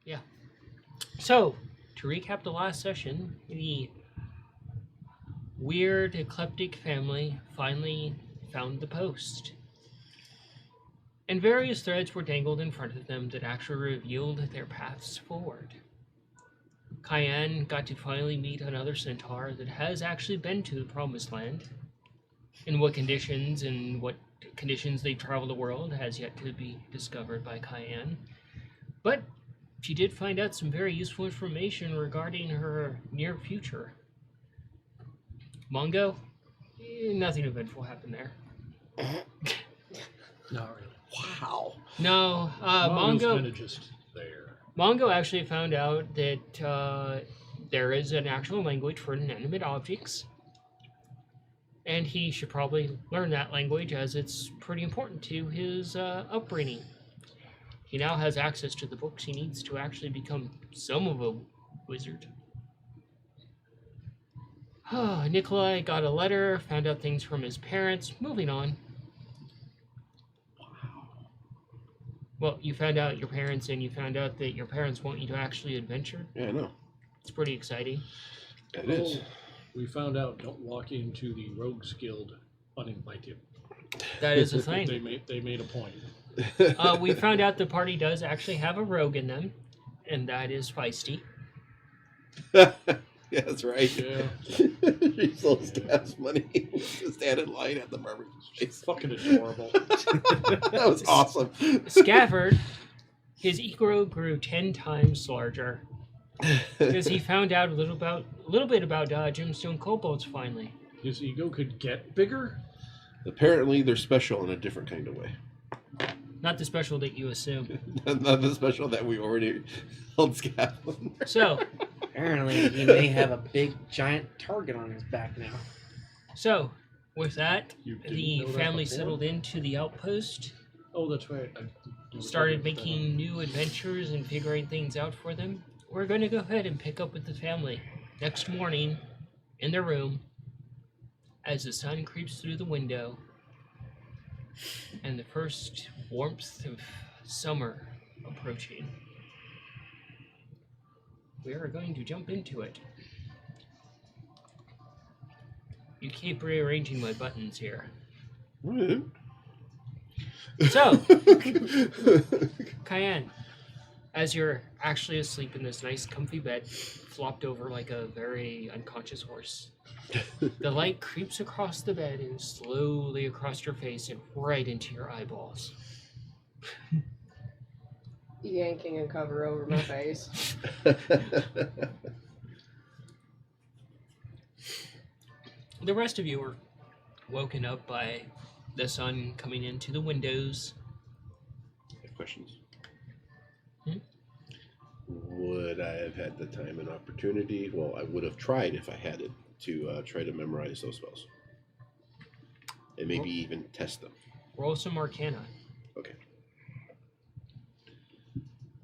Yeah. So, to recap the last session, the weird eclectic family finally found the post. And various threads were dangled in front of them that actually revealed their paths forward. Cayenne got to finally meet another centaur that has actually been to the Promised Land. In what conditions they travel the world has yet to be discovered by Cayenne. But she did find out some very useful information regarding her near future. Mongo, nothing eventful happened there. Not really. Wow. No, Mongo's Mongo. kind of just there. Mongo actually found out that there is an actual language for inanimate objects, and he should probably learn that language as it's pretty important to his upbringing. He now has access to the books he needs to actually become some of a wizard. Nikolai got a letter, found out things from his parents. Moving on. Well, you found out your parents, and you found out that your parents want you to actually adventure. Yeah, I know. It's pretty exciting. It is. We found out don't walk into the Rogues Guild uninvited. That is a thing. They made a point. We found out the party does actually have a rogue in them, and that is Feisty. Yeah, that's right. Yeah. She still gas money. Just stand in line at the barber's It's fucking adorable. That was awesome. Scafford, his ego grew 10 times larger because he found out a little bit about gemstone kobolds finally. His ego could get bigger? Apparently, they're special in a different kind of way. Not the special that you assume. Not the special that we already held scaffold. So, Apparently, he may have a big, giant target on his back now. so with that, You didn't the know that family before? settled into the outpost, Oh, that's right. started making new adventures and figuring things out for them. We're going to go ahead and pick up with the family next morning in their room as the sun creeps through the window and the first warmth of summer approaching. We are going to jump into it. You keep rearranging my buttons here. So, Cayenne, as you're actually asleep in this nice comfy bed, flopped over like a very unconscious horse, the light creeps across the bed and slowly across your face and right into your eyeballs. Yanking a cover over my face. The rest of you are woken up by the sun coming into the windows. I have questions. Hmm? Would I have had the time and opportunity? Well, I would have tried if I had it to try to memorize those spells. And maybe even test them. Roll some Arcana. Okay.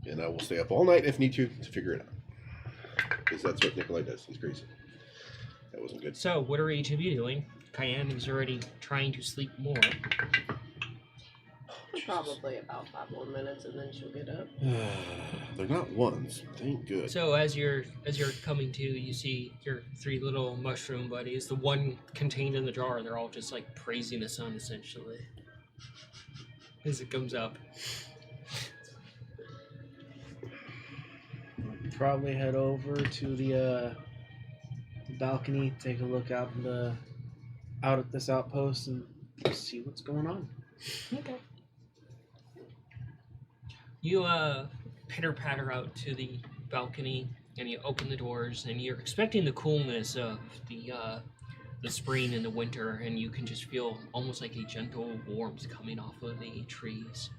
And I will stay up all night if need to figure it out. Because that's what Nikolai does. He's crazy. That wasn't good. So, what are each of you doing? Cayenne is already trying to sleep more. Probably about 5 more minutes and then she'll get up. They're not ones. Thank good. So as you're coming to, you see your 3 little mushroom buddies, the one contained in the jar. They're all just like praising the sun essentially as it comes up. Probably head over to the balcony, take a look out at this outpost, and see what's going on. Okay. You pitter patter out to the balcony, and you open the doors, and you're expecting the coolness of the spring and the winter, and you can just feel almost like a gentle warmth coming off of the trees.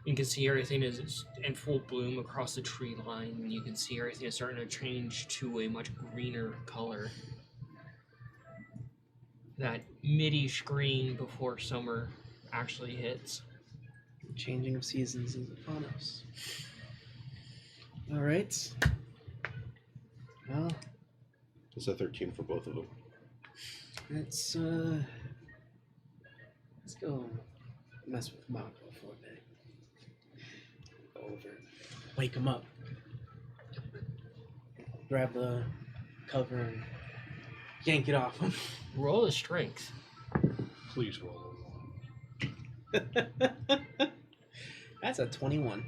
You can see everything is in full bloom across the tree line, and you can see everything is starting to change to a much greener color. That mid-ish green before summer actually hits. Changing of seasons is upon us. All right. Well, It's a 13 for both of them. let's go mess with Marco for a bit. Go over, wake him up. grab the cover and yank it off him. Roll a strength. Please roll a 1. That's a 21.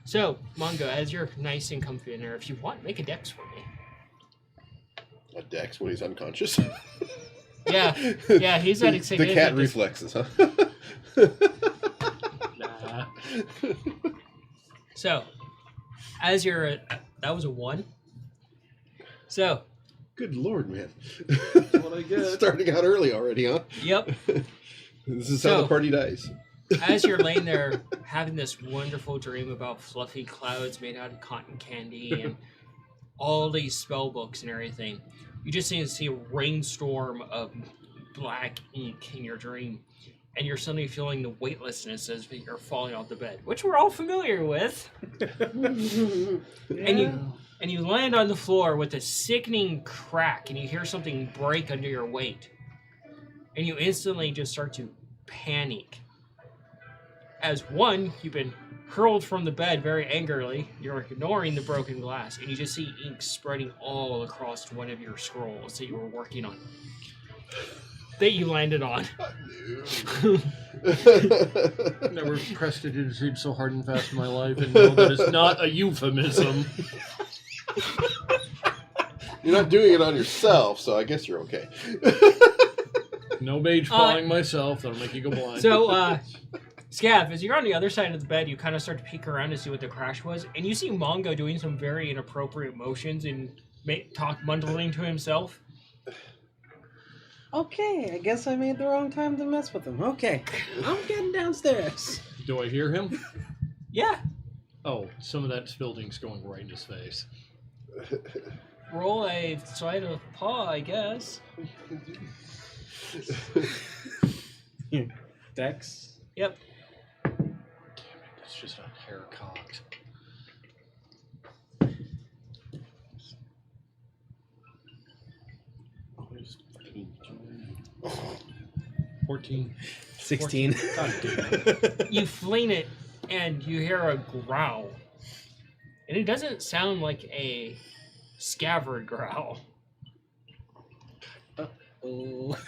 So, Mongo, as you're nice and comfy in there, if you want, make a dex for me. A dex when he's unconscious. Yeah, he's at a the cat reflexes, huh? Nah. So, as you're, that was a 1. So, Good lord, man. That's what I get. Starting out early already, huh? yep. This is how the party dies. As you're laying there having this wonderful dream about fluffy clouds made out of cotton candy and all these spell books and everything, you just seem to see a rainstorm of black ink in your dream, and you're suddenly feeling the weightlessness as you're falling off the bed, which we're all familiar with. And you land on the floor with a sickening crack, and you hear something break under your weight, and you instantly just start to panic. As one, you've been hurled from the bed very angrily, you're ignoring the broken glass, and you just see ink spreading all across one of your scrolls that you were working on. That you landed on. Never prestidigitated so hard and fast in my life, and know that it's not a euphemism. You're not doing it on yourself, so I guess you're okay. No mage falling myself, that'll make you go blind. So, Scav, as you're on the other side of the bed, you kind of start to peek around to see what the crash was, and you see Mongo doing some very inappropriate motions and mumbling to himself. Okay, I guess I made the wrong time to mess with him. Okay, I'm getting downstairs. Do I hear him? Yeah. Oh, some of that spilled ink's going right in his face. Roll a sleight of paw, I guess. Dex? Yep. Damn it, that's just a hair cocked. Oh, 14. 16. God damn it. You fling it, and you hear a growl. And it doesn't sound like a scabbard growl. Oh.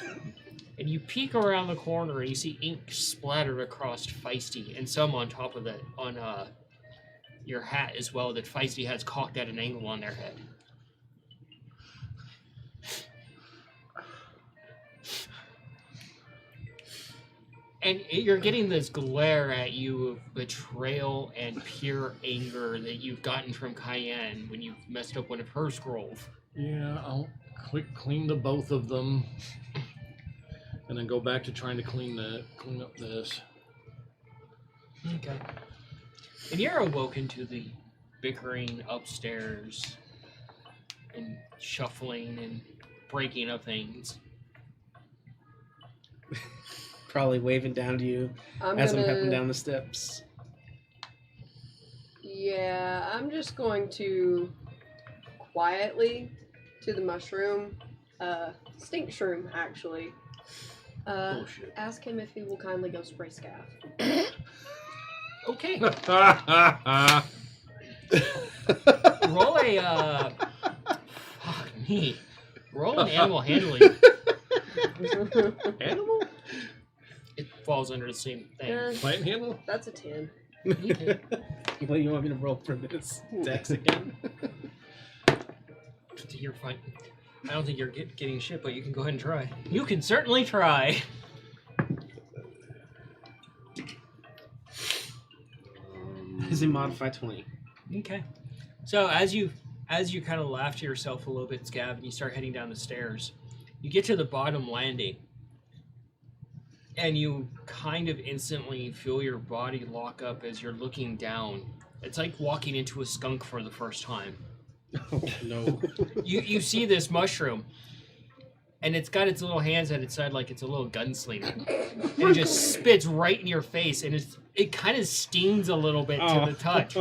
And you peek around the corner, and you see ink splattered across Feisty, and some on top of it, on your hat as well, that Feisty has cocked at an angle on their head. And you're getting this glare at you of betrayal and pure anger that you've gotten from Cayenne when you messed up one of her scrolls. Yeah, I'll clean the both of them. And then go back to trying to clean up this. Okay. And you're awoken to the bickering upstairs and shuffling and breaking of things. Probably waving down to you as I'm heading down the steps. Yeah, I'm just going to quietly to the mushroom, stink shroom actually. bullshit. Ask him if he will kindly go spray Scav. Okay. Roll a fuck me. Roll an animal handling. Animal? It falls under the same thing. Yeah, Plant handle? that's a 10. What do you want me to roll for this? Dex again? You're fine. I don't think you're getting shit, but you can go ahead and try. You can certainly try. Is it modified 20? Okay. So as you kind of laugh to yourself a little bit, Scav, and you start heading down the stairs, you get to the bottom landing, and you kind of instantly feel your body lock up as you're looking down. It's like walking into a skunk for the first time. Oh, no. You see this mushroom, and it's got its little hands at its side like it's a little gunslinger, and it just spits right in your face, and it kind of stings a little bit to the touch.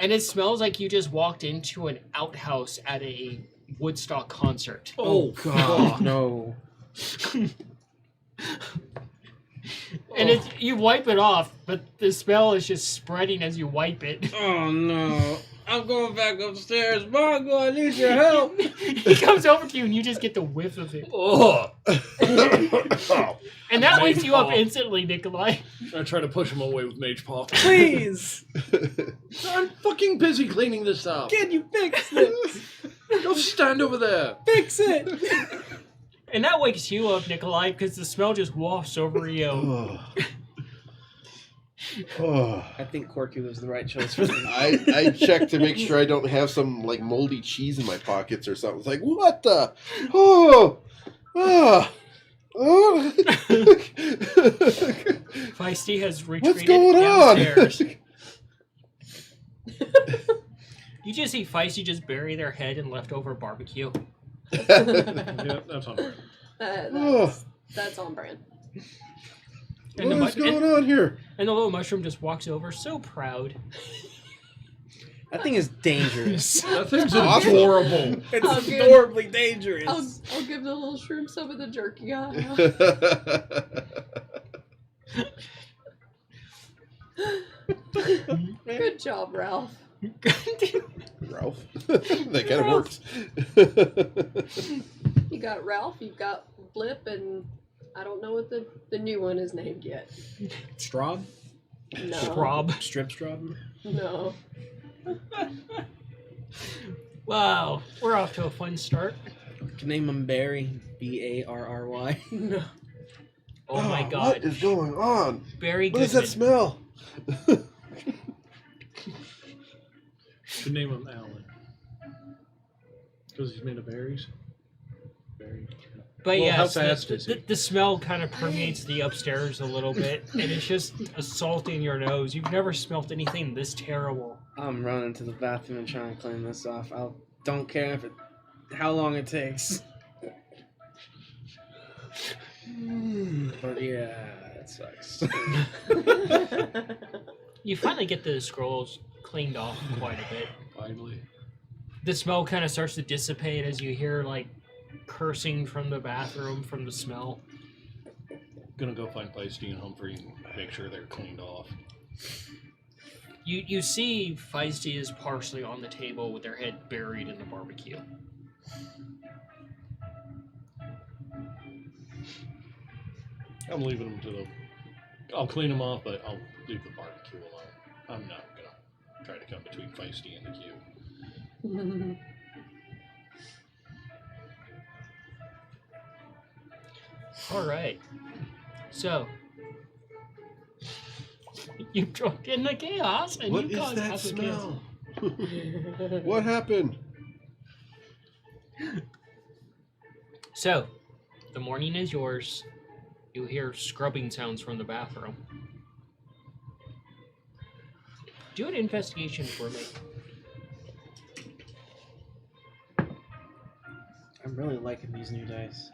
And it smells like you just walked into an outhouse at a Woodstock concert. Oh, God. No. And you wipe it off, but the smell is just spreading as you wipe it. Oh no. I'm going back upstairs. Mongo, I need your help. He comes over to you and you just get the whiff of it. Oh. And that wakes Mage you up paw. instantly, Nikolai. I try to push him away with Mage Paw. Please. I'm fucking busy cleaning this up. Can you fix this? Go stand over there. Fix it. And that wakes you up, Nikolai, because the smell just wafts over you. I think Corky was the right choice for this. I check to make sure I don't have some like moldy cheese in my pockets or something. It's like, what the? Oh, Feisty has retreated what's going on? downstairs. You just see Feisty just bury their head in leftover barbecue. Yeah, that's on brand. That's on brand. And the, What's mu- going on here? and the little mushroom just walks over, so proud. That thing is dangerous. That thing's Awesome. adorable. It's Oh, good. adorably dangerous. I'll give the little shroom some of the jerky I have. Good job, Ralph. Ralph? That kind of works. You got Ralph, you've got Blip, and I don't know what the new one is named yet. Straub? No. Rob. Strip Straub? No. Wow, we're off to a fun start. Can name him Barry. Barry. No. Oh my What god. is going on? Barry What does that Goodman. smell? Could name him Alan. Because he's made of berries. Berries. But Well, how yes, fast is he? the smell kind of permeates the upstairs a little bit, and it's just assaulting your nose. You've never smelt anything this terrible. I'm running to the bathroom and trying to clean this off. I don't care how long it takes. But yeah, it sucks. You finally get the scrolls cleaned off quite a bit. Finally. The smell kind of starts to dissipate as you hear like cursing from the bathroom from the smell. Gonna go find Feisty and Humphrey and make sure they're cleaned off. You see Feisty is partially on the table with their head buried in the barbecue. I'm leaving them to the. I'll clean them off, but I'll leave the barbecue alone. I'm not gonna try to come between Feisty and the queue. All right. So you dropped in the chaos, and What you is caused that half the chaos. smell? What happened? So, the morning is yours. You hear scrubbing sounds from the bathroom. Do an investigation for me. I'm really liking these new dice.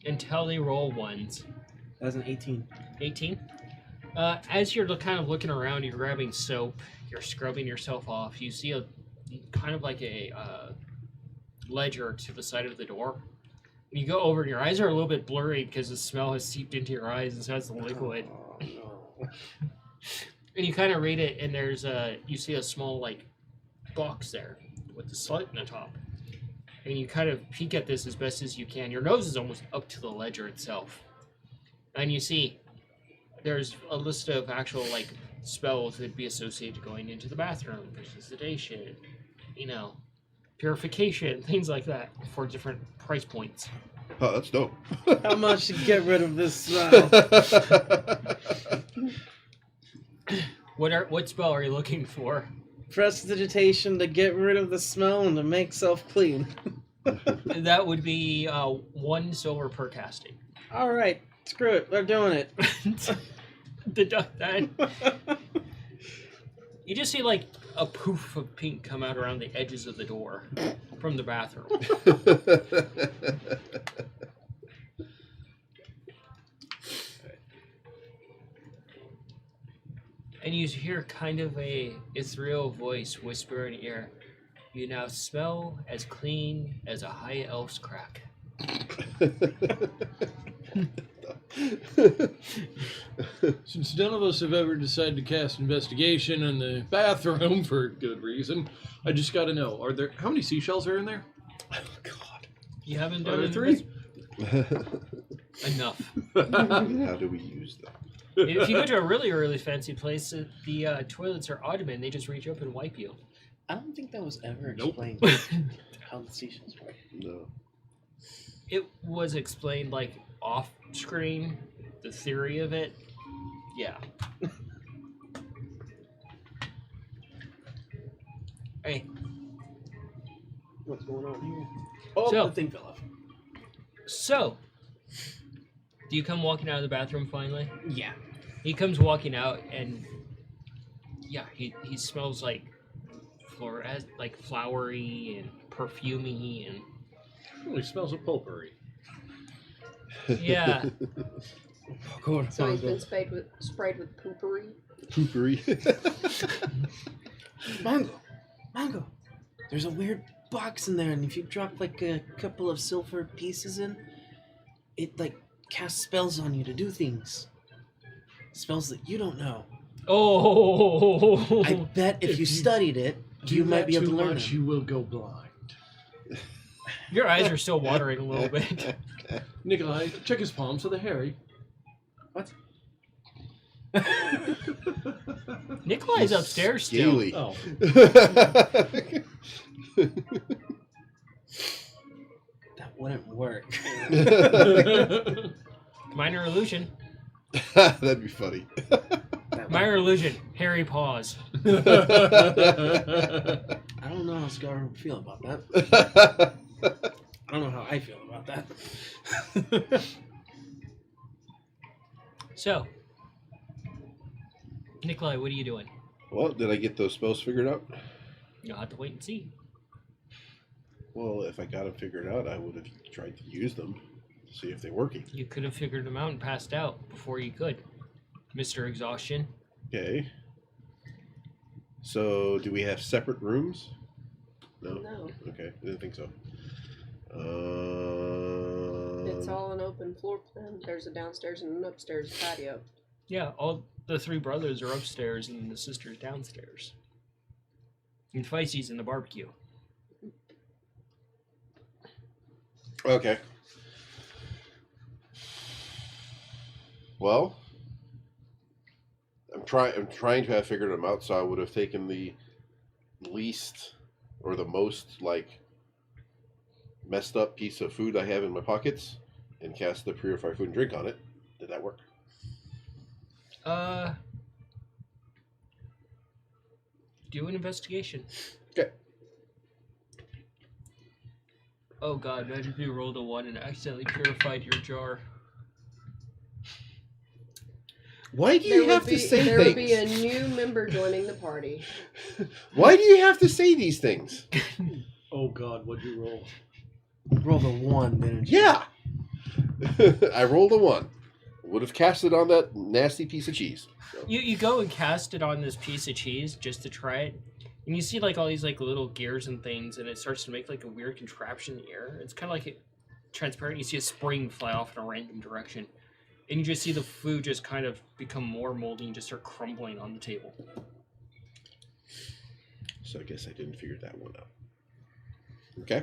Until they roll ones. That's an 18. 18. As you're kind of looking around, you're grabbing soap, you're scrubbing yourself off. You see a kind of like a ledger to the side of the door. You go over, and your eyes are a little bit blurry because the smell has seeped into your eyes and so has the liquid. Oh, no. And you kind of read it, and there's you see a small like box there with the slit in the top. And you kind of peek at this as best as you can. Your nose is almost up to the ledger itself, and you see there's a list of actual like spells that'd be associated to going into the bathroom, resuscitation, purification, things like that for different price points. Oh, that's dope. How much to get rid of this smell? What spell are you looking for? Prestidigitation to get rid of the smell and to make self clean. That would be 1 silver per casting. Alright, screw it, we're doing it. Deduct that. You just see like a poof of pink come out around the edges of the door from the bathroom. And you hear kind of a ethereal voice whisper in your ear, "You now smell as clean as a high elf's crack." Since none of us have ever decided to cast investigation in the bathroom for good reason, I just got to know: how many seashells are in there? Oh, God. You haven't Are done there an 3? enough. How do we use them? If you go to a really, really fancy place, the toilets are ottoman. They just reach up and wipe you. I don't think that was ever Nope. explained how the seashells work. No. It was explained like off screen, the theory of it. Yeah. Hey, What's going on here? Oh, So- the thing fell off. so do you come walking out of the bathroom finally? Yeah. He comes walking out, and yeah, he smells like like flowery and perfumey, and Really smells of potpourri. yeah. So he's been sprayed with poopery. Poopery. Mongo, there's a weird box in there, and if you drop like a couple of silver pieces in, it like casts spells on you to do things. Spells that you don't know. Oh, I bet if If you you studied it, you might be able to learn much, it. you will go blind. your eyes are still watering a little bit. Nikolai, check his palms. Are they hairy? What? Nikolai's upstairs still. Scaly. Oh. That wouldn't work. Minor illusion. That'd be funny. Minor illusion. Hairy paws. I don't know how Scar would feel about that. I don't know how I feel about that. So, Nikolai, what are you doing? Well, did I get those spells figured out? You'll have to wait and see. Well, if I got them figured out, I would have tried to use them to see if they're working. You could have figured them out and passed out before you could, Mr. Exhaustion. Okay. So, do we have separate rooms? No? No, Okay, I didn't think so. it's all an open floor plan. There's a downstairs and an upstairs patio. Yeah, all the 3 brothers are upstairs and the sister's downstairs. And Feisty's in the barbecue. Okay. Well, I'm trying to have figured them out, so I would have taken the least or the most like messed up piece of food I have in my pockets and cast the purify food and drink on it. Did that work? Do an investigation. Okay. Oh god, imagine if you rolled a 1 and accidentally purified your jar. Why do you have to say there things? would be a new member joining the party. Why do you have to say these things? Oh God, what'd you roll? Rolled a 1, didn't you? Yeah. I rolled a 1. Would have cast it on that nasty piece of cheese. So. You go and cast it on this piece of cheese just to try it, and you see like all these like little gears and things, and it starts to make like a weird contraption in the air. It's kind of like transparent. You see a spring fly off in a random direction, and you just see the food just kind of become more moldy and just start crumbling on the table. So I guess I didn't figure that one out. Okay.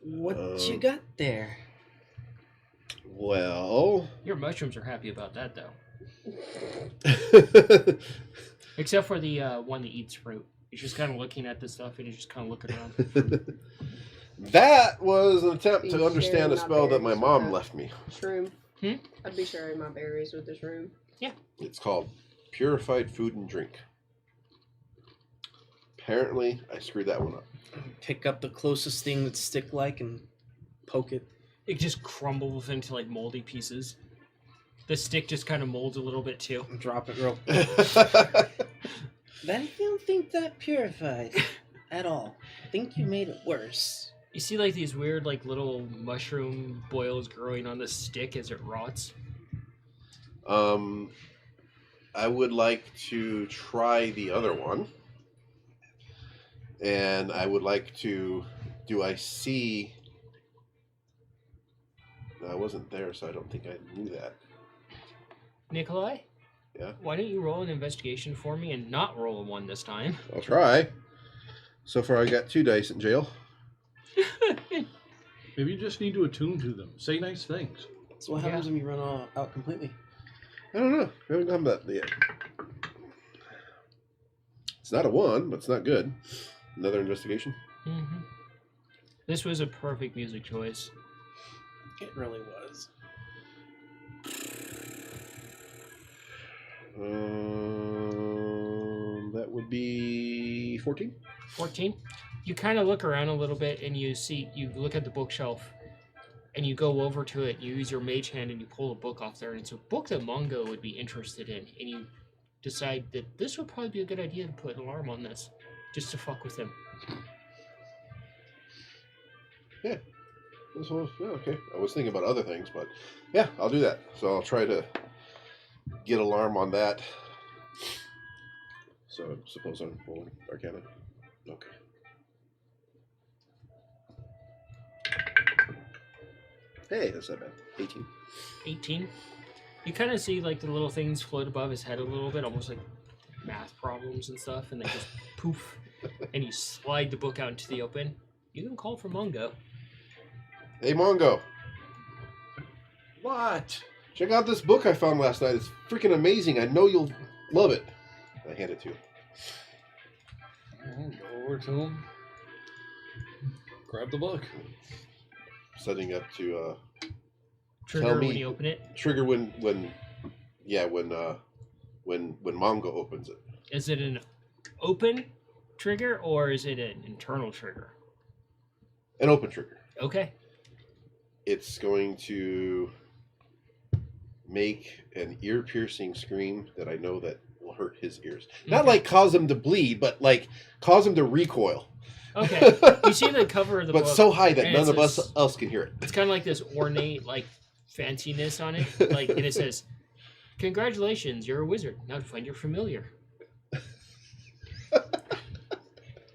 What you got there? Well, Your mushrooms are happy about that though, except for the one that eats fruit. He's just kind of looking at the stuff and he's just kind of looking around. that was an attempt Be to understand a sharing my spell that my berries mom with left me. Shroom. Hmm? I'd be sharing my berries with the shroom. It's called Purified Food and Drink. Apparently, I screwed that one up. Pick up the closest thing that's stick-like and poke it. It just crumbles into like moldy pieces. The stick just kind of molds a little bit too. And drop it real quick. I don't think that purifies at all. I think you made it worse. You see like these weird like little mushroom boils growing on the stick as it rots. I would like to try the other one. And I would like to... Do I see I wasn't there, so I don't think I knew that. Nikolai? Yeah? Why don't you roll an investigation for me and not roll a 1 this time? I'll try. So far, I got 2 dice in jail. Maybe you just need to attune to them. Say nice things. So what happens when you run out completely? I don't know. I haven't done that yet. It's not a 1, but it's not good. Another investigation. Mm-hmm. This was a perfect music choice. It really was. That would be 14. 14. You kind of look around a little bit and you look at the bookshelf and you go over to it. You use your mage hand and you pull a book off there. And it's a book that Mongo would be interested in. And you decide that this would probably be a good idea to put an alarm on this just to fuck with him. Yeah. Okay. I was thinking about other things, but yeah, I'll do that. So I'll try to get alarm on that. So I suppose I'm rolling Arcana. Okay. Hey, that's not bad. 18. 18. You kind of see like the little things float above his head a little bit, almost like math problems and stuff, and they just poof, and you slide the book out into the open. You can call for Mongo. Hey, Mongo. What? Check out this book I found last night. It's freaking amazing. I know you'll love it. I hand it to you. I'll go over to him. Grab the book. Setting up to Trigger Tell me- when you open it. trigger when Mongo opens it. Is it an open trigger or is it an internal trigger? An open trigger. Okay. It's going to make an ear-piercing scream that I know that will hurt his ears. Not like cause him to bleed, but like cause him to recoil. Okay. You see the cover of the But book. so high that and none it of us says- else can hear it. It's kind of like this ornate, like, fanciness on it. Like, and it says, "Congratulations, you're a wizard. Now to find your familiar."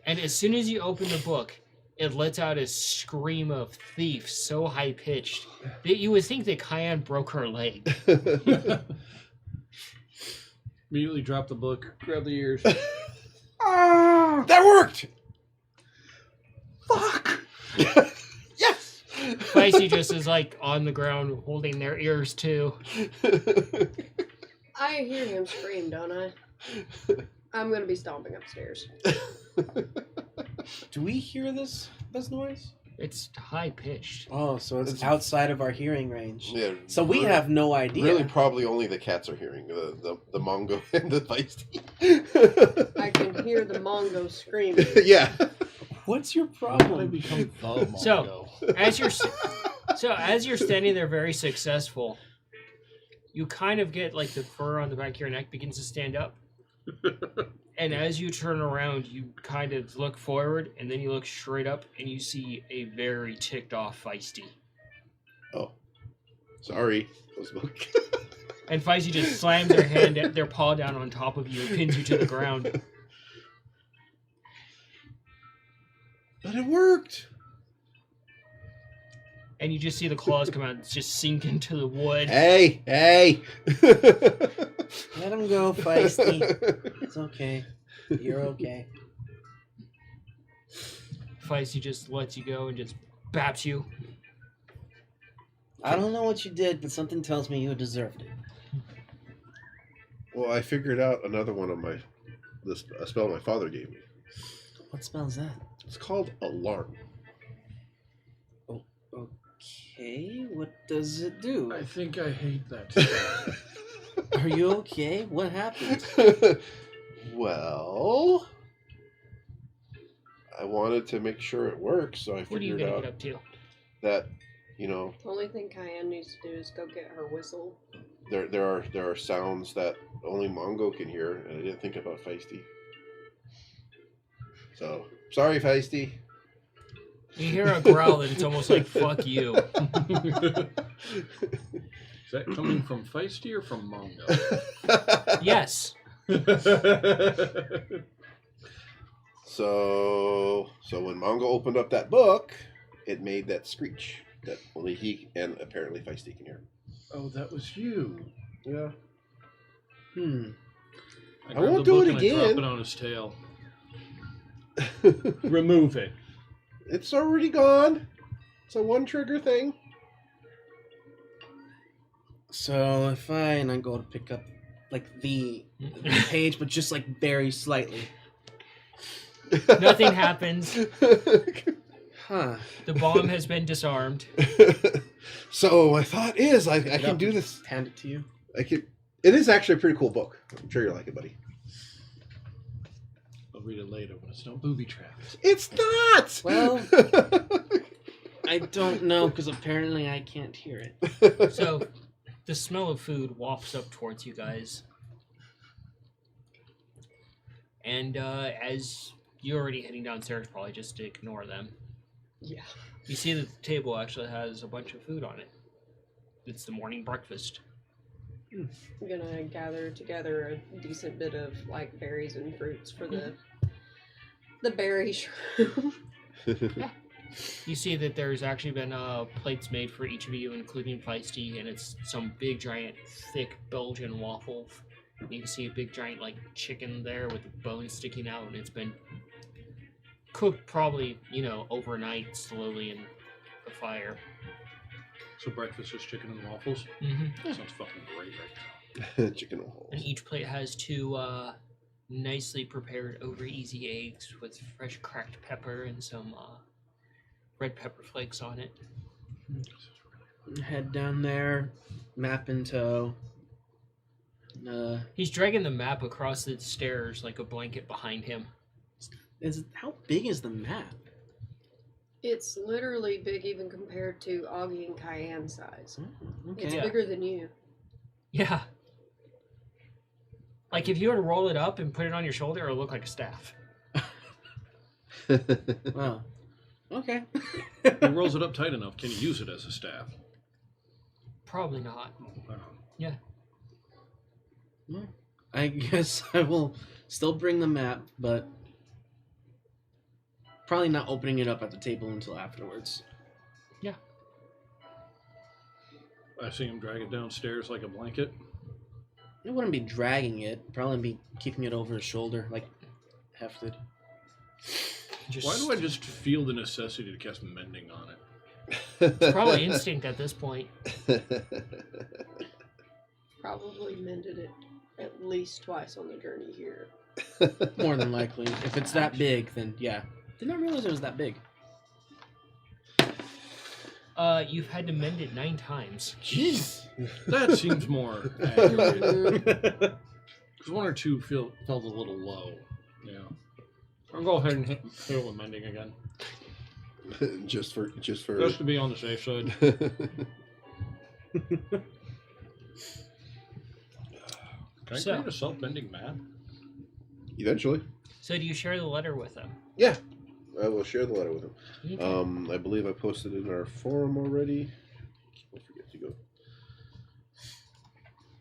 And as soon as you open the book, it lets out a scream of thief so high pitched that you would think that Kyan broke her leg. Immediately drop the book. Grab the ears. That worked! Fuck! Yes! Feisty just is like on the ground holding their ears too. I hear him scream, don't I? I'm gonna be stomping upstairs. Do we hear this noise? It's high pitched. Oh, so it's It's- outside of our hearing range. Yeah, So we really- have no idea. Really, probably only the cats are hearing the Mongo and the feisty. I can hear the Mongo screaming. Yeah. What's your How did I problem? become the Mongo? So- As you're standing there very successful, you kind of get like the fur on the back of your neck begins to stand up. And as you turn around, you kind of look forward and then you look straight up and you see a very ticked off Feisty. Oh. Sorry. Close the book. And Feisty just slams their paw down on top of you and pins you to the ground. But it worked. And you just see the claws come out and just sink into the wood. Hey. Let him go, Feisty. It's okay. You're okay. Feisty just lets you go and just baps you. I don't know what you did, but something tells me you deserved it. Well, I figured out another one of a spell my father gave me. What spell is that? It's called Alarm. Okay, what does it do? I think I hate that stuff. Are you okay? What happened? Well, I wanted to make sure it works, so I What are you figured gonna out get up to? that, you know, The only thing Cayenne needs to do is go get her whistle. there are sounds that only Mongo can hear, and I didn't think about Feisty. So sorry, Feisty. You hear a growl and it's almost like "fuck you." Is that coming from Feisty or from Mongo? Yes. So when Mongo opened up that book, it made that screech. that only he and apparently Feisty can hear. Oh, that was you. Yeah. I I won't grab the do book it and I drop again. it on his tail. Remove it. It's already gone. It's a one trigger thing. So if I go to pick up like the page, but just like very slightly. Nothing happens. Huh. The bomb has been disarmed. So my thought is, I can do this. Hand it to you. I can. It is actually a pretty cool book. I'm sure you'll like it, buddy. I'll read it later when it's not booby trapped. It's not. Well, I don't know because apparently I can't hear it. So, the smell of food wafts up towards you guys. And as you're already heading downstairs, probably just to ignore them, Yeah. you see that the table actually has a bunch of food on it. It's the morning breakfast. I'm gonna gather together a decent bit of like berries and fruits for the berry shroom. You see that there's actually been plates made for each of you, including Feisty, and it's some big, giant, thick Belgian waffles. You can see a big, giant, like, chicken there with the bones sticking out, and it's been cooked probably, overnight, slowly in the fire. So breakfast is chicken and waffles? Mm-hmm. That sounds fucking great right now. Chicken and And holes. each plate has two nicely prepared over easy eggs with fresh cracked pepper and some red pepper flakes on it. Head down there, map in tow. He's dragging the map across the stairs like a blanket behind him. How big is the map? It's literally big even compared to Augie and Cayenne size. Okay. It's Yeah. bigger than you. Yeah. Like if you were to roll it up and put it on your shoulder, it would look like a staff. Wow. Okay. He rolls it up tight enough. Can you use it as a staff? Probably not. Well, I guess I will still bring the map, but probably not opening it up at the table until afterwards. I see him drag it downstairs like a blanket. I wouldn't be dragging it. Probably be keeping it over his shoulder, like hefted. Why do I just feel the necessity to cast mending on it? It's probably instinct at this point. Probably mended it at least twice on the journey here. More than likely. If it's that big, then yeah. Did not realize it was that big. You've had to mend it 9 times. Jeez. That seems more accurate. Because 1 or 2 felt a little low. Yeah. I'll go ahead and hit it with mending again. just for Just to be on the safe side. Can I So- create a self-bending map? Eventually. So do you share the letter with them? Yeah. I will share the letter with him. Okay. I believe I posted it in our forum already. Don't forget to go.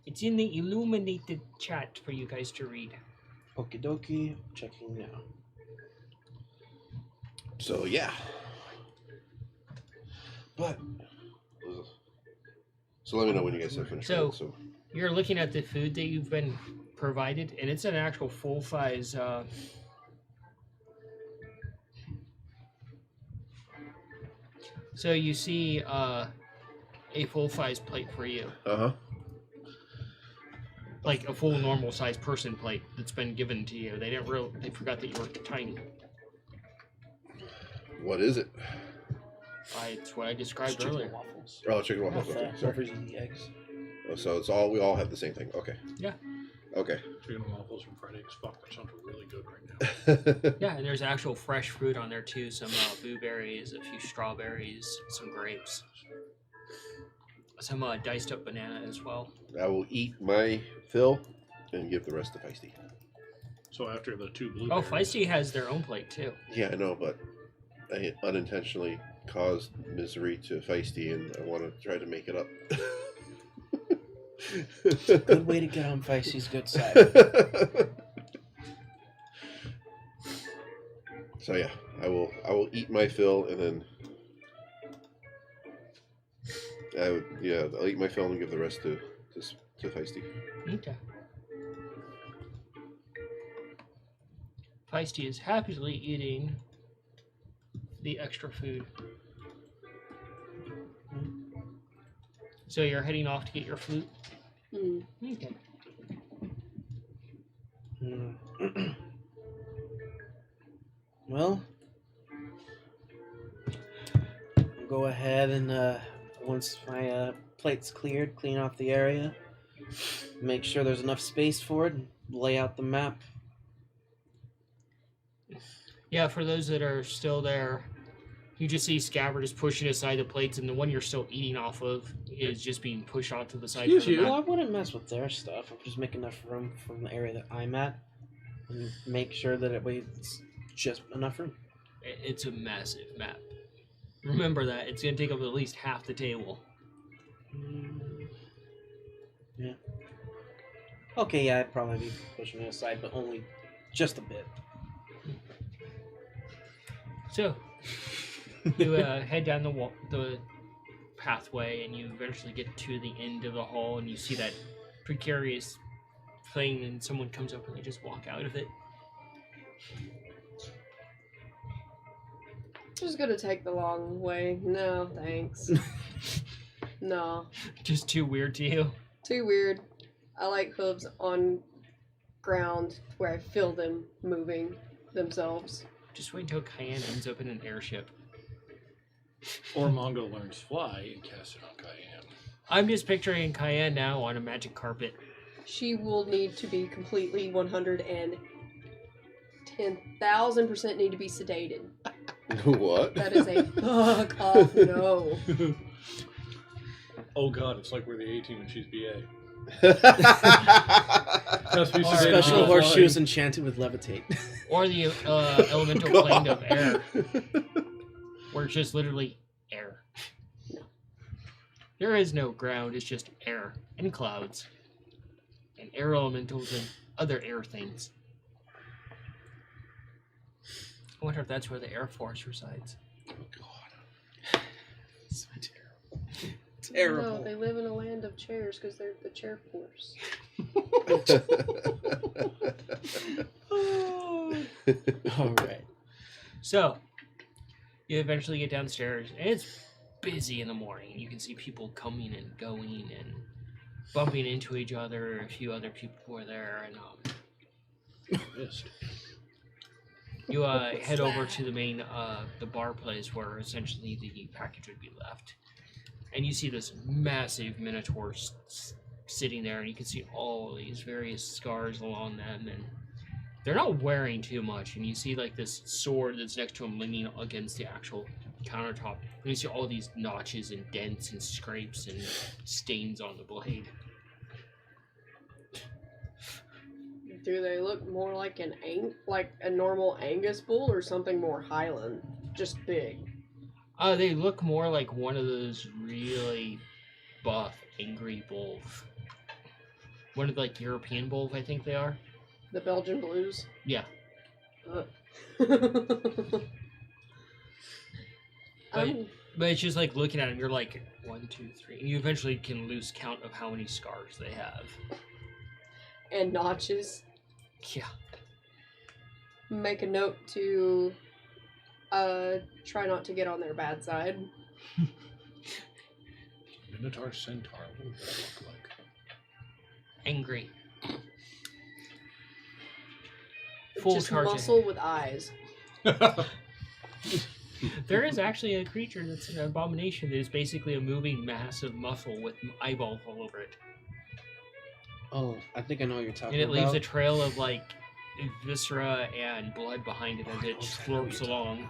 It's in the illuminated chat for you guys to read. Okie dokie. Checking now. So yeah. But so let me know when you guys have finished. So- with it, You're looking at the food that you've been provided, and it's an actual full-size so you see a full-size plate for you. Uh-huh. Like a full normal-sized person plate that's been given to you. They forgot that you were tiny. What is it? It's what I described Chicken earlier. and waffles. Oh, chicken waffles. With, Okay, sorry. Waffles and the eggs. Oh, so it's all we all have the same thing. Okay. Yeah. Okay. Chicken and waffles from Friday. Fuck, that sounds really good right now. Yeah, and there's actual fresh fruit on there too. Some blueberries, a few strawberries, some grapes, some diced up banana as well. I will eat my fill and give the rest to Feisty. So after the 2 Oh, blueberries. Feisty has their own plate too. Yeah, I know, but I unintentionally caused misery to Feisty, and I want to try to make it up. Good way to get on Feisty's good side. So yeah, I will eat my fill and then I would, yeah, I'll eat my fill and give the rest to Feisty. Okay. Feisty is happily eating the extra food. So you're heading off to get your flute? Okay. Well, I'll go ahead and once my plate's cleared, clean off the area, make sure there's enough space for it, and lay out the map. Yeah, for those that are still there, you just see Scabbard is pushing aside the plates, and the one you're still eating off of is just being pushed onto the side of Excuse the you. map. Well, I wouldn't mess with their stuff. I'll just make enough room from the area that I'm at, and make sure that it's just enough room. It's a massive map. Remember that. It's going to take up at least half the table. Yeah. Okay, yeah, I'd probably be pushing it aside, but only just a bit. So, you head down the pathway, and you eventually get to the end of the hall, and you see that precarious thing, and someone comes up and they just walk out of it. Just gonna take the long way. No, thanks. No. Just too weird to you. Too weird. I like hooves on ground where I feel them moving themselves. Just wait until Cayenne ends up in an airship. Or Mongo learns fly and casts it on Cayenne. I'm just picturing Cayenne now on a magic carpet. She will need to be completely 110,000% need to be sedated. What? That is a fuck off no. Oh god, it's like we're the A-team and she's BA. That's Has to be Or- sedated Special on horseshoes flying. enchanted with levitate. Or the elemental plane of air, where it's just literally air. There is no ground, it's just air and clouds. And air elementals and other air things. I wonder if that's where the Air Force resides. Oh God. So terrible. No, they live in a land of chairs because they're the chair force. All right. So, you eventually get downstairs, and it's busy in the morning. You can see people coming and going and bumping into each other. A few other people were there, and Missed. you head over to the main, the bar place where essentially the package would be left. And you see this massive minotaur sitting there, and you can see all these various scars along them, and they're not wearing too much. And you see like this sword that's next to him leaning against the actual countertop, and you see all these notches and dents and scrapes and stains on the blade. Do they look more like like a normal Angus bull or something more Highland? Just big. They look more like one of those really buff, angry bulls. One of the, like, European bulls, I think they are. The Belgian blues. Yeah. Um, But it's just like looking at them, you're like, 1, 2, 3. And you eventually can lose count of how many scars they have. and notches. Yeah. Make a note to try not to get on their bad side. Minotaur Centaur, what would that look like? Angry. Full Just charge muscle with eyes. There is actually a creature that's an abomination that is basically a moving mass of muscle with eyeballs all over it. Oh, I think I know what you're talking And it leaves about. a trail of, like, viscera and blood behind it as it slurps along.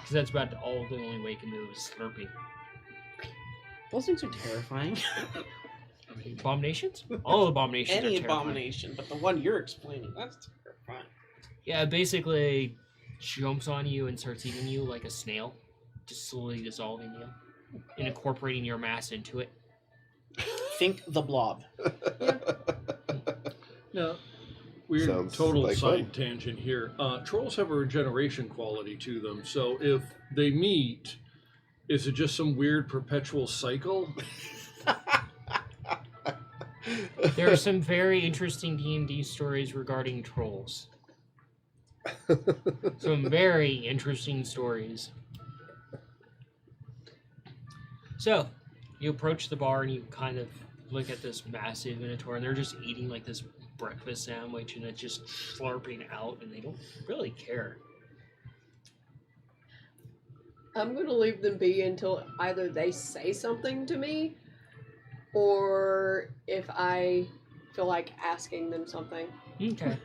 Because that's about all the only way it can move is slurping. Those things are terrifying. Abominations? All abominations Any are terrifying. abomination, but the one you're explaining, that's terrifying. Yeah, it basically jumps on you and starts eating you like a snail. Just slowly dissolving you. And incorporating your mass into it. Think the blob. No. Weird Sounds total like side fun. tangent here. Trolls have a regeneration quality to them, so if they meet, Is it just some weird perpetual cycle? There are some very interesting D&D stories regarding trolls. Some very interesting stories. So, you approach the bar and you kind of look at this massive minotaur, and they're just eating like this breakfast sandwich, and it's just slurping out, and they don't really care. I'm gonna leave them be until either they say something to me, or if I feel like asking them something. Okay.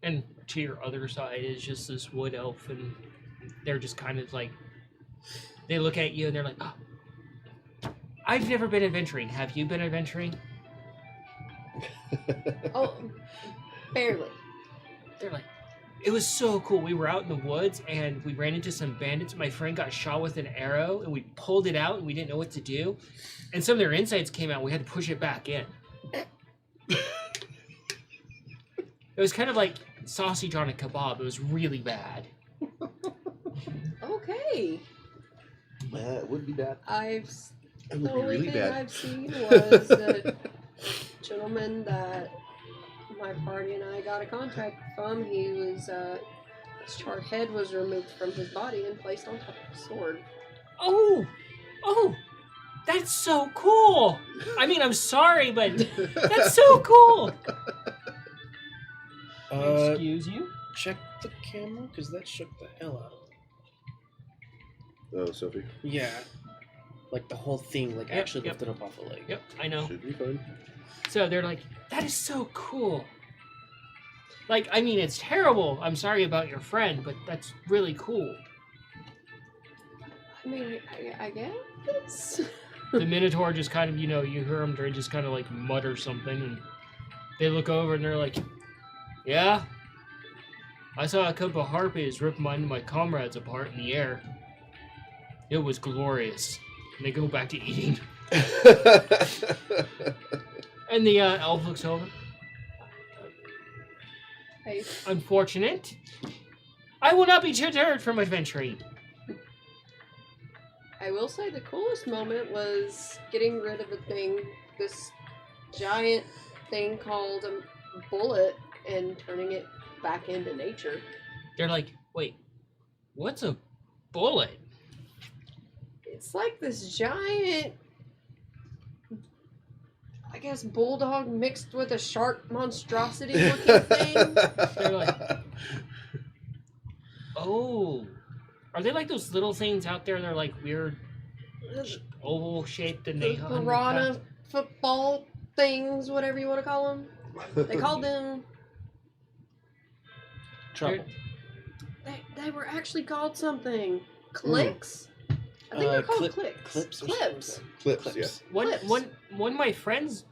And to your other side is just this wood elf, and they're just kind of like, they look at you and they're like, oh, I've never been adventuring. Have you been adventuring? Oh, barely. They're like, it was so cool. We were out in the woods and we ran into some bandits. My friend got shot with an arrow and we pulled it out and we didn't know what to do. And some of their insides came out. We had to push it back in. It was kind of like sausage on a kebab. It was really bad. Okay. It would be bad. The It would be only really thing bad. I've seen was the gentleman that my party and I got a contract from. He was, his charred head was removed from his body and placed on top of a sword. Oh, that's so cool. I mean, I'm sorry, but that's so cool. Excuse you? Check the camera, because that shook the hell out of me. Oh, Sophie. Yeah. Like the whole thing, like Yep, actually yep. lifted up off the leg. Yep, I know. Should be fine. So they're like, that is so cool. Like, I mean, it's terrible. I'm sorry about your friend, but that's really cool. I mean, I guess. The Minotaur just kind of, you hear him just kind of like mutter something, and they look over and they're like, yeah? I saw a couple of harpies rip my comrades apart in the air. It was glorious. And they go back to eating. And the elf looks over. Hey, Unfortunate. I will not be deterred from adventuring. I will say the coolest moment was getting rid of this giant thing called a bullet, and turning it back into nature. They're like, wait, what's a bullet? It's like this giant, I guess, bulldog mixed with a shark monstrosity looking thing. They're like, oh. Are they like those little things out there? They're like weird oval shaped and they The hunt. piranha football things, whatever you want to call them. They called them. Trouble. They were actually called something. Clicks. I think they're called clicks. Clips. Or Clips. something. Clips, yeah. One of my friends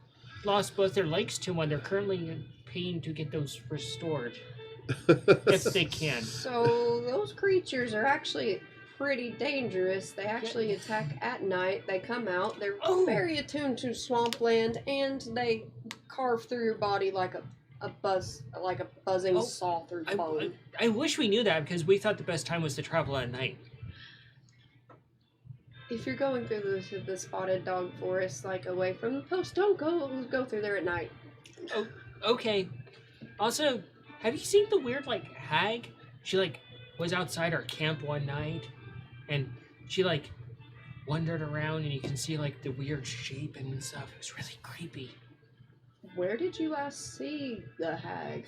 lost both their legs to one. They're currently paying to get those restored if they can. So those creatures are actually pretty dangerous. They actually attack at night. They come out. They're Oh. very attuned to swampland, and they carve through your body like a buzzing Oh, saw through bone. I wish we knew that because we thought the best time was to travel at night. If you're going through the spotted dog forest, like away from the post, don't go through there at night. Okay. Also, have you seen the weird hag? She was outside our camp one night, and she wandered around, and you can see the weird shape and stuff. It was really creepy. Where did you last see the hag?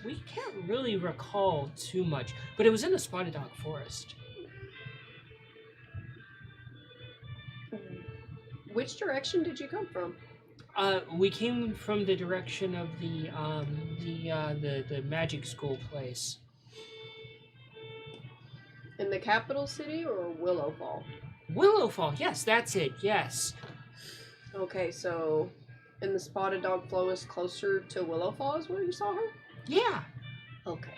We can't really recall too much, but it was in the spotted dog forest. Which direction did you come from? We came from the direction of the magic school place. In the capital city or Willowfall? Willowfall, yes, that's it, yes. Okay, so in the spotted dog flow is closer to Willowfall is where you saw her? Yeah. Okay.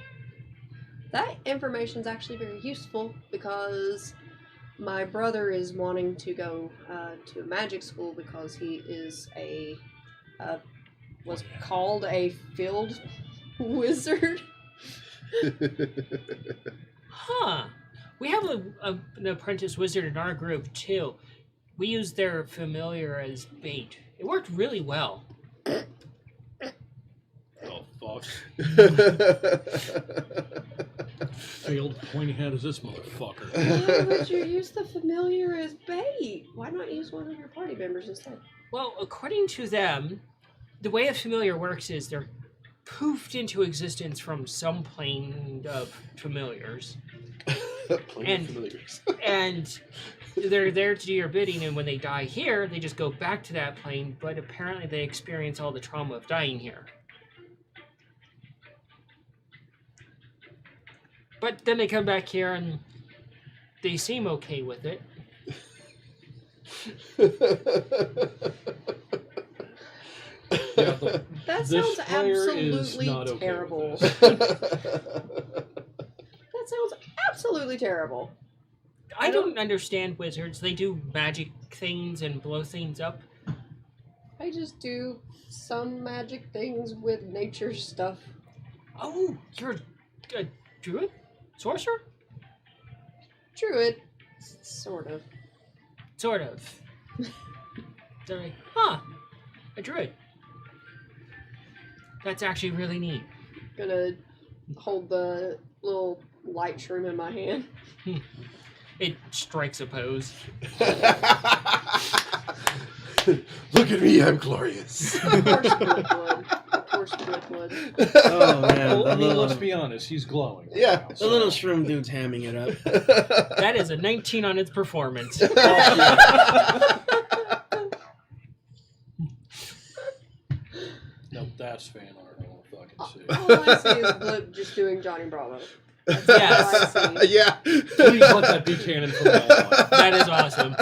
That information's actually very useful because my brother is wanting to go to magic school because he is was called a field wizard. Huh. We have an apprentice wizard in our group too. We used their familiar as bait. It worked really well. Oh, fuck. Failed pointy head as this motherfucker. Why would you use the familiar as bait? Why not use one of your party members instead? Well, according to them, the way a familiar works is they're poofed into existence from some plane of familiars. Plane of familiars. And they're there to do your bidding, and when they die here, they just go back to that plane, but apparently they experience all the trauma of dying here. But then they come back here and they seem okay with it. Yeah, That this sounds player is absolutely not okay with terrible. this. That sounds absolutely terrible. I don't understand wizards. They do magic things and blow things up. I just do some magic things with nature stuff. Oh, you're a druid? Sorcerer? Druid, sort of. Sort of. They're like, huh, a druid. That's actually really neat. Gonna hold the little light shroom in my hand. It strikes a pose. Look at me, I'm glorious. Of course, Blip would. Of course, Blip would. Oh man, Well, I mean, the let's little, be honest, he's glowing. right Yeah. now, the so- little shroom dude's hamming it up. That is a 19 on its performance. Nope, that's fan art. I won't fucking see. All I see is Blip just doing Johnny Bravo. That's Yes. all I see. Yeah. Please let that be canon from now on. That is awesome.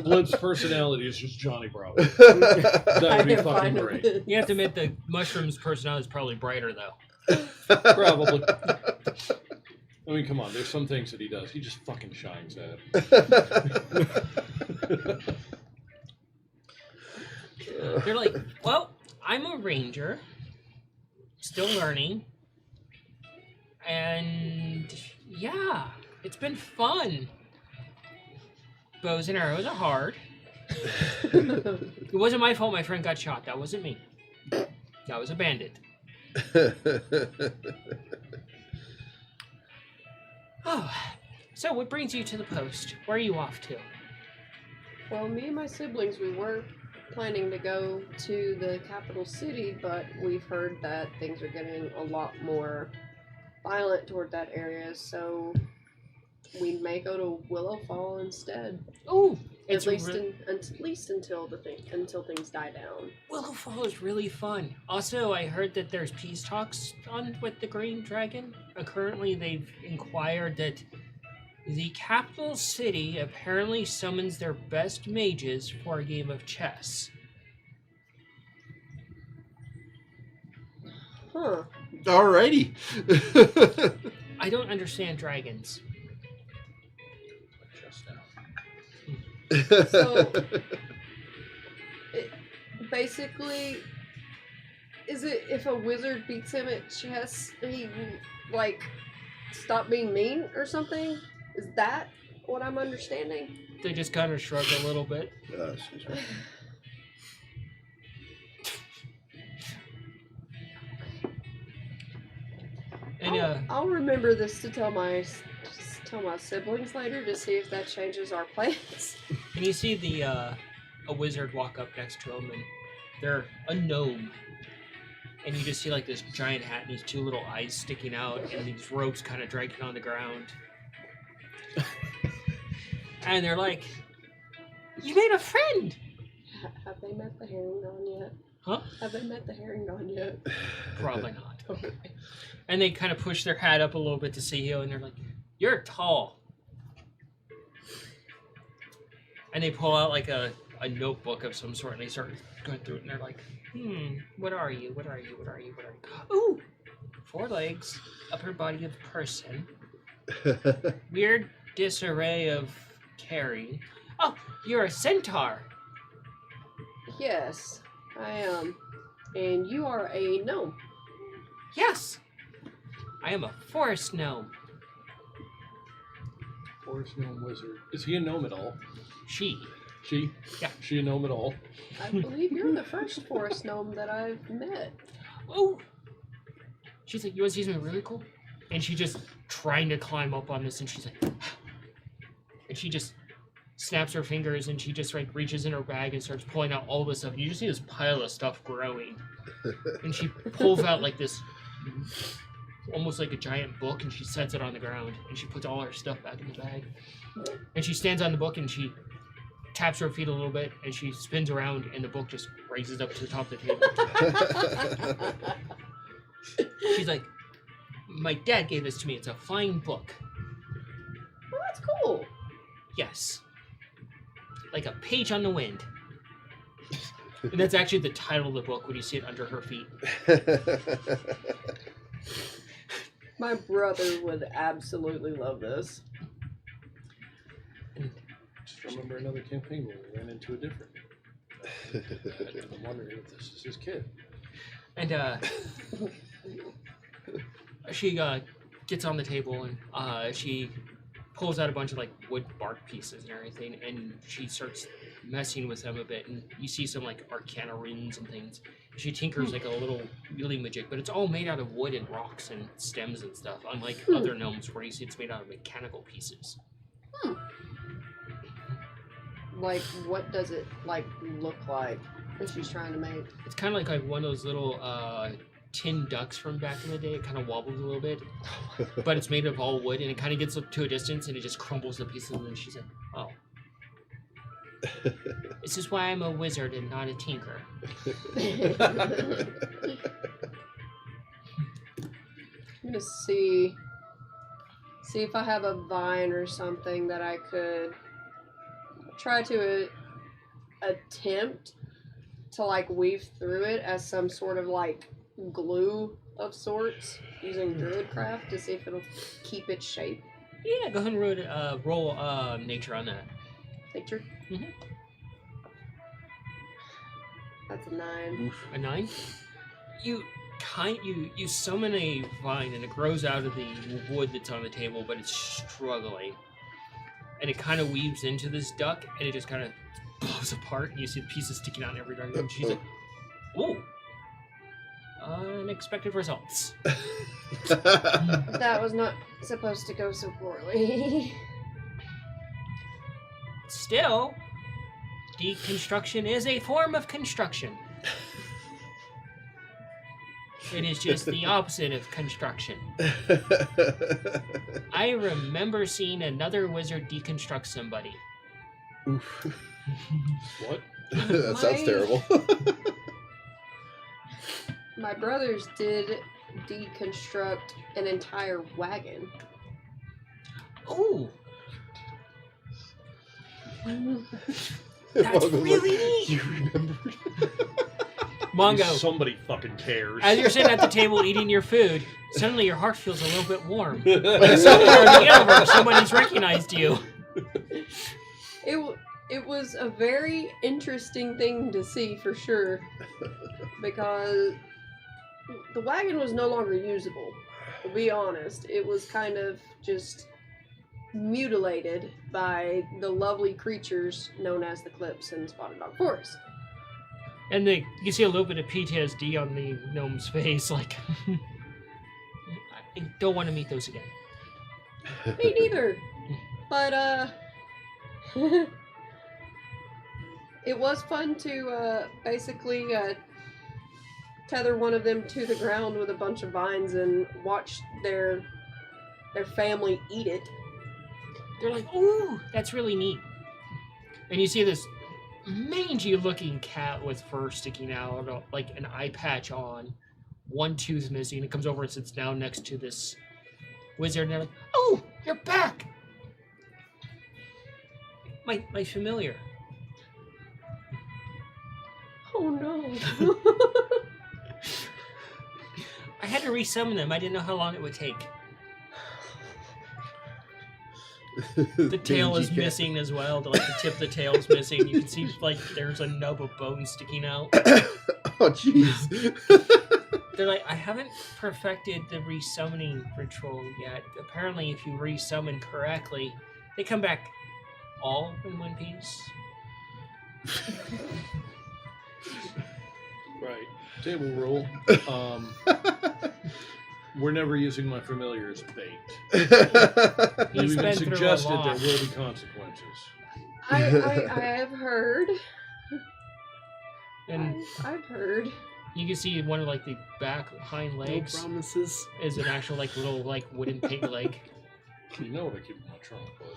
Blip's personality is just Johnny Bravo. I That would be am fucking fine with great. it. You have to admit the mushroom's personality is probably brighter, though. Probably. I mean, come on. There's some things that he does. He just fucking shines at. They're like, well, I'm a ranger, still learning, and yeah, it's been fun. Bows and arrows are hard. It wasn't my fault my friend got shot. That wasn't me. That was a bandit. Oh, so what brings you to the post? Where are you off to? Well, me and my siblings, we were planning to go to the capital city, but we've heard that things are getting a lot more violent toward that area, so we may go to Willow Fall instead. Oh, At it's least, at least until things die down. Willow Fall is really fun. Also, I heard that there's peace talks on with the Green Dragon. Currently, they've inquired that the capital city apparently summons their best mages for a game of chess. Huh. Alrighty. I don't understand dragons. Just now. So- Basically, is it if a wizard beats him at chess, he, like, stop being mean or something? Is that what I'm understanding? They just kind of shrug a little bit. Excuse me. And I'll remember this to tell my siblings later to see if that changes our plans. and you see the a wizard walk up next to him, and they're a gnome. And you just see like this giant hat and these two little eyes sticking out, and these ropes kind of dragging on the ground. And they're like, "You made a friend." Have they met the herringon yet? Huh? Have they met the herringon yet? Probably not. And they kind of push their hat up a little bit to see you, and they're like, "You're tall." And they pull out like a notebook of some sort, and they start going through it, and they're like, what are you? What are you? What are you? What are you? Ooh, 4 legs, upper body of person, weird disarray of carrying. Oh, you're a centaur. Yes, I am. And you are a gnome. Yes, I am a forest gnome. Forest gnome wizard. Is he a gnome at all? She. She? Yeah. She a gnome at all? I believe you're the first forest gnome that I've met. Oh! She's like, you want to see something really cool? And she just trying to climb up on this, and she's like, and she just snaps her fingers, and she just like reaches in her bag and starts pulling out all this stuff. And you just see this pile of stuff growing, and she pulls out like this, almost like a giant book, and she sets it on the ground, and she puts all her stuff back in the bag, and she stands on the book, and she taps her feet a little bit, and she spins around, and the book just raises up to the top of the table. She's like, my dad gave this to me. It's a fine book. Well, that's cool. Yes. Like a page on the wind. And that's actually the title of the book when you see it under her feet. My brother would absolutely love this. Just remember another campaign where we ran into a different. I'm wondering if this is his kid. And she gets on the table, and she pulls out a bunch of like wood bark pieces and everything, and she starts messing with them a bit, and you see some like arcana runes and things. She tinkers like a little wheeling magic, but it's all made out of wood and rocks and stems and stuff, unlike other gnomes where you see it's made out of mechanical pieces. Like, what does it like look like that she's trying to make? It's kind of like one of those little tin ducks from back in the day. It kind of wobbles a little bit, but it's made of all wood, and it kind of gets up to a distance, and it just crumbles to pieces, and then she's like, oh. This is why I'm a wizard and not a tinker. I'm gonna see if I have a vine or something that I could try to attempt to like weave through it as some sort of like glue of sorts using druidcraft to see if it'll keep its shape. Yeah, go ahead and roll nature on that. Nature. Mhm. That's a 9. A 9? You summon a vine, and it grows out of the wood that's on the table, but it's struggling. And it kind of weaves into this duck, and it just kind of blows apart, and you see the pieces sticking out in every direction. And she's like, "Ooh, unexpected results." That was not supposed to go so poorly. Still, deconstruction is a form of construction. It is just the opposite of construction. I remember seeing another wizard deconstruct somebody. Oof. What? That sounds terrible. My brothers did deconstruct an entire wagon. Ooh, that's really neat. You remembered? Mongo, Somebody fucking cares. as you're sitting at the table eating your food, suddenly your heart feels a little bit warm. Like somewhere in the universe, somebody's recognized you. It was a very interesting thing to see for sure, because the wagon was no longer usable. To be honest, it was kind of just mutilated by the lovely creatures known as the Clips in Spotted Dog Forest. And you see a little bit of PTSD on the gnome's face, like, I don't want to meet those again. Me neither. But, it was fun to, basically, tether one of them to the ground with a bunch of vines and watch their family eat it. They're like, ooh, that's really neat. And you see this mangy-looking cat with fur sticking out, like an eye patch on, one tooth missing. It comes over and sits down next to this wizard, and they're like, oh, you're back! My familiar. Oh no. I had to resummon them. I didn't know how long it would take. The tail is missing as well. The tip of the tail is missing. You can see like there's a nub of bone sticking out. Oh, jeez. They're like, I haven't perfected the resummoning ritual yet. Apparently, if you resummon correctly, They come back all in one piece. Right. Table rule. We're never using my familiar as bait. You He's even been through a suggested lot. there will be consequences. I have heard. And I've heard. you can see one of like the back hind No legs promises. is an actual like little like wooden pig leg. You know what I keep in my trunk, but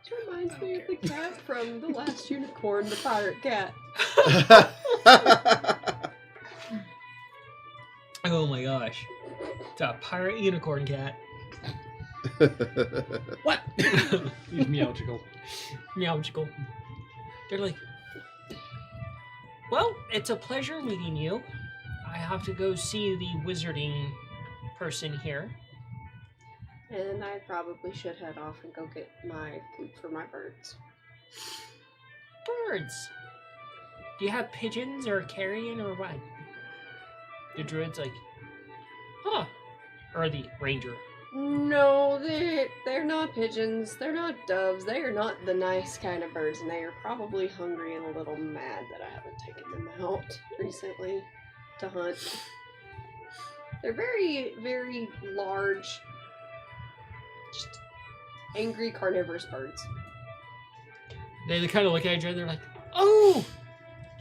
It reminds me of the cat from The Last Unicorn, the pirate cat. Oh my gosh. It's a pirate unicorn cat. What? he's meowchical. Meowchical. They're like, well, it's a pleasure meeting you. I have to go see the wizarding person here. And I probably should head off and go get my food for my birds. Birds. Do you have pigeons or carrion or what? The druid's like, huh. Or the ranger. No, they're not pigeons. They're not doves. They are not the nice kind of birds, and they are probably hungry and a little mad that I haven't taken them out recently to hunt. They're very, very large, just angry carnivorous birds. They kind of look at each other like, oh,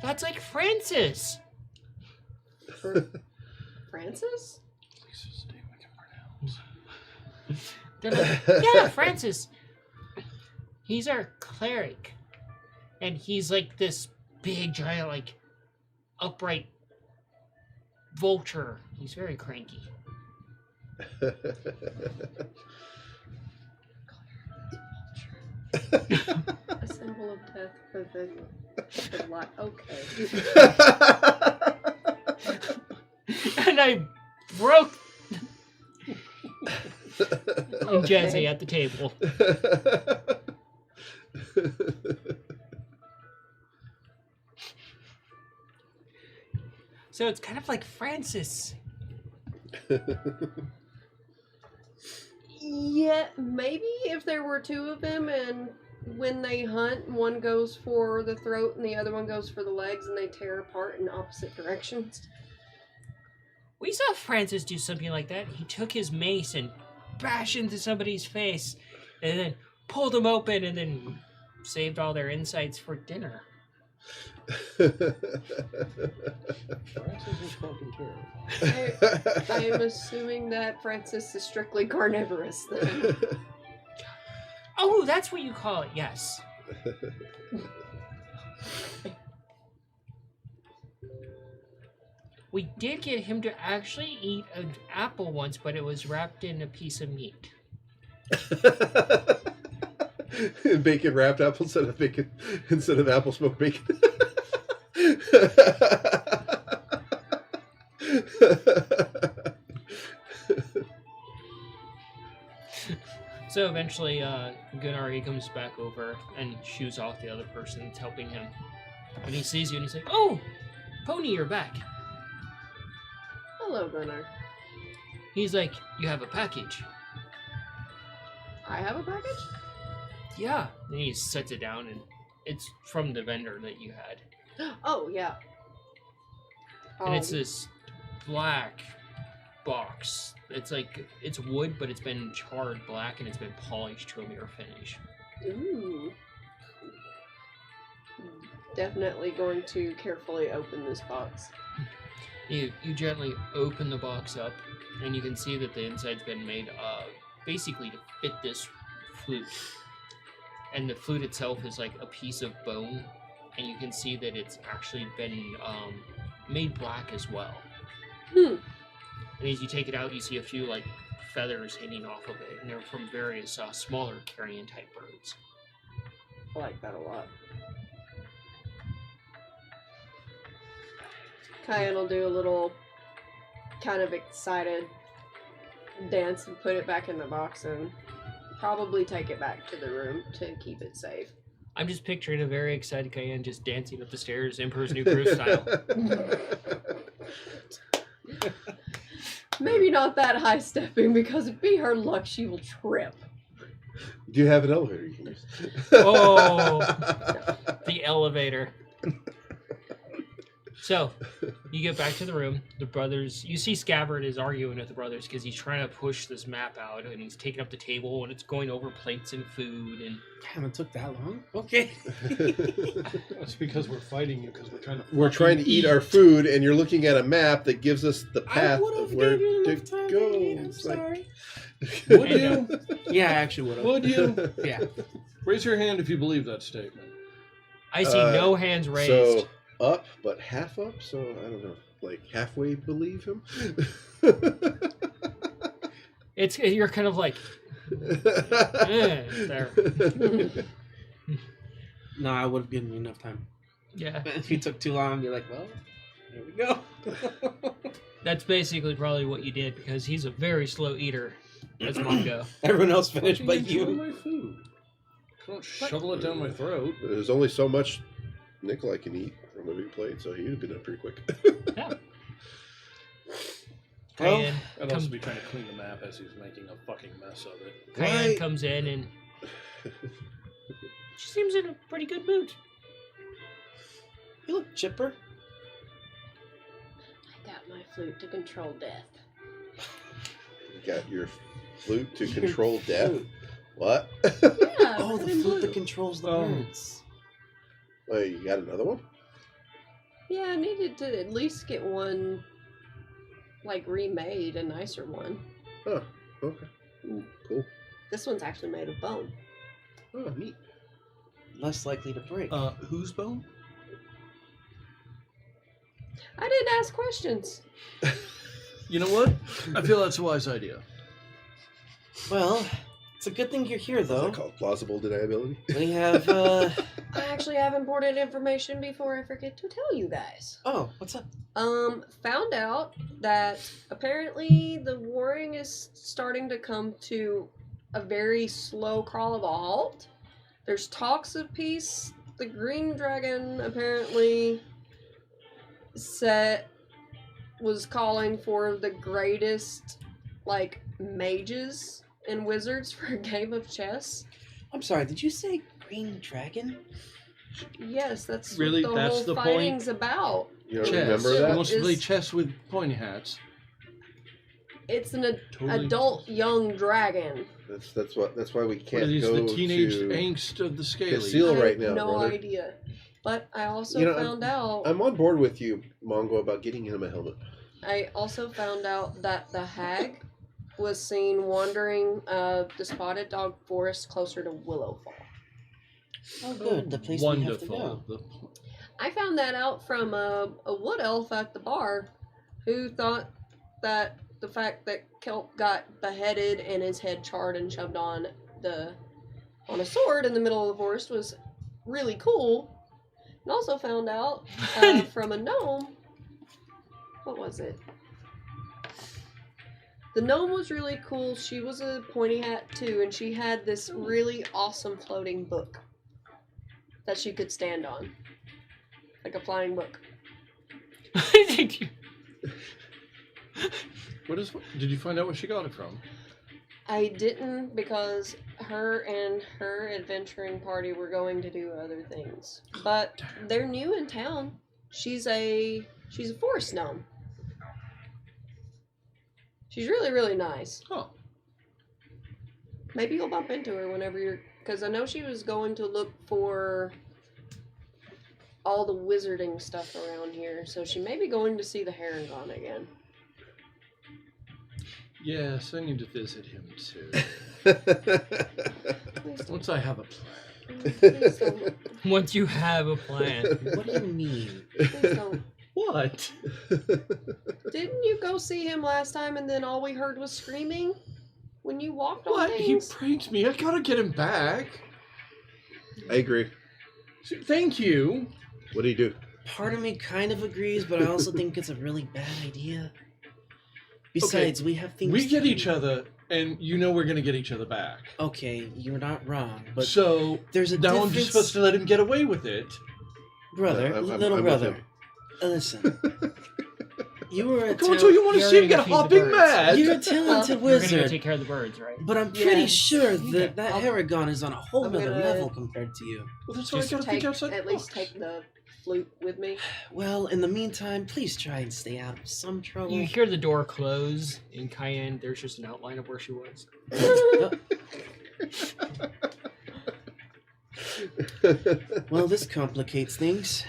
that's like Francis. Francis? Places name I can pronounce. They're like, yeah, Francis. He's our cleric. And he's like this big, giant, like, upright vulture. He's very cranky. A symbol of death for the light. Okay. And I broke Jesse Okay. at the table. So it's kind of like Francis. Yeah, maybe if there were two of them and when they hunt, one goes for the throat and the other one goes for the legs and they tear apart in opposite directions. We saw Francis do something like that. He took his mace and bashed into somebody's face and then pulled them open and then saved all their insides for dinner. Francis is fucking terrifying. I am assuming that Francis is strictly carnivorous then. Oh, that's what you call it, yes. We did get him to actually eat an apple once, but it was wrapped in a piece of meat. Bacon wrapped apple instead of apple smoked bacon. So eventually, Gunnar, he comes back over and shoos off the other person that's helping him. And he sees you and he's like, oh, Pony, you're back. Hello, Gunnar. He's like, you have a package. I have a package? Yeah. Then he sets it down and it's from the vendor that you had. Oh, yeah. And it's this black box. It's like, it's wood, but it's been charred black and it's been polished to a mirror finish. Ooh. Definitely going to carefully open this box. You gently open the box up and you can see that the inside's been made basically to fit this flute. And the flute itself is like a piece of bone, and you can see that it's actually been made black as well. Hmm. And as you take it out, you see a few like feathers hanging off of it, and they're from various smaller carrion type birds. I like that a lot. Kyan will do a little kind of excited dance and put it back in the box and probably take it back to the room to keep it safe. I'm just picturing a very excited Cayenne just dancing up the stairs, Emperor's New Groove style. Maybe not that high stepping because if be her luck, she will trip. Do you have an elevator you can use? Oh. The elevator. So, you get back to the room. The brothers, you see Scabbard is arguing with the brothers because he's trying to push this map out, and he's taking up the table, and it's going over plates and food, and Damn, it took that long? Okay. That's because we're fighting you because We're trying to eat our food, and you're looking at a map that gives us the I path would of have where given you to enough time go. to eat. I'm It's like- sorry. Would you? Yeah, I actually would have. Would you? Yeah. Raise your hand if you believe that statement. I see no hands raised. So up, but half up. So I don't know, like halfway believe him. You're kind of like, there. No, I would have given you enough time. Yeah. But if you took too long, you're like, well, here we go. That's basically probably what you did because he's a very slow eater, as Mongo. Everyone else finished Fucking but enjoy you. my food. Don't shovel it down my throat. There's only so much Nikolai can eat from a big plate, so he'd have been up pretty quick. Yeah. Well, Cayenne, I'd also be trying to clean the map as he's making a fucking mess of it. Cayenne Right. comes in and she seems in a pretty good mood. You look chipper. I got my flute to control death. You got your flute to control death. What? Yeah, Oh, the red and flute that blue. controls the Oh. birds. Wait, you got another one? Yeah, I needed to at least get one, like, remade, a nicer one. Oh, okay. Cool. This one's actually made of bone. Oh, neat. Less likely to break. Whose bone? I didn't ask questions. You know what? I feel that's a wise idea. Well, it's a good thing you're here, Is though. that called plausible deniability? We have, I actually have important information before I forget to tell you guys. Oh, what's up? Found out that apparently the warring is starting to come to a very slow crawl of a halt. There's talks of peace. The Green Dragon apparently was calling for the greatest, like, mages and wizards for a game of chess. I'm sorry, did you say Green Dragon? Yes, that's Really? what the That's whole the point? fighting's about. You don't Chess. remember He that? wants to play Is- chess with pointy hats. It's an Totally. adult young dragon. That's why we What can't is go the teenage to angst of the Casile Scalies? right now, no brother. idea. But I also You know, found out. I'm on board with you, Mongo, about getting him a helmet. I also found out that the hag was seen wandering the Spotted Dog Forest closer to Willowfall. Oh, good. The place we have to Wonderful. go. I found that out from a wood elf at the bar, who thought that the fact that Kelp got beheaded and his head charred and shoved on a sword in the middle of the forest was really cool. And also found out from a gnome. What was it? The gnome was really cool. She was a pointy hat too, and she had this really awesome floating book that she could stand on. Like a flying book. Did you find out where she got it from? I didn't because her and her adventuring party were going to do other things. But they're new in town. She's a forest gnome. She's really, really nice. Oh. Maybe you'll bump into her whenever you're... Because I know she was going to look for all the wizarding stuff around here. So she may be going to see the Harangon again. Yes, I need to visit him too. Please don't. Once I have a plan. Please don't. Once you have a plan. What do you mean? Please don't. What? Didn't you go see him last time and then all we heard was screaming? When you walked on What? He things? pranked me. I gotta get him back. I agree. Thank you. What do you do? Part of me kind of agrees, but I also think it's a really bad idea. Besides, we have things. We get to each do. other, and you know we're gonna get each other back. Okay, you're not wrong, but So there's a now difference. I'm just supposed to let him get away with it. Brother, I'm little with brother, him. listen. You were a Come on, so you want to You're see him gonna get feed the hopping birds. mad? You're a talented You're gonna go wizard, take care of the birds, right? but I'm pretty Yeah. sure Okay. that I'll- Aragon is on a whole I'm nother gonna- level compared to you. Well, that's why I Just gotta think Take, outside at the least box. take the flute with me. Well, in the meantime, please try and stay out of some trouble. You hear the door close in Cayenne. There's just an outline of where she was. Well, this complicates things.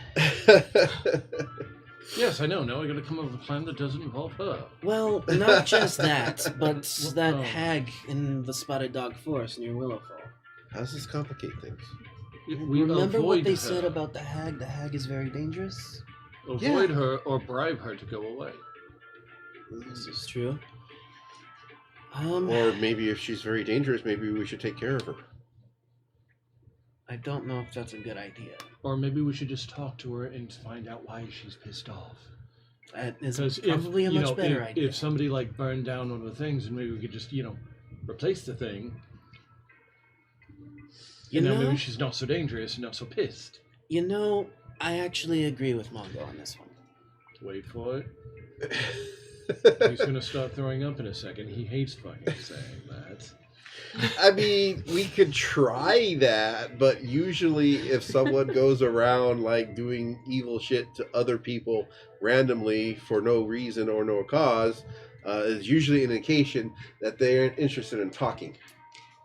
Yes, I know. Now I gotta come up with a plan that doesn't involve her. Well, not just that, but What- that oh. hag in the Spotted Dog Forest near Willowfall. How does this complicate things? We Remember what avoid they her. said about the hag? The hag is very dangerous. Avoid her or bribe her to go away. This is true. Or maybe if she's very dangerous, maybe we should take care of her. I don't know if that's a good idea. Or maybe we should just talk to her and find out why she's pissed off. That is Because probably a much better if, idea. if somebody like burned down one of the things, and maybe we could just replace the thing, You and then know, maybe she's not so dangerous and not so pissed. I actually agree with Mongo on this one. Wait for it. He's gonna start throwing up in a second. He hates fucking saying that. I mean, we could try that, but usually if someone goes around like doing evil shit to other people randomly for no reason or no cause, is usually an indication that they're interested in talking.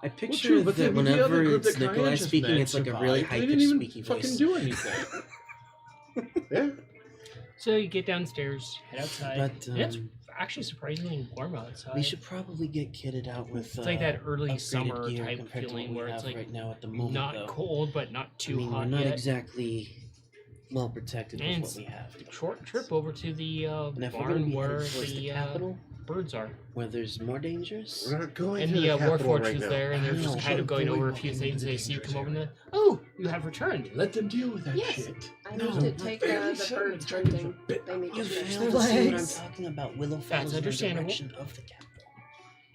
I picture true, but that maybe the other whenever group it's that Kyan Nikolai just speaking, met it's like a really survived. They high-pitched didn't even squeaky fucking voice. do anything. Yeah. So you get downstairs, head outside. But and it's actually surprisingly warm outside. we should probably get kitted out with It's like that early upgraded summer gear type compared to feeling what we where it's have like right now at the moment, not though. cold but not I too mean, we're hot not yet. exactly well protected And with what we have. Short trip over to the And if we're going to barn be where heading towards the the capital, birds are. where there's more dangers, We're not going And to the the capital Warforged right is now. there, and they're I just know, kind of but going going over a back few into things. the They see you dangerous come over and area. they're, oh, you have returned. Let them deal with that Yes. shit. I No, need to my take family the said birds the dragons hunting. were bit They need you to stretch fail their to see what I'm legs. talking about. Willowfall That's is in the understandable. direction of the capital.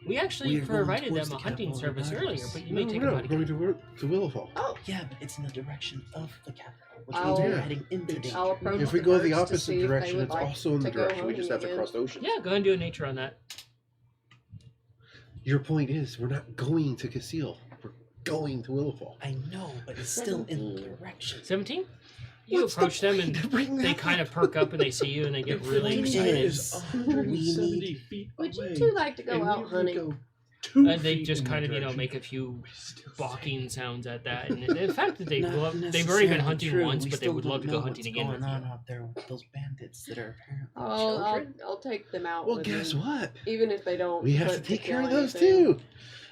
We actually We are going provided towards them a the hunting capital service earlier, regardless. but you may No, take we're them not out going again. to Willowfall. Oh, Yeah, but it's in the direction of the capital, which I'll- means we're Yeah. heading into danger. I'll approach If we the go the birds to opposite see if they direction, would it's like also in the to go direction. We just have to hunting cross the ocean. Yeah, go ahead and do a nature on that. Your point is, we're not going to Casil. We're going to Willowfall. I know, but it's still in the direction. 17? You What's the approach them point and to bring they that kind up? of perk up and they see you and they get really point excited. is- 170 feet Would you away, two like to go and we out would hunting? go 2 And they feet just in kind that of, direction. make a few We still balking sounds at that. And the fact that Not they've already been necessarily hunting true. once, We but they still would don't love to go know hunting what's again with going on you. out there with those bandits that are apparently I'll children. I'll take them out. Well, with guess me. what? Even if they don't. We have to hunt take care kill of those anything, too.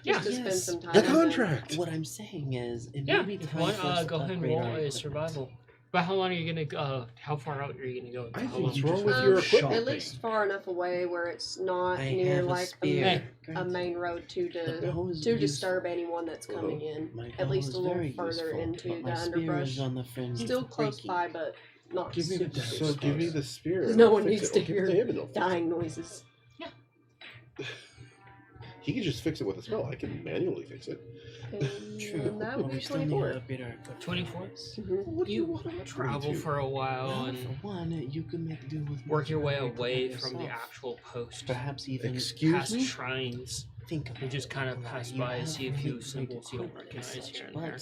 Yeah. Just to spend Yes. some time. The with them. contract. What I'm saying is, it Yeah, may be if you time want, for us to go ahead and upgrade roll our a equipment. survival. But how long are you going to, how far out are you going to go? I How think long? it's wrong with Um, your shop. equipment. At least far enough away where it's not I near have a like a, spear. Hey. a Granted, main road to the bow is to useful. disturb anyone that's coming in. My At bow least is a little very further useful, into but the my spear underbrush. is on the fringe Still of close breaking. by, but not Give me the super. dex. So give me the spear. Because and no I'll one fix needs it. to Or give it hear to him and he'll fix it. dying noises. He can just fix it with a spell. I can manually fix it. True, And that but would we be still need 24. to upgrade our equipment. 24? Mhm. What do You want to travel upgrade to? for a while Well, and for one, you can make do with work your way what you away upgrade from the yourself. actual post. Perhaps even Excuse Past me? shrines. think about You just it, kind of Nikolai. pass You by, have see a really few great symbols you don't equipment as recognize such, here and but there.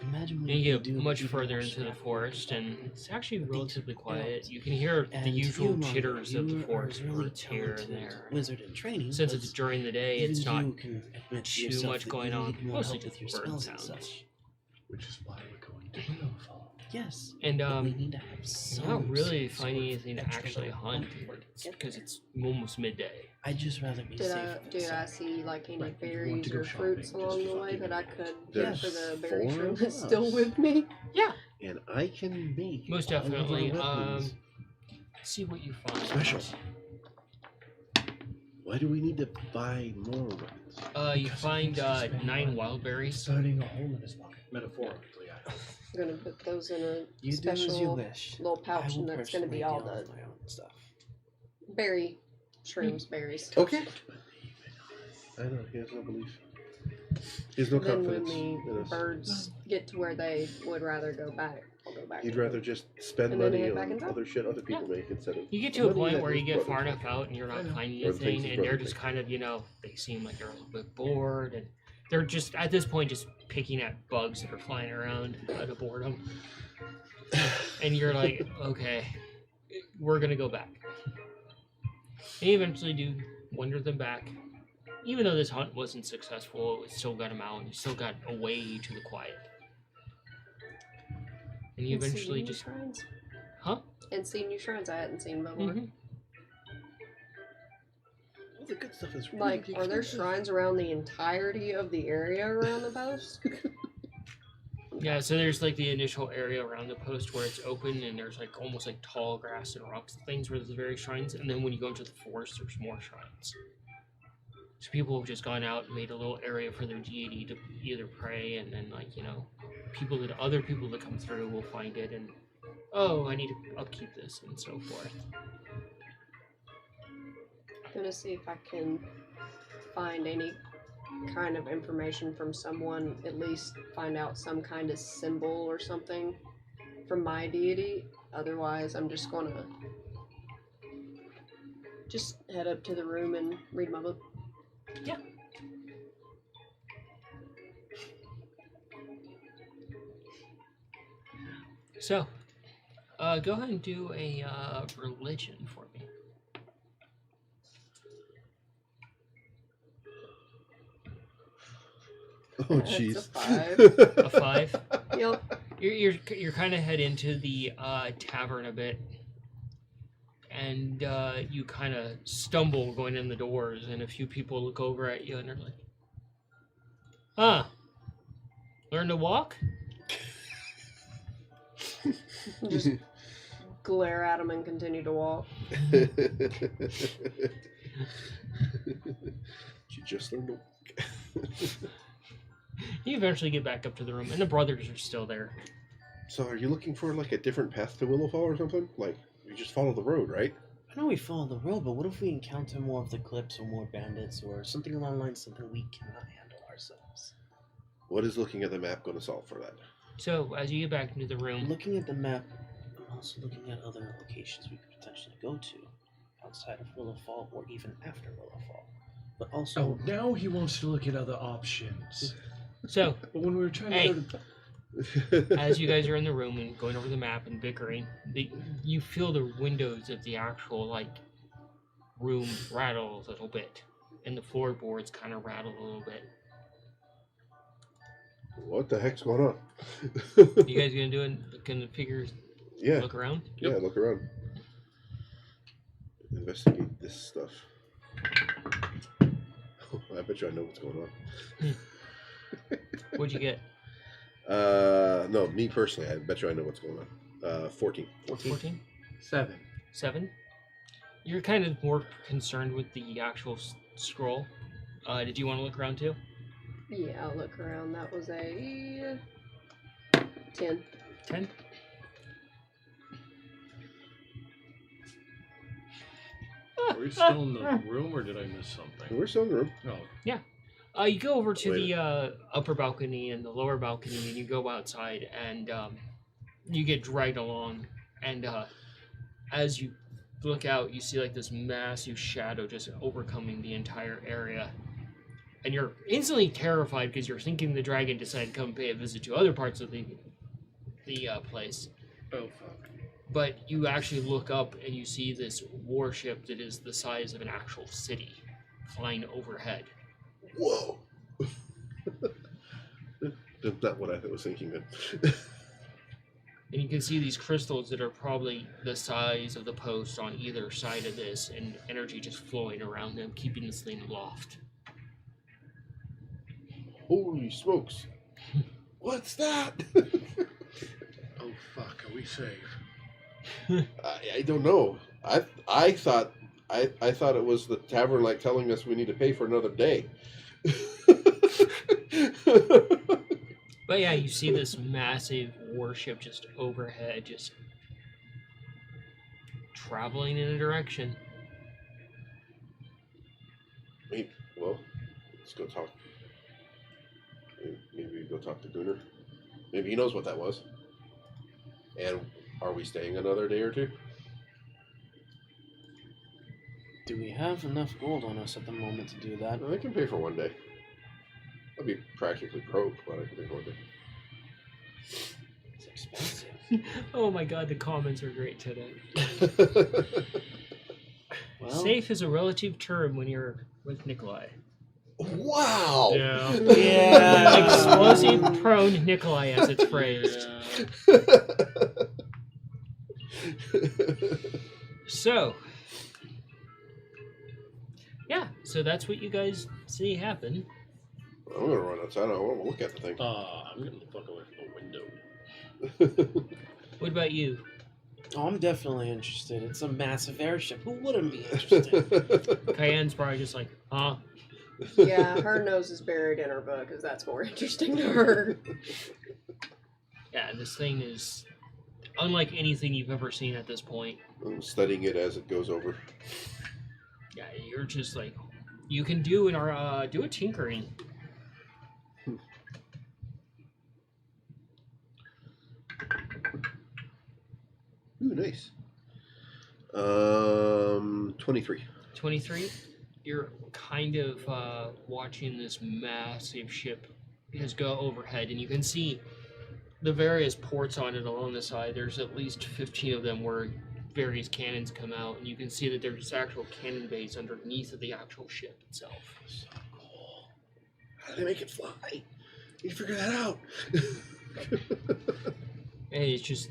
imagine what And you could get do much with further our into the strap. forest, and it's actually Think relatively about quiet. it. You can hear the And usual you, Mongo, chitters of you the are forest really birds here and talented there. Wizard in training. Since but it's during the day, even it's not you can admit to too yourself much that going you on, need more mostly help just with your bird spells and sounds. such. Which is why we're going to Willowfall. Yes, And but we need to have you're some not really sort finding of anything to extra actually help hunt before we get because there. it's almost midday. I'd just rather be Did safe. I than did I sorry. see like any Right, if you want berries to go or fruits shopping, along just the way fucking that I go. could There's get for the berry four shroom of that's still us. with me? And I can make Most all of our definitely. weapons. See what you find. Special. Why do we need to buy more weapons? You Because find it makes you spend 9 money. wild berries. Starting a hole in his pocket. Metaphorically, I hope. I'm gonna put those in a You do as you special wish. little I pouch, will and that's gonna be personally all deal the with my own stuff. berry shrooms, berries. Okay. I know, he has no belief. He has no Then when confidence the in us. birds get to where they would rather go back, I'll go go back. He'd rather just spend And then money head back on inside? other shit other people make instead of. You get the to a money point that where his you get brother far makes. enough out and you're not finding Or the things anything, his and they're brother just makes. kind of, they seem like they're a little bit bored, and they're just, at this point, just picking at bugs that are flying around out of boredom. And you're like, okay, we're going to go back. And you eventually do wander them back. Even though this hunt wasn't successful, it still got them out, and you still got away to the quiet. And you And see eventually new just... shrines. Huh? And see new shrines I hadn't seen before. Mm-hmm. All the good stuff is really Like, are there expensive. shrines around the entirety of the area around the post? Yeah, so there's like the initial area around the post where it's open, and there's like almost like tall grass and rocks and things where there's various shrines, and then when you go into the forest, there's more shrines. So people have just gone out and made a little area for their deity to either pray, and then other people that come through will find it, and I need to upkeep this, and so forth. I'm gonna see if I can find any kind of information from someone, at least find out some kind of symbol or something from my deity. Otherwise, I'm just gonna head up to the room and read my book. Yeah. So, go ahead and do a religion for me. Oh That's a jeez. 5. A 5. Yep. You're kind of head into the tavern a bit, and you kind of stumble going in the doors, and a few people look over at you and they're like, "Huh? Learn to walk?" Just glare at him and continue to walk. You just learned to walk. You eventually get back up to the room, and the brothers are still there. So are you looking for like a different path to Willowfall or something? Like you just follow the road, right? I know we follow the road, but what if we encounter more of the clips or more bandits or something along the lines, something we cannot handle ourselves? What is looking at the map going to solve for that? So as you get back into the room, Looking at the map, I'm also looking at other locations we could potentially go to outside of Willowfall or even after Willowfall. But also, Oh, now he wants to look at other options. so But when we were trying Hey. to go to... as you guys are in the room and going over the map and bickering, you feel the windows of the actual room rattle a little bit, and the floorboards kind of rattle a little bit. What the heck's going on? You guys gonna figure Yeah, look around? yeah. Look around. Investigate this stuff. I bet you I know what's going on. What'd you get? No, me personally, I bet you I know what's going on. 14. 14? 7. 7? You're kind of more concerned with the actual scroll. Did you want to look around too? Yeah, I'll look around. That was a 10. 10? Are we still in the room, or did I miss something? We're still in the room. No. You go over to Wait. the upper balcony and the lower balcony, and you go outside, and you get dragged along. And as you look out, you see this massive shadow just overcoming the entire area. And you're instantly terrified because you're thinking the dragon decided to come pay a visit to other parts of the place. Oh, fuck. But you actually look up and you see this warship that is the size of an actual city flying overhead. Whoa! That's not what I was thinking then. And you can see these crystals that are probably the size of the post on either side of this, and energy just flowing around them, keeping this thing aloft. Holy smokes! What's that? Oh, fuck. Are we safe? I don't know. I thought it was the tavern telling us we need to pay for another day. But yeah, you see this massive warship just overhead, just traveling in a direction. Maybe. Well, let's go talk. Maybe go talk to Gunnar. Maybe he knows what that was. And are we staying another day or two? Do we have enough gold on us at the moment to do that? I can pay for 1 day. I'll be practically broke, but I can pay for 1 day. It's expensive. Oh my god, the comments are great today. Well, Safe is a relative term when you're with Nikolai. Wow! Yeah. Yeah. Explosive prone Nikolai, as it's phrased. So, yeah, so that's what you guys see happen. I'm gonna run outside. I want to look at the thing. I'm getting the fuck away from the window. What about you? Oh, I'm definitely interested. It's a massive airship. Who wouldn't be interested? Cayenne's probably just like, huh? Yeah, her nose is buried in her book, because that's more interesting to her. Yeah, this thing is unlike anything you've ever seen at this point. I'm studying it as it goes over. Yeah, you're just like, you can do a tinkering. Ooh, nice. 23. 23, you're kind of watching this massive ship just go overhead, and you can see the various ports on it along the side. There's at least 15 of them where various cannons come out, and you can see that there's actual cannon bays underneath of the actual ship itself. So cool. How do they make it fly? You figure that out. And it's just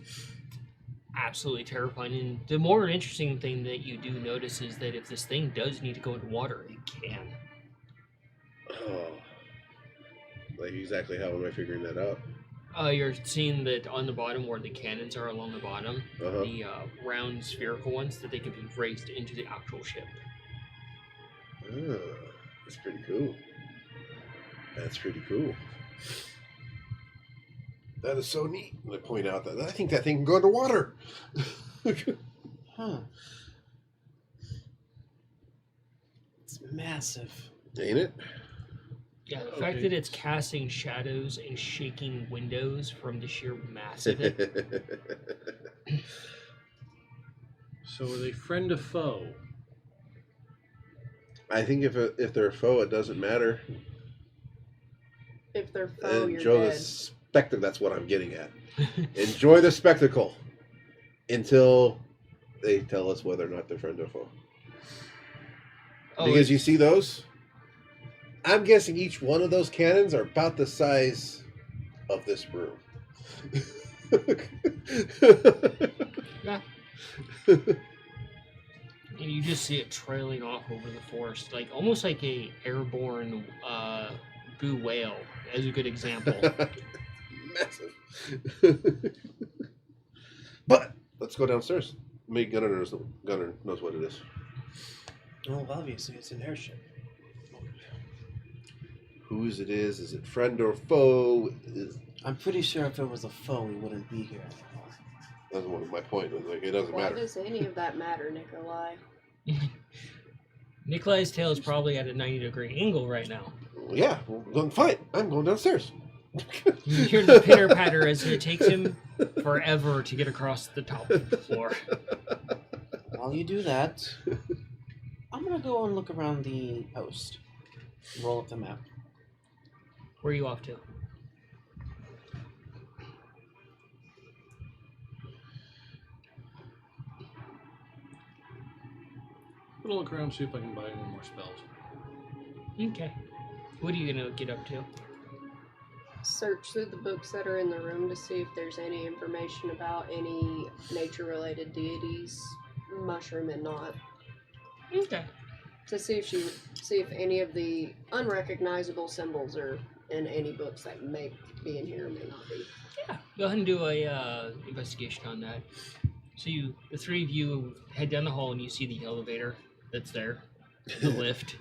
absolutely terrifying. And the more interesting thing that you do notice is that if this thing does need to go into water, it can. Oh. Like, exactly how am I figuring that out? You're seeing that on the bottom where the cannons are along the bottom, Uh-huh. the round spherical ones, that they can be raised into the actual ship. Oh, that's pretty cool. That's pretty cool. That is so neat. And I point out that I think that thing can go underwater. Huh. It's massive. Ain't it? Yeah, the Okay. fact that it's casting shadows and shaking windows from the sheer mass of it. So are they friend or foe? I think if they're a foe, it doesn't matter. If they're foe, you're Enjoy the dead. spectacle. That's what I'm getting at. Enjoy the spectacle until they tell us whether or not they're friend or foe. Oh, Because you see those? I'm guessing each one of those cannons are about the size of this room. yeah. And you just see it trailing off over the forest, like almost like a airborne blue whale, as a good example. Massive. But let's go downstairs. Maybe Gunner knows what it is. Well, obviously it's an airship. Whose it is? Is it friend or foe? I'm pretty sure if it was a foe, we wouldn't be here. That's one of my point. Like, it doesn't Why matter. does any of that matter, Nikolai? Nikolai's tail is probably at a 90-degree angle right now. Yeah, well, then fine. I'm going downstairs. You hear the pitter patter as it takes him forever to get across the top of the floor. While you do that, I'm gonna go and look around the post. Roll up the map. Where are you off to? I'm gonna look around, see if I can buy any more spells. Okay. What are you gonna get up to? Search through the books that are in the room to see if there's any information about any nature-related deities, mushroom and not. Okay. To see if any of the unrecognizable symbols are in any books that may be in here or may not be. Yeah. Go ahead and do a investigation on that. So the three of you head down the hall and you see the elevator that's there, the lift.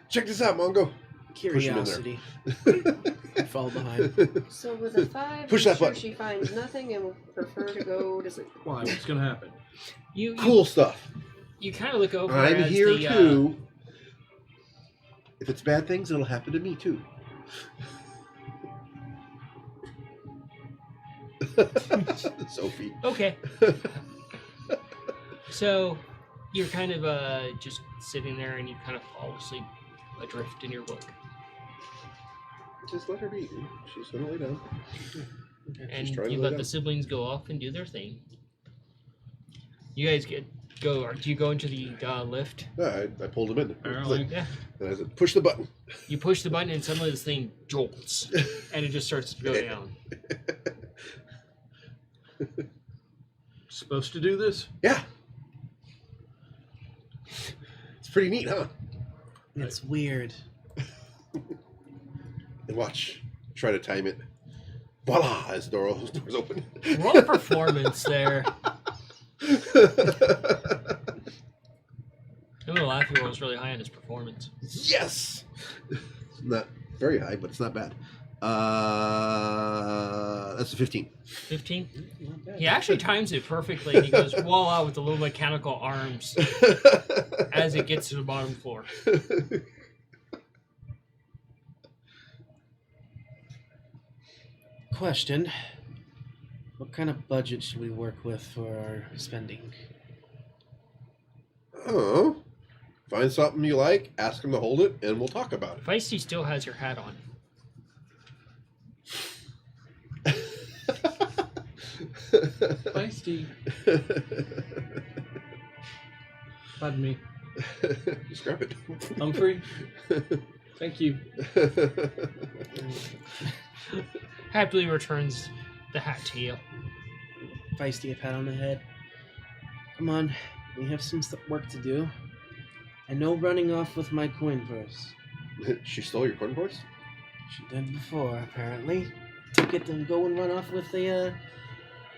Check this out, Mongo. Push him in there. Curiosity. I fall behind. So with a 5, Push I'm that sure button. she finds nothing and would prefer to go to sleep. Why? What's gonna happen? You Cool stuff. You kind of look over. I'm as here the, too. If it's bad things, it'll happen to me too. Sophie. Okay. So you're kind of just sitting there and you kind of fall asleep adrift in your book. Just let her be. She's gonna lay down. And She's trying you to lay let the down. siblings go off and do their thing. You guys go. Or do you go into the lift? Yeah, I pulled him in. Apparently. Yeah. And I said, push the button. You push the button and suddenly this thing jolts, and it just starts to go down. Supposed to do this? Yeah. It's pretty neat, huh? It's weird. And watch. Try to time it. Voila! As the doors open. Roll performance there. I'm gonna laugh. He rolls really high on his performance. Yes! It's not very high, but it's not bad. That's a 15. 15. Not bad. He actually times it perfectly. And he goes voila with the little mechanical arms as it gets to the bottom floor. Question. What kind of budget should we work with for our spending? Oh. Find something you like, ask him to hold it, and we'll talk about it. Feisty still has your hat on. Feisty. Pardon me. Just grab it. Humphrey? Thank you. Happily returns the hat to you. Feisty, a pat on the head. Come on, we have some work to do. And no running off with my coin purse. She stole your coin purse? She did before, apparently. Took it to go and run off with the,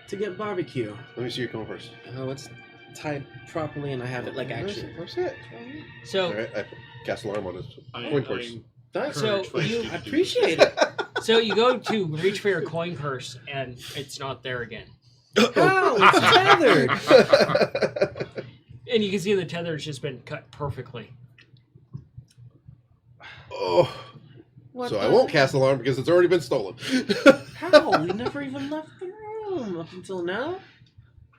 to get barbecue. Let me see your coin purse. Oh, it's tied properly and I have it like action. Where's it? So, Alright, I cast alarm on his I- coin purse. That's So encourage you- Feisty to I do appreciate this. it. so you go to reach for your coin purse, and it's not there again. How? It's tethered. And you can see the tether's just been cut perfectly. Oh, What so I the- won't cast alarm because it's already been stolen. How? We never even left the room up until now.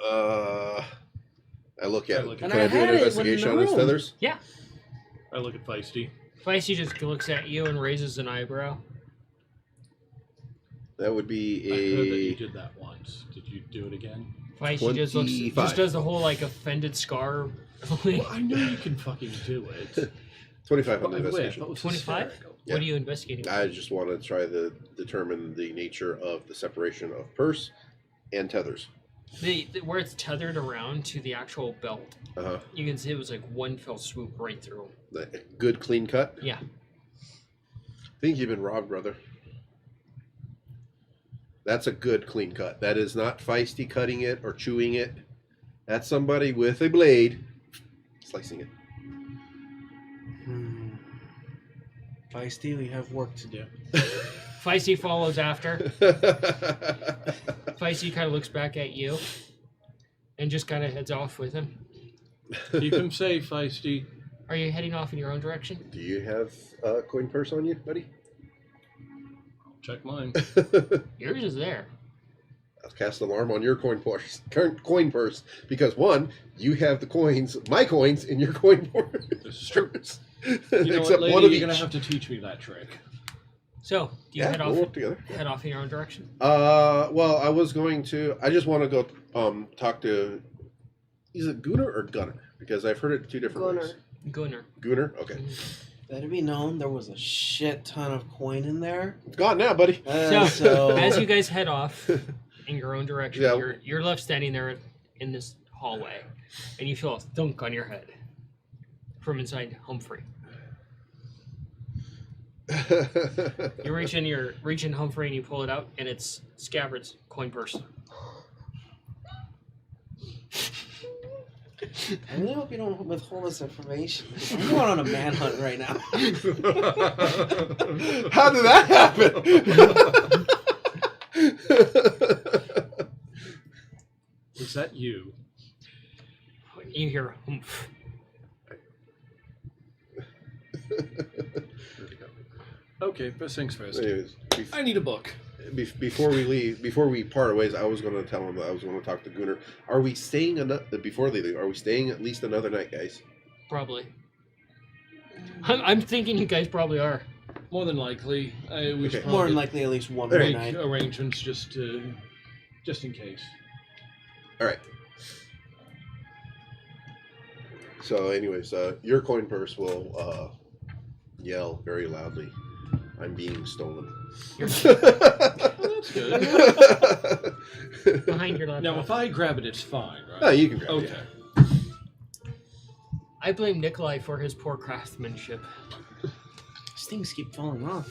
I look at I it. look Can at I it. do I an had it when investigation in on the his room. feathers? I look at Feisty. Feisty just looks at you and raises an eyebrow. That would be I heard that you a did that once. Did you do it again? Feisty just 25. does the whole like offended scar. Well, I know you can fucking do it. 25 on the I wish. investigation. That was 25? hysterical. Yeah. What are you investigating? I just want to try to determine the nature of the separation of purse and tethers. Where it's tethered around to the actual belt, Uh-huh. you can see it was like one fell swoop right through. The good clean cut. Yeah. I think you've been robbed, brother. That's a good clean cut. That is not Feisty cutting it or chewing it. That's somebody with a blade slicing it. Feisty, we have work to do. Feisty follows after. Feisty kind of looks back at you and just kind of heads off with him. Keep him safe, Feisty. Are you heading off in your own direction? Do you have a coin purse on you, buddy? Check mine. Yours is there. I'll cast alarm on your coin purse, because one, you have the coins, my coins, in your coin purse. This is true. You know Except what, lady? one of You're each. gonna have to teach me that trick. So, do you Yeah, head we'll off? work together. Head off in your own direction. Well, I was going to. I just want to go talk to. Is it Gunnar or Gunner? Because I've heard it two different Gunner. ways. Gunner. Gunnar. Okay, Better be known, there was a shit ton of coin in there. it's gone now, buddy. So, as you guys head off in your own direction, Yeah. you're left standing there in this hallway, and you feel a thunk on your head from inside Humphrey. You reach in Humphrey and you pull it out, and it's Scabbard's coin purse. I really hope you don't withhold this information. I'm going on a manhunt right now. How did that happen? Was that you? You hear humph. Where'd it go? Okay, first things first. Anyways, I need a book. before we leave, before we part ways, I was going to tell him that I was going to talk to Gunnar. Are we staying before they leave? Are we staying at least another night, guys? Probably. I'm thinking you guys probably are. More than likely. We should More than probably likely, at least one more make night. arrangements just in case. All right. So, anyways, your coin purse will yell very loudly, "I'm being stolen." That's good. Behind your laptop. Now, if I grab it, it's fine, right? No, you can grab Okay. it. I blame Nikolai for his poor craftsmanship. These things keep falling off.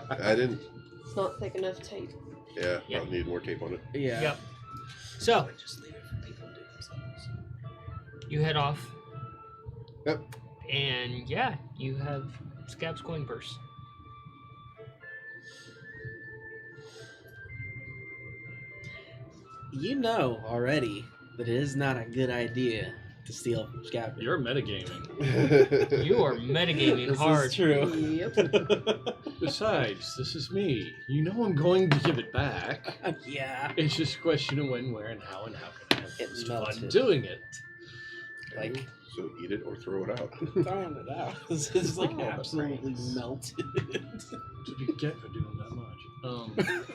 I didn't. It's not thick enough tape. Yeah, Yeah. probably need more tape on it. Yeah. Yep. So, Just leave it for people to do themselves. you head off. Yep. And yeah, you have Scab's coin purse. You know already that it is not a good idea to steal from Scab. You're metagaming. You are metagaming This hard. is true. Yep. Besides, this is me. You know I'm going to give it back. Yeah. It's just a question of when, where, and how can I have It fun melted. doing it. Like So eat it or throw it out. throwing it out. This is like Oh, absolutely brains. melted. What do you get for doing that much?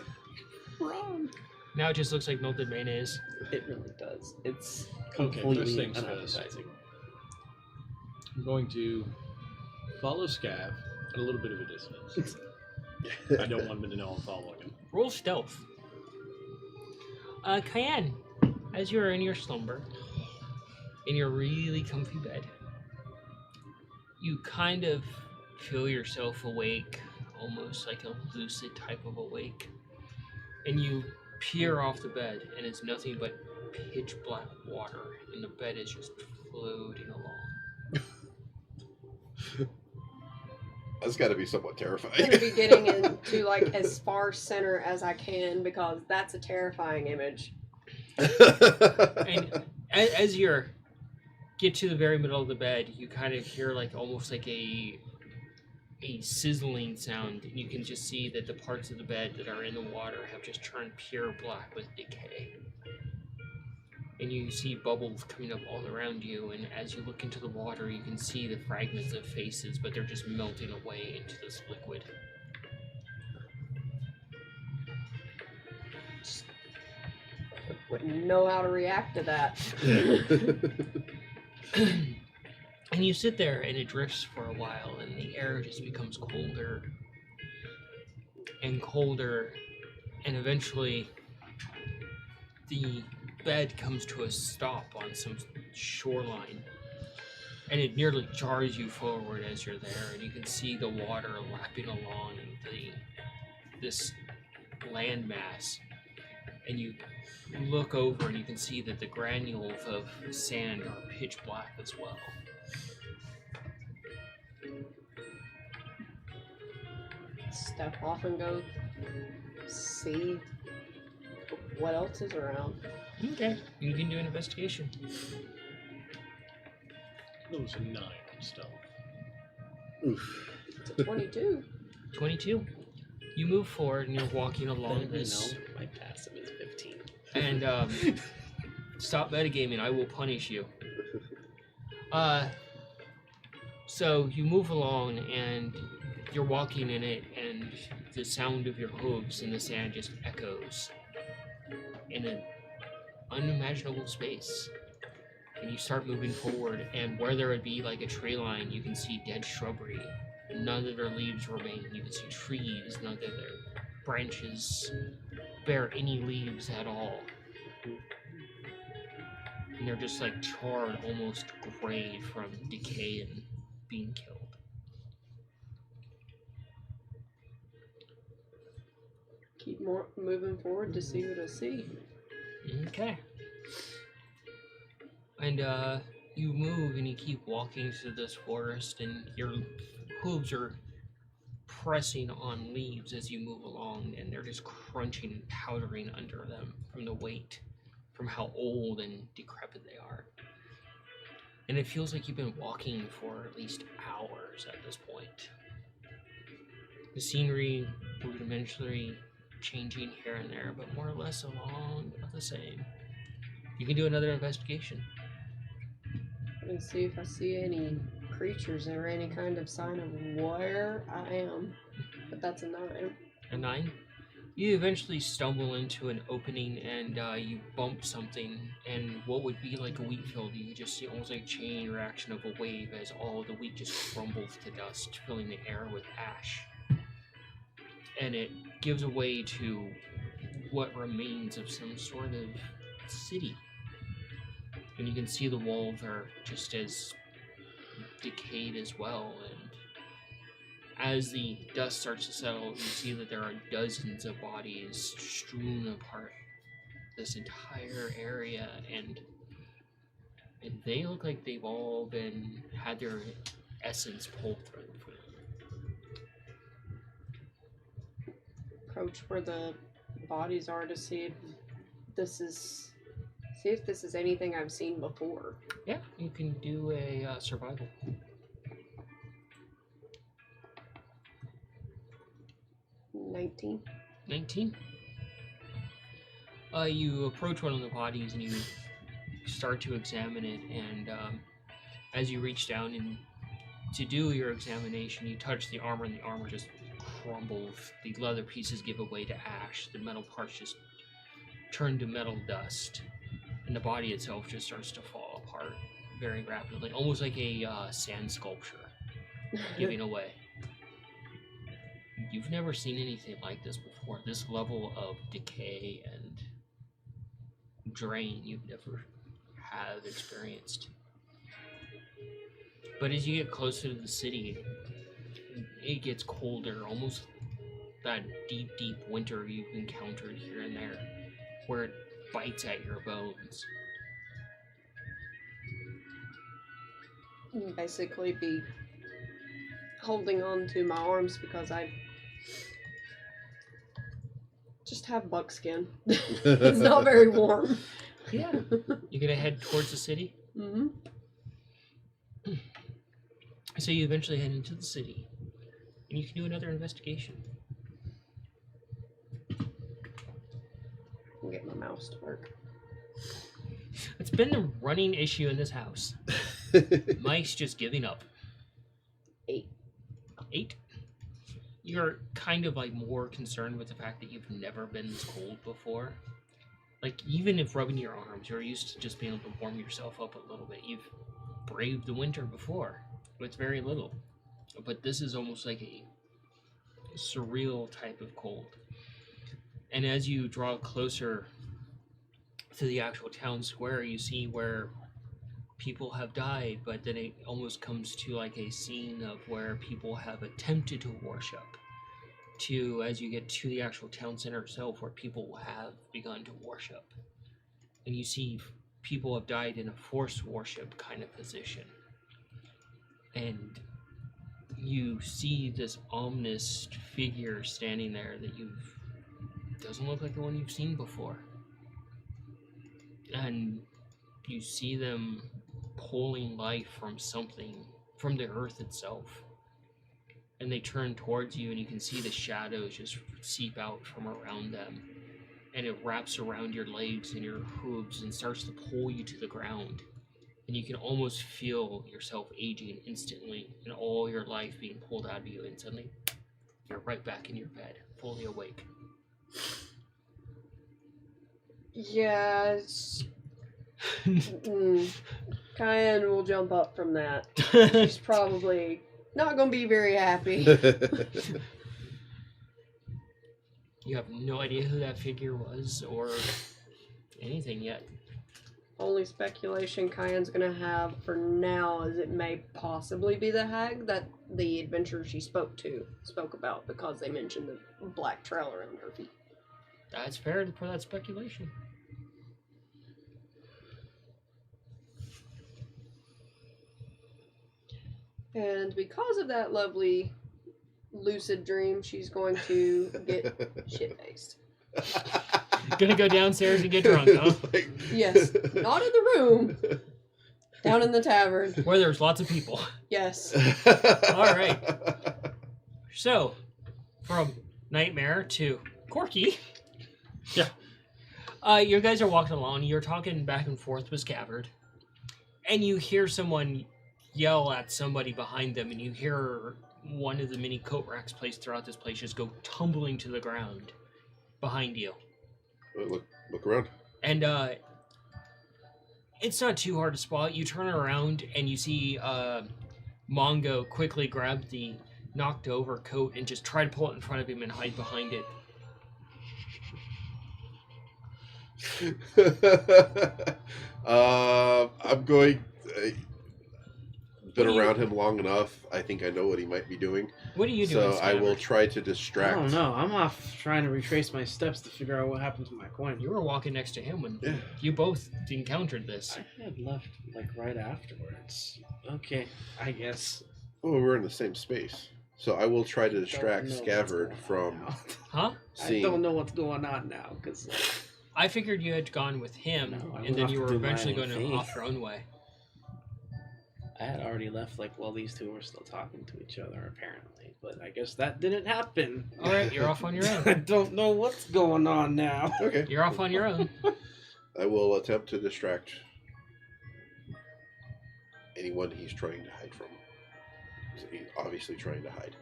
Wrong. Now it just looks like melted mayonnaise. It really does. It's Okay, completely first things first. unappetizing. I'm going to follow Scav at a little bit of a distance. I don't want him to know I'm following him. Roll stealth. Cayenne, as you're in your slumber, in your really comfy bed, you kind of feel yourself awake, almost like a lucid type of awake. And you peer off the bed, and it's nothing but pitch black water, and the bed is just floating along. That's got to be somewhat I'm terrifying. gonna be getting into like as far center as I can because that's a terrifying image. And as you're get to the very middle of the bed, you kind of hear like almost like a sizzling sound, and you can just see that the parts of the bed that are in the water have just turned pure black with decay. And you see bubbles coming up all around you, and as you look into the water, you can see the fragments of faces, but they're just melting away into this liquid. Wouldn't know how to react to that. And you sit there, and it drifts for a while, and the air just becomes colder and colder, and eventually the bed comes to a stop on some shoreline, and it nearly jars you forward as you're there, and you can see the water lapping along this landmass, and you look over and you can see that the granules of sand are pitch black as well. Step off and go see what else is around. Okay, you can do an investigation. That was a 9 stealth. Oof. It's a 22. 22. You move forward and you're walking along this. My passive is 15. And stop metagaming, I will punish you. So you move along and you're walking in it, and the sound of your hooves in the sand just echoes in an unimaginable space. And you start moving forward, and where there would be like a tree line, you can see dead shrubbery. None of their leaves remain. You can see trees, none of their branches bear any leaves at all. And they're just like charred, almost gray from decay and being killed. Keep moving forward to see what I see. Okay. And you move and you keep walking through this forest, and your hooves are pressing on leaves as you move along, and they're just crunching and powdering under them from the weight, from how old and decrepit they are. And it feels like you've been walking for at least hours at this point. The scenery rudimentary changing here and there, but more or less along the same. You can do another investigation. And see if I see any creatures or any kind of sign of where I am. But that's a 9. A 9. You eventually stumble into an opening and you bump something, and what would be like a wheat field, you just see almost like a chain reaction of a wave as all the wheat just crumbles to dust, filling the air with ash. And it gives way to what remains of some sort of city. And you can see the walls are just as decayed as well, and as the dust starts to settle, you see that there are dozens of bodies strewn apart this entire area, and they look like they've all had their essence pulled through. Approach where the bodies are to see if this is anything I've seen before. Yeah, you can do a survival. 19. 19. You approach one of the bodies and you start to examine it, and as you reach down and to do your examination, you touch the armor, and the armor just crumbles. The leather pieces give way to ash. The metal parts just turn to metal dust, and the body itself just starts to fall apart very rapidly, almost like a sand sculpture giving away. You've never seen anything like this before. This level of decay and drain you've never have experienced. But as you get closer to the city, it gets colder, almost that deep, deep winter you've encountered here and there, where it bites at your bones. Basically be holding on to my arms because I just have buckskin. It's not very warm. Yeah. You're gonna head towards the city? Mm-hmm. So you eventually head into the city, and you can do another investigation. I'll get my mouse to work. It's been the running issue in this house. Mike's just giving up. 8. 8? You're kind of like more concerned with the fact that you've never been this cold before. Like, even if rubbing your arms, you're used to just being able to warm yourself up a little bit. You've braved the winter before with very little. But this is almost like a surreal type of cold. And as you draw closer to the actual town square, you see where people have died, but then it almost comes to like a scene of where people have attempted to worship, to as you get to the actual town center itself where people have begun to worship. And you see people have died in a forced worship kind of position. And you see this ominous figure standing there that doesn't look like the one you've seen before. And you see them pulling life from something, from the earth itself. And they turn towards you, and you can see the shadows just seep out from around them. And it wraps around your legs and your hooves and starts to pull you to the ground. And you can almost feel yourself aging instantly, and all your life being pulled out of you, and suddenly you're right back in your bed, fully awake. Yeah, Cayenne will jump up from that. She's probably not going to be very happy. You have no idea who that figure was or anything yet. Only speculation Cayenne's going to have for now is it may possibly be the hag that the adventurer she spoke about, because they mentioned the black trail around her feet. That's fair for that speculation. And because of that lovely lucid dream, she's going to get shit-faced. Gonna go downstairs and get drunk, huh? Yes. Not in the room. Down in the tavern. Where there's lots of people. Yes. Alright. So, from nightmare to Corky. Yeah. You guys are walking along. You're talking back and forth with Scabbard, and you hear someone yell at somebody behind them, and you hear one of the many coat racks placed throughout this place just go tumbling to the ground behind you. Look around. And it's not too hard to spot. You turn around and you see Mongo quickly grab the knocked over coat and just try to pull it in front of him and hide behind it. I'm going. Been around him long enough. I think I know what he might be doing. What are you doing? So I will Scabbard? try to I distract. don't know. I'm off trying to retrace my steps to figure out what happened to my coin. You were walking next to him when Yeah. you both encountered this. I had left like right afterwards. Okay, I guess. Oh, we're in the same space. So I will try to distract Don't know what's Scabbard going on from now. Huh? I seeing. don't know what's going on now because I figured you had gone with him, No, I and went then off you to were do my eventually own going thing. off your own way. I had already left like while these two were still talking to each other apparently, but I guess that didn't happen. All right, you're off on your I own. don't know what's going on now. Okay. You're off on your own. I will attempt to distract anyone he's trying to hide from. He's obviously trying to hide.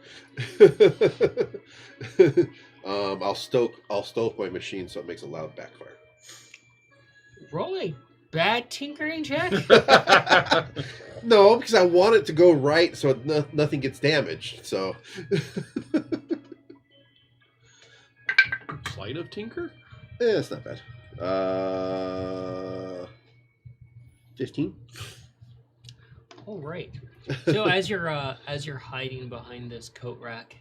I'll stoke my machine so it makes a loud backfire. Roll a bad tinkering check. No, because I want it to go right so nothing gets damaged. So Sleight of Tinker? it's not bad. 15. All right. So as you're hiding behind this coat rack,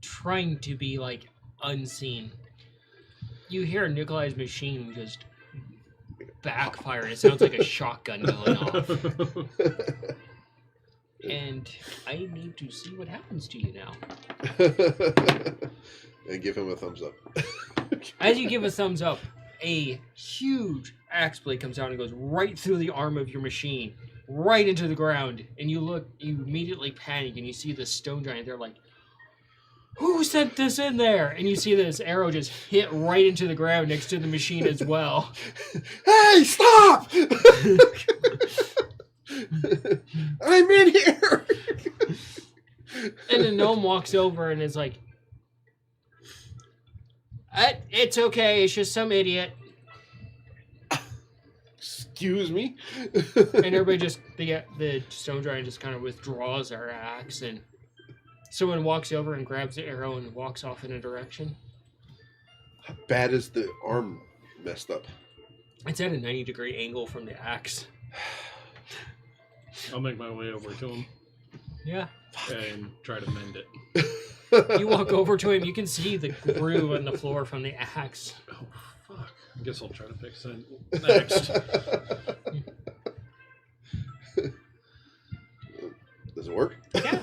trying to be like unseen, you hear Nikolai's machine just backfire. It sounds like a shotgun going off. And I need to see what happens to you now. And give him a thumbs up. As you give a thumbs up, a huge axe blade comes out and goes right through the arm of your machine, right into the ground. And you immediately panic, and you see the stone giant there like, who sent this in there? And you see this arrow just hit right into the ground next to the machine as well. Hey, stop! I'm in here! And the gnome walks over and is like, it's okay, it's just some idiot. Excuse me? And everybody just, the stone giant just kind of withdraws their axe, and someone walks over and grabs the arrow and walks off in a direction. How bad is the arm messed up? It's at a 90-degree angle from the axe. I'll make my way over to him Yeah. and try to mend it. You walk over to him, you can see the groove on the floor from the axe. Oh, fuck. I guess I'll try to fix it next. Does it work? Yeah.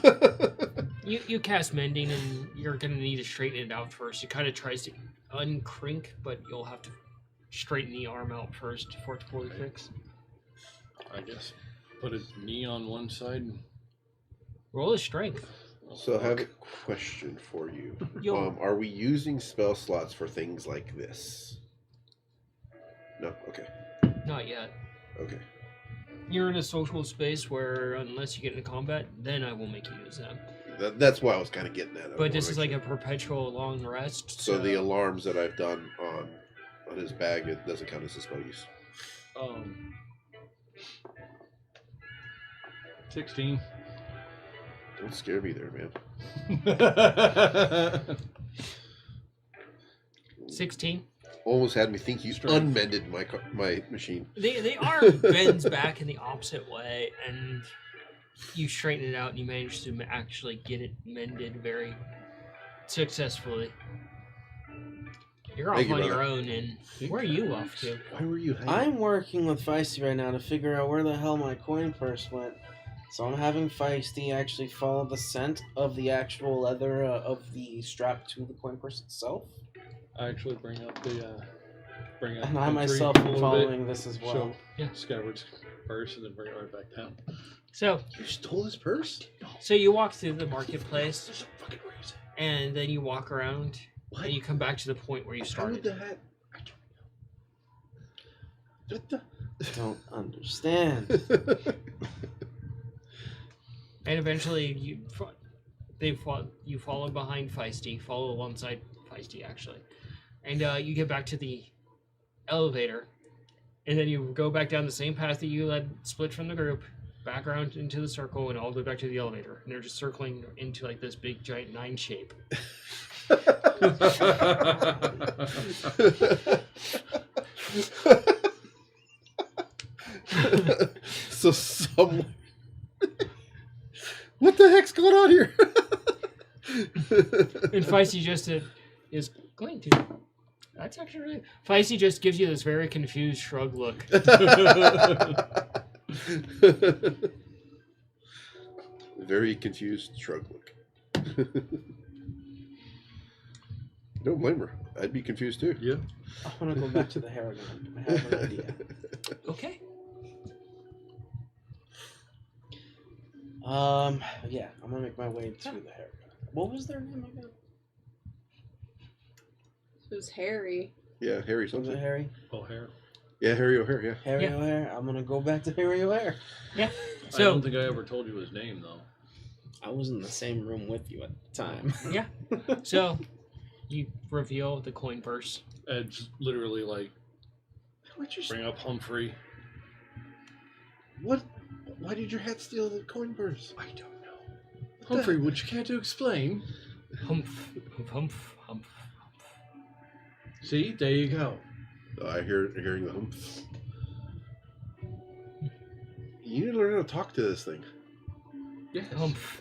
You cast mending, and you're going to need to straighten it out first. It kind of tries to uncrinkle, but you'll have to straighten the arm out first for it to fully fix. I guess put a knee on one side. Roll a strength. So I have a question for you. Yo. Are we using spell slots for things like this? No? Okay. Not yet. Okay. You're in a social space where, unless you get into combat, then I will make you use them. That's why I was kind of getting at. But this is like a perpetual long rest. So the alarms that I've done on his bag, it doesn't count as a spell use. 16. Don't scare me there, man. 16. Almost had me think you Strength. unmended my machine. The arm bends back in the opposite way, and you straighten it out, and you manage to actually get it mended very successfully. You're off Thank you, on your brother. own, and where are you off to? Why were you hiding? I'm working with Feisty right now to figure out where the hell my coin purse went. So I'm having Feisty actually follow the scent of the actual leather of the strap to the coin purse itself. I actually bring up And I the myself tree a am little following this as bit, well. show Yeah. Scabbard's purse, and then bring it right back down. So You stole his purse? you walk through the marketplace, There's a fucking reason. and then you walk around, What? And you come back to the point where you How would started. the hat? What the? Don't understand. And eventually, you follow behind Feisty, follow alongside Feisty actually, and you get back to the elevator, and then you go back down the same path that you led split from the group, back around into the circle, and all the way back to the elevator, and they're just circling into like this big giant 9 shape. So what the heck's going on here? And Feisty just is going to. That's actually really. Feisty just gives you this very confused shrug look. Very confused shrug look. Don't blame her. I'd be confused too. Yeah. I want to go back to the Harrigan. I have an idea. Okay. Yeah, I'm gonna make my way to the Harrigan. What was their name again? It was Harry. Yeah, Harry Was it something. Harry? O'Hare. Yeah, Harry O'Hare, yeah. Harry Yeah. O'Hare. I'm gonna go back to Harry O'Hare. I So don't think I ever told you his name though. I was in the same room with you at the time. so you reveal the coin purse. Ed's literally like, What'd you bring up Humphrey. What? Why did your hat steal the coin purse? I don't know. Humphrey, would you care to explain? Humph, humph, humph, humph. See, there you go. Hearing the hump. You need to learn how to talk to this thing. Yes. Humph.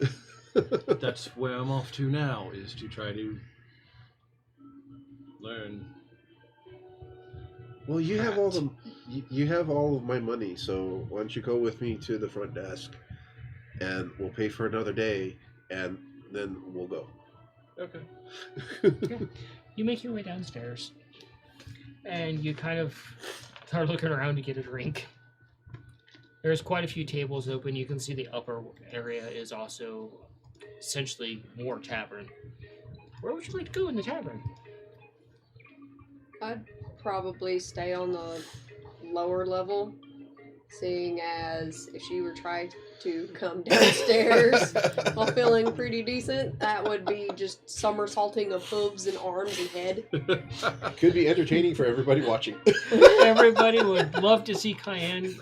That's where I'm off to now, is to try to learn. Well, you have all of my money, so why don't you go with me to the front desk, and we'll pay for another day, and then we'll go. Okay. You make your way downstairs, and you kind of start looking around to get a drink. There's quite a few tables open. You can see the upper area is also essentially more tavern. Where would you like to go in the tavern? I'd probably stay on the lower level, seeing as if she were trying to come downstairs while feeling pretty decent, that would be just somersaulting of hooves and arms and head. Could be entertaining for everybody watching. Everybody would love to see Cayenne.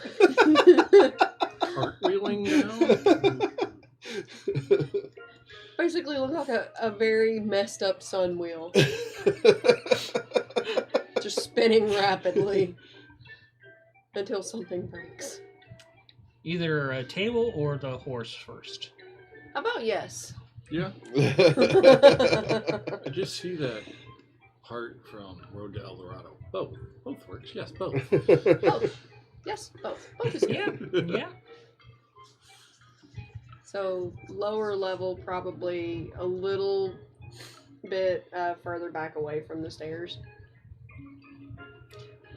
Cartwheeling now? Basically look like a very messed up sun wheel. Just spinning rapidly until something breaks. Either a table or the horse first. How about yes? Yeah. I just see that part from Road to El Dorado. Both. Both works. Yes, both. Both. Yes, both. Both is good. Yeah, yeah. So lower level, probably a little bit further back away from the stairs.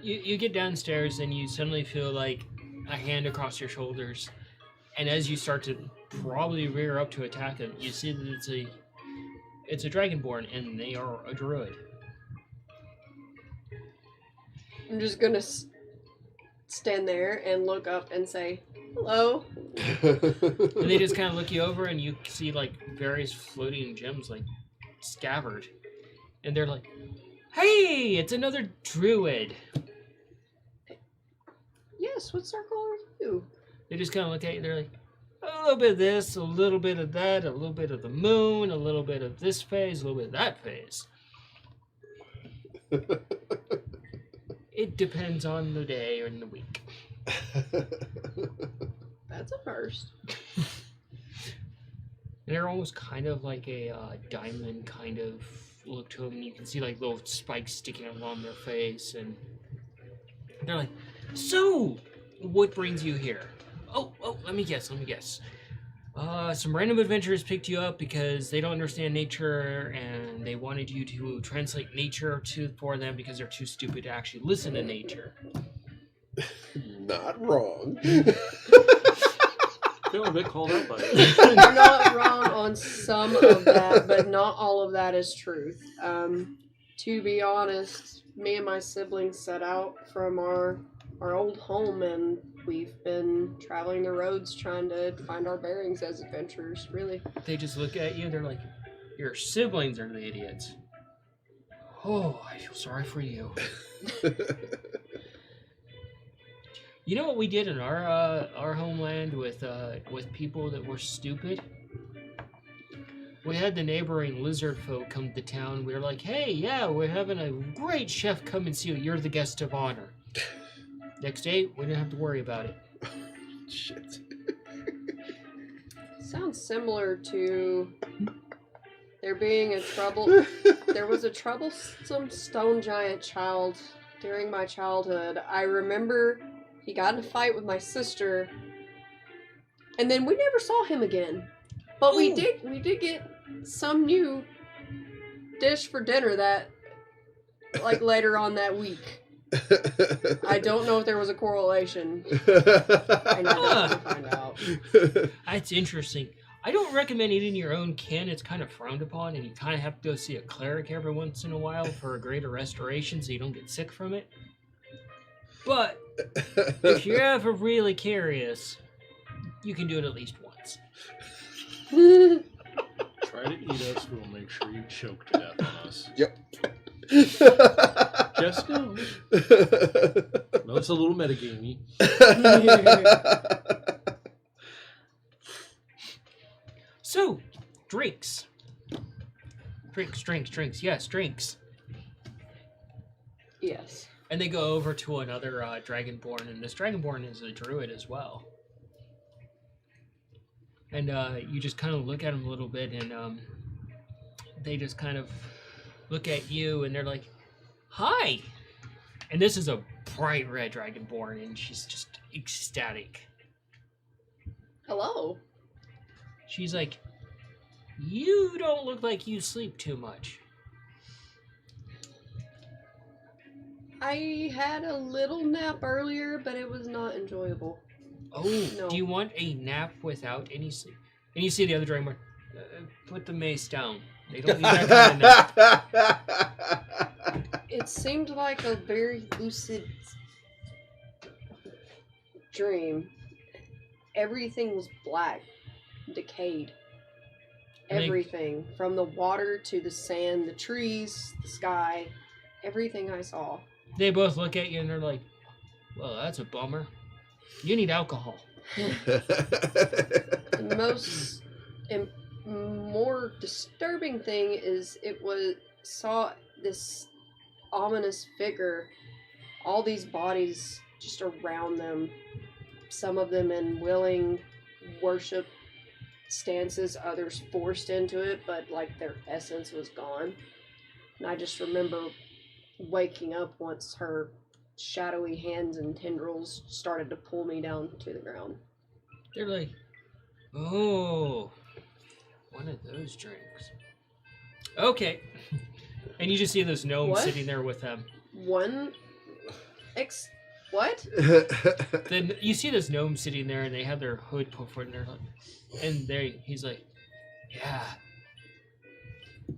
You get downstairs and you suddenly feel like a hand across your shoulders, and as you start to probably rear up to attack them, you see that it's a dragonborn, and they are a druid. I'm just gonna stand there and look up and say, "Hello." And they just kind of look you over, and you see like various floating gems like scabbard, and they're like, "Hey, it's another druid." Yes, what circle are you? They just kind of look at you. They're like, a little bit of this, a little bit of that, a little bit of the moon, a little bit of this phase, a little bit of that phase. It depends on the day or in the week. That's a first. And they're almost kind of like a diamond kind of look to them. You can see like little spikes sticking along their face, and they're like, "So, what brings you here?" Oh, let me guess. Some random adventurers picked you up because they don't understand nature, and they wanted you to translate nature for them because they're too stupid to actually listen to nature. Not wrong. Feeling a bit called out by it. You're not wrong on some of that, but not all of that is truth. To be honest, me and my siblings set out from our old home, and we've been traveling the roads trying to find our bearings as adventurers, really. They just look at you and they're like, your siblings are the idiots. Oh, I feel sorry for you. You know what we did in our homeland with people that were stupid? We had the neighboring lizard folk come to town. We were like, hey, yeah, we're having a great chef come and see you. You're the guest of honor. Next day, we didn't have to worry about it. Shit. Sounds similar to there being there was a troublesome stone giant child during my childhood. I remember he got in a fight with my sister, and then we never saw him again. But we did get some new dish for dinner that, like, later on that week. I don't know if there was a correlation. I never got to find out. That's interesting. I don't recommend eating your own kin. It's kind of frowned upon, and you kind of have to go see a cleric every once in a while for a greater restoration so you don't get sick from it. But if you're ever really curious, you can do it at least once. Try to eat us, we'll make sure you choke to death on us. Yep. Just know. No, it's a little metagamey. So, drinks. Drinks. Yes, drinks. Yes. And they go over to another Dragonborn, and this Dragonborn is a druid as well. And you just kind of look at him a little bit, and they just kind of look at you, and they're like, hi! And this is a bright red Dragonborn, and she's just ecstatic. Hello. She's like, you don't look like you sleep too much. I had a little nap earlier, but it was not enjoyable. Oh, No. Do you want a nap without any sleep? And you see the other Dragonborn, put the mace down. They don't need that kind of nap. It seemed like a very lucid dream. Everything was black, decayed. Everything, from the water to the sand, the trees, the sky, everything I saw. They both look at you and they're like, well, that's a bummer. You need alcohol. The most and more disturbing thing is saw this ominous figure, all these bodies just around them, some of them in willing worship stances, others forced into it, but like their essence was gone. And I just remember waking up once her shadowy hands and tendrils started to pull me down to the ground. They're like, oh, one of those drinks. Okay. And you just see this gnome What? sitting there with them. What? Then you see this gnome sitting there, and they have their hood put forward, and they're like, he's like, yeah.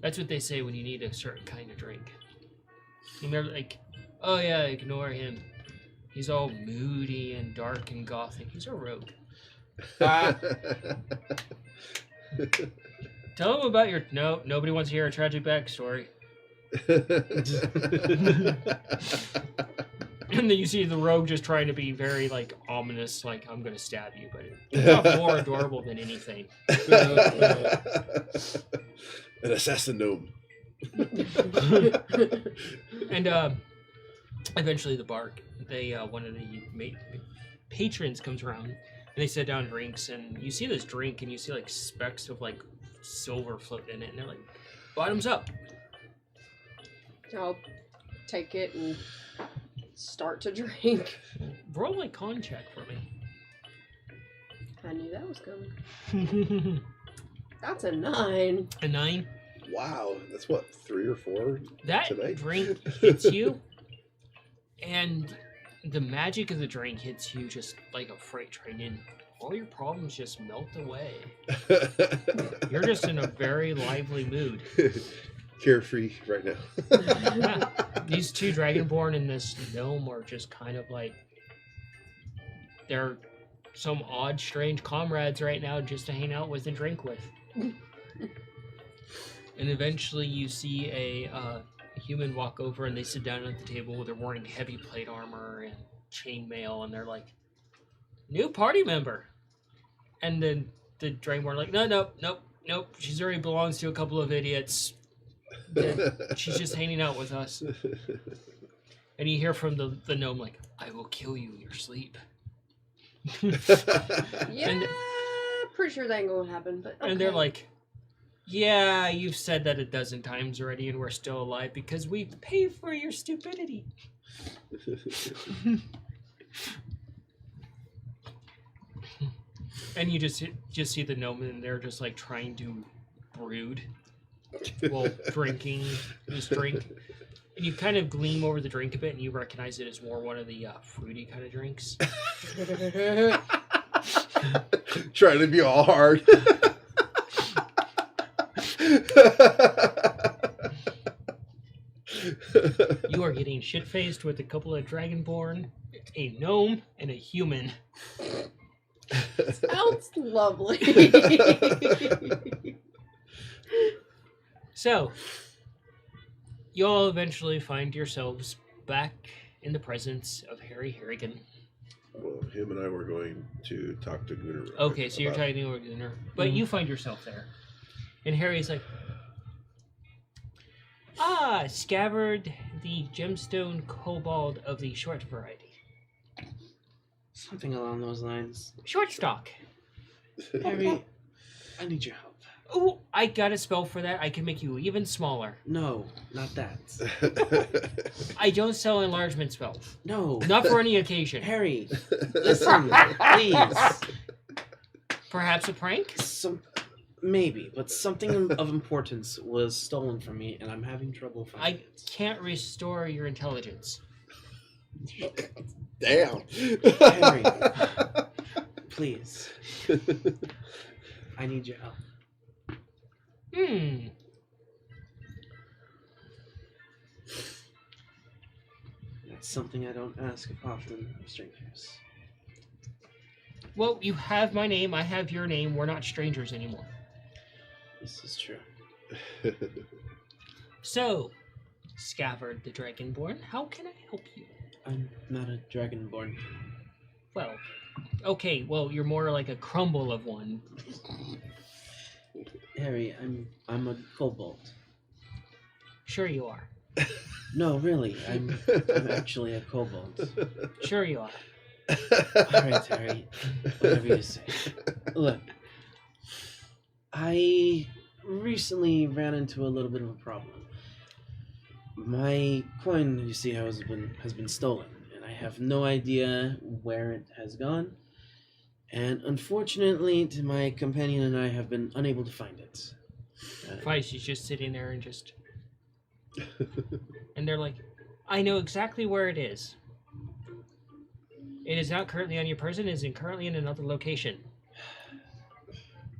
That's what they say when you need a certain kind of drink. And they're like, oh yeah, ignore him. He's all moody and dark and gothic. He's a rogue. Tell him about your... No, nobody wants to hear a tragic backstory. And then you see the rogue just trying to be very, like, ominous, like, I'm gonna stab you, but it's more adorable than anything. An assassin gnome. And eventually the bar, one of the patrons comes around, and they sit down and drinks, and you see this drink, and you see like specks of like silver floating in it, and they're like, bottoms up. I'll take it and start to drink. Roll a con check for me. I knew that was coming. That's a 9. A 9. Wow, that's what, 3 or 4 That tonight? drink hits you, and the magic of the drink hits you just like a freight train, and all your problems just melt away. You're just in a very lively mood. Carefree right now. Yeah. These two Dragonborn and this gnome are just kind of like, they're some odd, strange comrades right now just to hang out with and drink with. And eventually you see a human walk over and they sit down at the table. They're wearing heavy plate armor and chainmail, and they're like, new party member. And then the Dragonborn are like, nope. She's already belongs to a couple of idiots. She's just hanging out with us. And you hear from the gnome like, I will kill you in your sleep. Yeah, pretty sure that ain't gonna happen. But okay. And they're like, yeah, you've said that a dozen times already and we're still alive because we pay for your stupidity. And you just see the gnome and they're just like trying to brood while drinking this drink. And you kind of gleam over the drink a bit and you recognize it as more one of the fruity kind of drinks. Trying to be all hard. You are getting shit-faced with a couple of Dragonborn, a gnome, and a human. Sounds lovely. So, you all eventually find yourselves back in the presence of Harry Harrigan. Well, him and I were going to talk to Gunnar. Okay, so you're talking to Gunnar, but you find yourself there. And Harry's like, Scabbard, the gemstone kobold of the short variety. Something along those lines. Short stock. Harry, I need your help. Oh, I got a spell for that. I can make you even smaller. No, not that. I don't sell enlargement spells. No. Not for any occasion. Harry, listen, please. Perhaps a prank? Maybe, but something of importance was stolen from me, and I'm having trouble finding it. I can't restore your intelligence. Damn. Harry, please. I need your help. That's something I don't ask of often of strangers. Well, you have my name, I have your name, we're not strangers anymore. This is true. So, Scabbard the Dragonborn, how can I help you? I'm not a dragonborn. Well, okay, well, you're more like a crumble of one. Harry, I'm a kobold. Sure you are. No, really, I'm actually a kobold. Sure you are. Alright, Harry, whatever you say. Look, I recently ran into a little bit of a problem. My coin, you see, has been stolen, and I have no idea where it has gone. And unfortunately, my companion and I have been unable to find it. Vice is just sitting there and just... And they're like, I know exactly where it is. It is not currently on your person, it is currently in another location.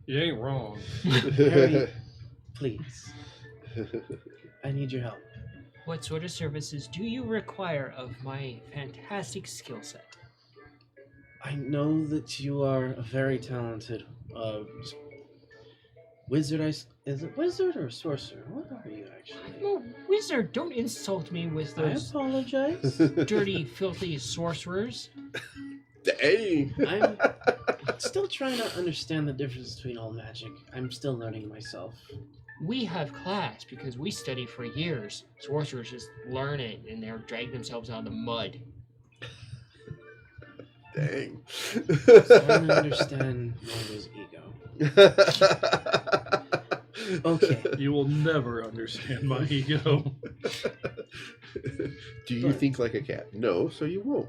You ain't wrong. Harry, please. I need your help. What sort of services do you require of my fantastic skill set? I know that you are a very talented wizard. Is it wizard or sorcerer? What are you actually? No, wizard, don't insult me with I those apologize. dirty, filthy sorcerers. Dang. I'm still trying to understand the difference between all magic. I'm still learning myself. We have class because we study for years. Sorcerers just learn it and they're dragging themselves out of the mud. Dang. So I don't understand Margo's ego. Okay. You will never understand my ego. Do you think like a cat? No, so you won't.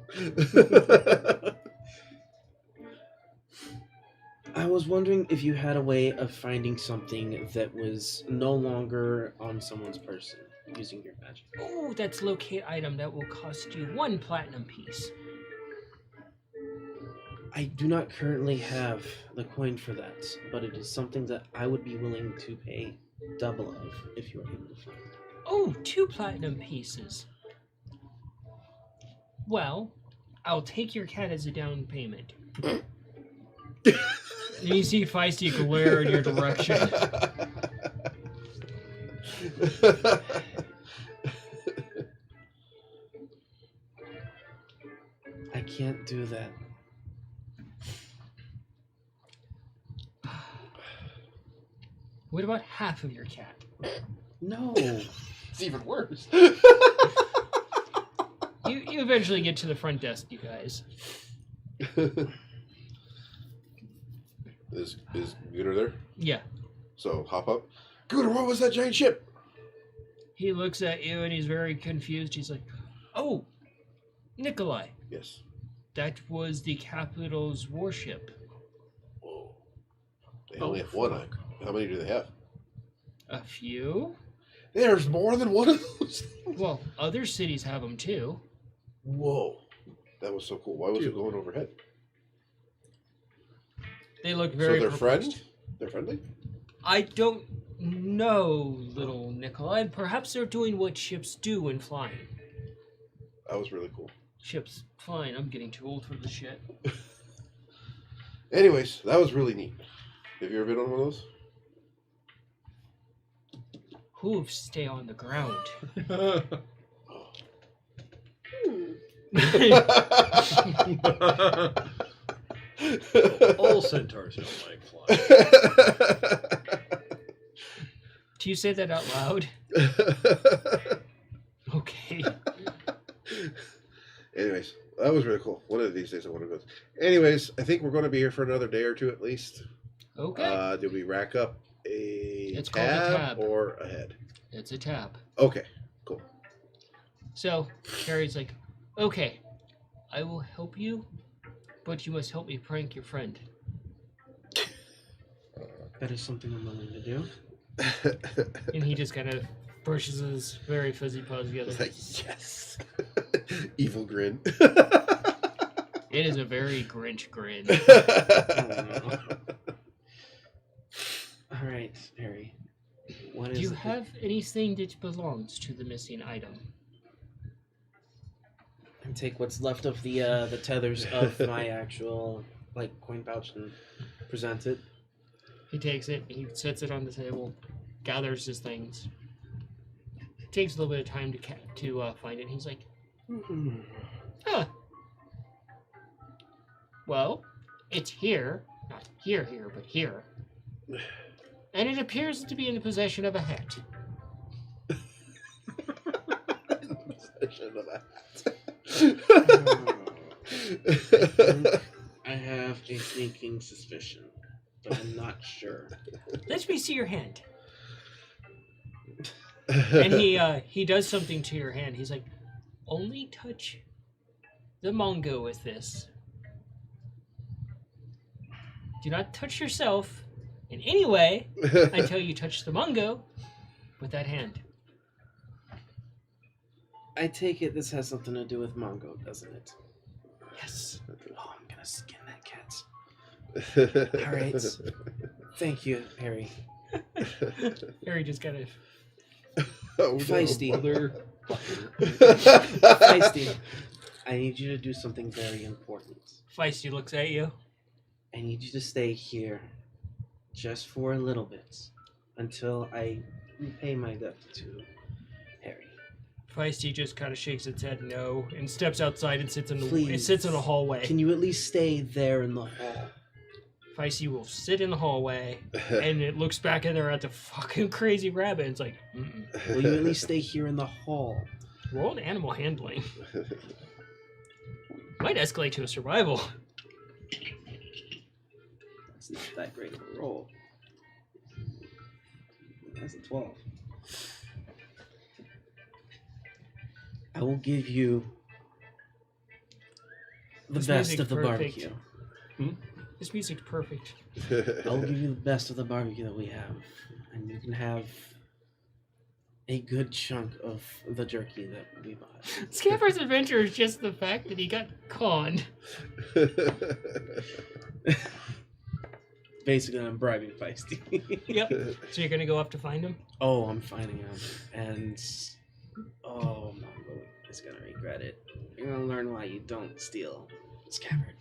I was wondering if you had a way of finding something that was no longer on someone's person using your magic. Oh, that's locate item that will cost you 1 platinum piece. I do not currently have the coin for that, but it is something that I would be willing to pay double of if you are able to find it. Oh, 2 platinum pieces. Well, I'll take your cat as a down payment. And you see Feisty glare in your direction. I can't do that. What about half of your cat? No. It's even worse. You eventually get to the front desk, you guys. Is Gunnar there? Yeah. So hop up. Gunnar, what was that giant ship? He looks at you and he's very confused. He's like, "Oh, Nikolai, Yes. that was the capital's warship. Whoa. They only have one. How many do they have? A few? There's more than one of those. Well, other cities have them too. Whoa. That was so cool. Why was it going overhead? They look very So they're perplexed. They're friendly? I don't know, little Nikolai. Perhaps they're doing what ships do when flying. That was really cool. Ships flying. I'm getting too old for this shit. Anyways, that was really neat. Have you ever been on one of those? Hooves stay on the ground. All centaurs don't like flying. Do you say that out loud? Okay. Anyways, that was really cool. One of these days I want to go. Anyways, I think we're going to be here for another day or two at least. Okay. Did we rack up a It's called a tab. or a head? It's a tab. Okay, cool. So, Carrie's like, "Okay, I will help you, but you must help me prank your friend." That is something I'm willing to do. And he just kind of brushes his very fuzzy paws together. It's like, yes. Evil grin. It is a very Grinch grin. All right, Harry. What is Do you it? have anything that belongs to the missing item? And take what's left of the tethers of my actual coin pouch and present it. He takes it, he sets it on the table, gathers his things. It takes a little bit of time to find it. He's like, "Huh. Well, it's here. Not here, but here. And it appears to be in the possession of a hat." Possession of a I have a sneaking suspicion, but I'm not sure. Let me see your hand. And he does something to your hand. He's like, "Only touch the Mongo with this. Do not touch yourself in any way until you touch the Mongo with that hand." I take it this has something to do with Mongo, doesn't it? Yes. Oh, I'm gonna skin that cat. All right. Thank you, Harry. Harry just kind of. Oh, Feisty. Mother. Feisty, I need you to do something very important. Feisty looks at you. I need you to stay here just for a little bit until I repay my debt to Harry. Feisty just kind of shakes its head no and steps outside and sits in the Please. hallway. Can you at least stay there in the hall? Feisty will sit in the hallway and it looks back at her at the fucking crazy rabbit and it's like, "Mm-mm." Will you at least stay here in the hall? Roll an animal handling. Might escalate to a survival. That's not that great of a roll. That's a 12. I will give you the This best music's of the perfect. barbecue. This music's perfect. I will give you the best of the barbecue that we have. And you can have a good chunk of the jerky that we bought. Scamper's adventure is just the fact that he got conned. Basically, I'm bribing Feisty. Yep. So you're gonna go up to find him? Oh, I'm finding him. And Mongo is gonna regret it. You're gonna learn why you don't steal Scabbard.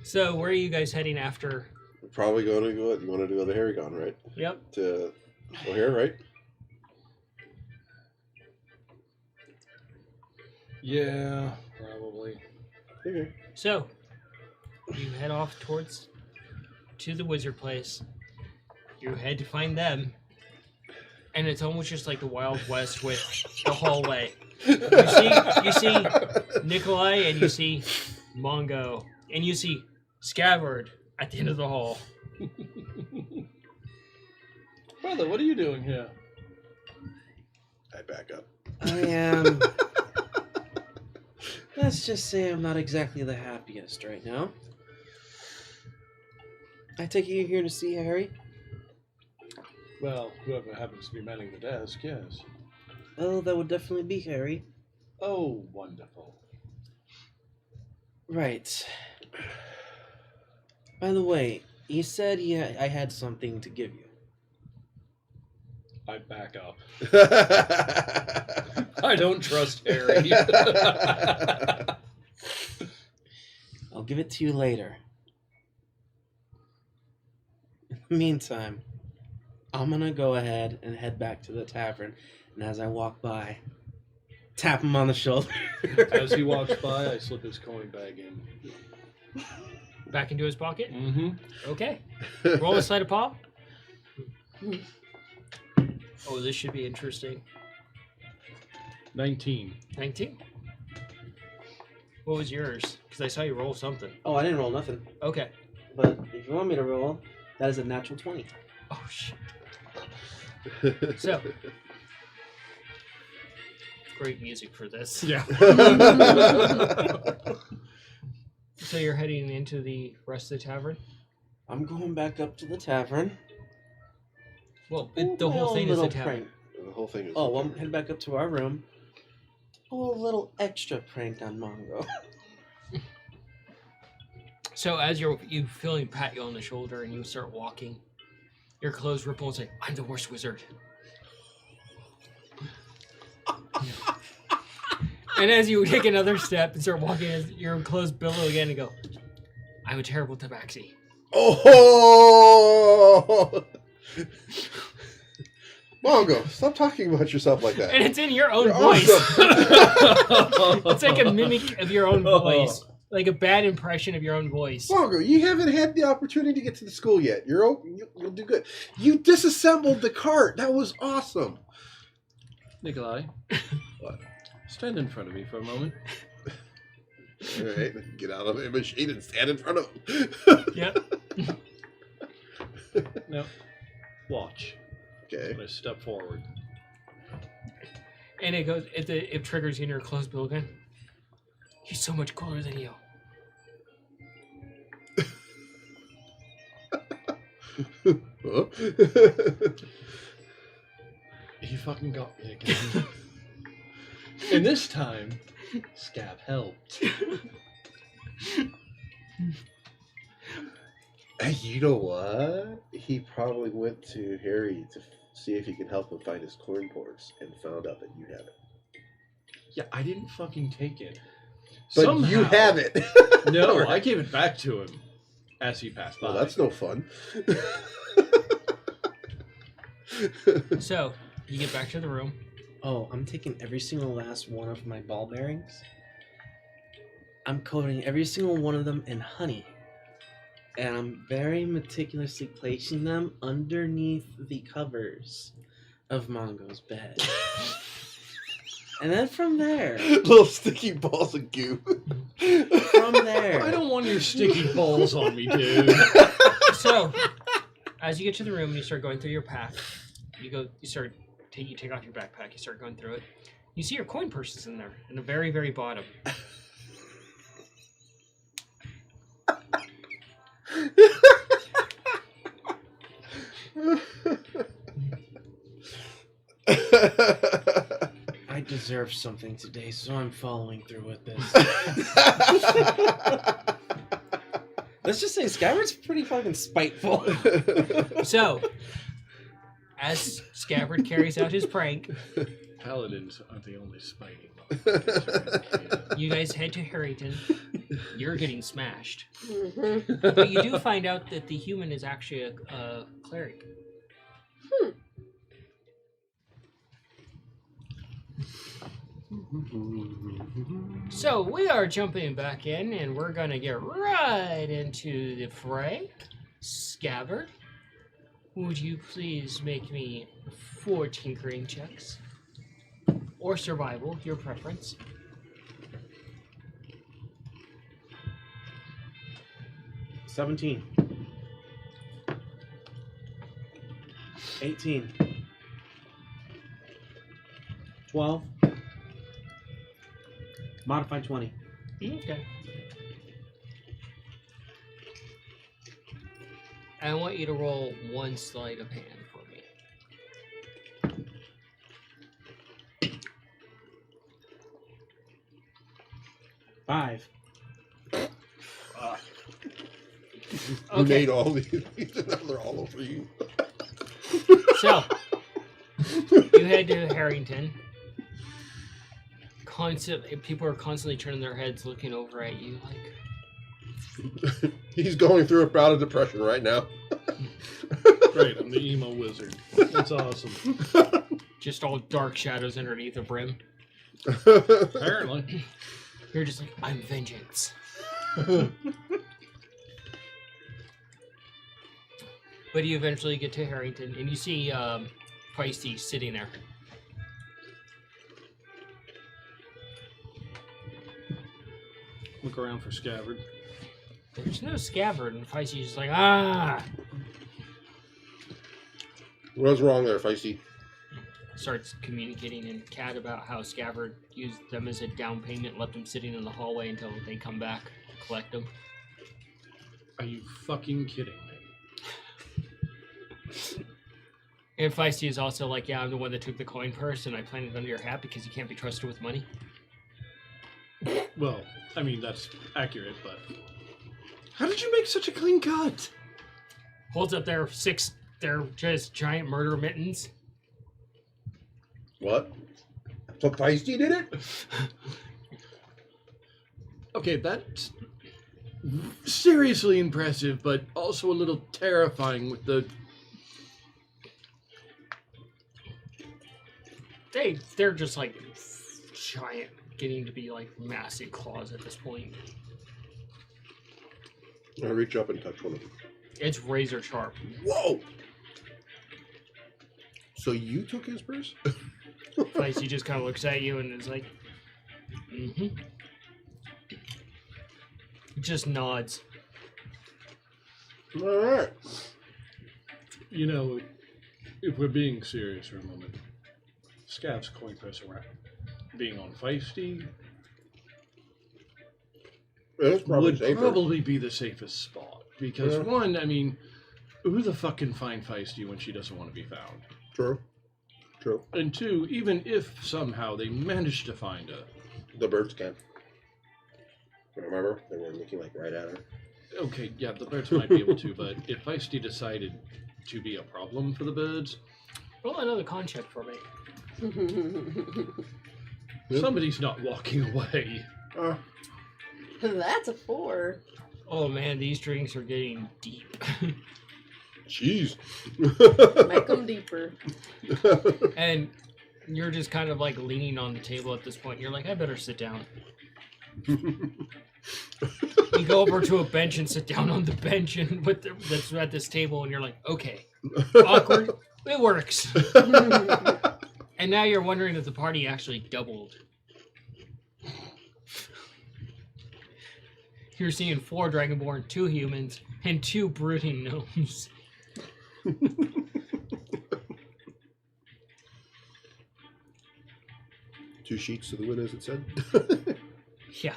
So where are you guys heading after? Probably going to go. You want to go to Harrigan, right? Yep. To O'Hare, right? Yeah, probably. Okay. So you head off to the wizard place. You head to find them. And it's almost just like the Wild West with the hallway. You see Nikolai and you see Mongo and you see Scabbard at the end of the hall. Brother, what are you doing here? I back up. I am. Let's just say I'm not exactly the happiest right now. I take it you're here to see Harry? Well, whoever happens to be manning the desk, yes. Oh, that would definitely be Harry. Oh, wonderful. Right. By the way, you said I had something to give you. I back up. I don't trust Harry. I'll give it to you later. In the meantime, I'm gonna go ahead and head back to the tavern, and as I walk by, tap him on the shoulder. As he walks by, I slip his coin bag in. Back into his pocket? Mm-hmm. Okay. Roll a sleight of paw. Oh, this should be interesting. 19. 19? What was yours? Because I saw you roll something. Oh, I didn't roll nothing. Okay. But if you want me to roll, that is a natural 20. Oh, shit. So. Great music for this. Yeah. So you're heading into the rest of the tavern? I'm going back up to the tavern. Well, the whole thing is a tavern. The whole thing is. Oh, well, I'm heading back up to our room. Oh, a little extra prank on Mongo. So as you feel him pat you on the shoulder and you start walking, your clothes ripple and say, "I'm the worst wizard." And as you take another step and start walking, your clothes billow again and go, "I'm a terrible tabaxi." Oh! Mongo, stop talking about yourself like that. And it's in your own You're voice. awesome. It's like a mimic of your own voice. Like a bad impression of your own voice. Mongo, you haven't had the opportunity to get to the school yet. You'll do good. You disassembled the cart. That was awesome. Nikolai. What? Stand in front of me for a moment. All right, get out of the machine and stand in front of him. Yep. Now, watch. Okay. I'm going to step forward. And it goes, it triggers you in your clothes bill again. He's so much cooler than you. Huh? He fucking got me again. And this time, Scab helped. Hey, you know what? He probably went to Harry to see if he could help him find his corn pores and found out that you have it. Yeah, I didn't fucking take it. But Somehow- you have it. No, Right. I gave it back to him as he passed by. Well, that's no fun. So, you get back to the room. Oh, I'm taking every single last one of my ball bearings. I'm coating every single one of them in honey. And I'm very meticulously placing them underneath the covers of Mongo's bed. And then from there, Little sticky balls of goo. from there, I don't want your sticky balls on me, dude. So, as you get to the room and you start going through your pack, you take off your backpack, you start going through it. You see your coin purses in there, in the very, very bottom. I deserve something today, so I'm following through with this. Let's just say Skyward's pretty fucking spiteful. So, as Scabbard carries out his prank, Paladins aren't the only spiky motherfuckers. you guys head to Harrington. You're getting smashed. Mm-hmm. But you do find out that the human is actually a cleric. So we are jumping back in, and we're gonna get right into the fray. Scabbard, would you please make me 4 tinkering checks? Or survival, your preference. $17. 18. 12. Modified 20. Okay. I want you to roll 1 sleight of hand for me. Five. You made all these. Now they're all over you. So, you head to Harrington. People are constantly turning their heads looking over at you like... He's going through a bout of depression right now. Great, I'm the emo wizard. That's awesome. Just all dark shadows underneath the brim. Apparently. You're just like, I'm vengeance. But you eventually get to Harrington, and you see Feisty sitting there. Look around for Scabbard. There's no Scabbard, and Feisty's just like, ah! What's wrong there, Feisty? Starts communicating in Cat about how Scabbard used them as a down payment, left them sitting in the hallway until they come back to collect them. Are you fucking kidding me? And Feisty is also like, yeah, I'm the one that took the coin purse, and I planted it under your hat because you can't be trusted with money. Well, I mean, that's accurate, but... How did you make such a clean cut? Holds up their just giant murder mittens. What? So Feisty did it? Okay, that's seriously impressive, but also a little terrifying with the... They're just like giant, getting to be like massive claws at this point. I reach up and touch one of them. It's razor sharp. Whoa! So you took his purse? Feisty just kind of looks at you and is like, mm-hmm. Just nods. All right. You know, if we're being serious for a moment, Scav's coin purse around being on Feisty It's probably would safer. probably be the safest spot. Because one, I mean, who the fuck can find Feisty when she doesn't want to be found? True. True. And two, even if somehow they managed to find her, The birds can. Remember? They were looking like right at her. okay, yeah, the birds might be able to, but if Feisty decided to be a problem for the birds, Roll another con check for me. somebody's not walking away. That's a 4. Oh man, these drinks are getting deep. Jeez. Make them deeper. And you're just kind of like leaning on the table at this point. You're like, I better sit down. You go over to a bench and sit down on the bench and that's at this table, and you're like, okay, awkward. It works. And now you're wondering if the party actually doubled. You're seeing 4 Dragonborn, 2 humans, and 2 brooding gnomes. 2 sheets to the wind, as it said. Yeah.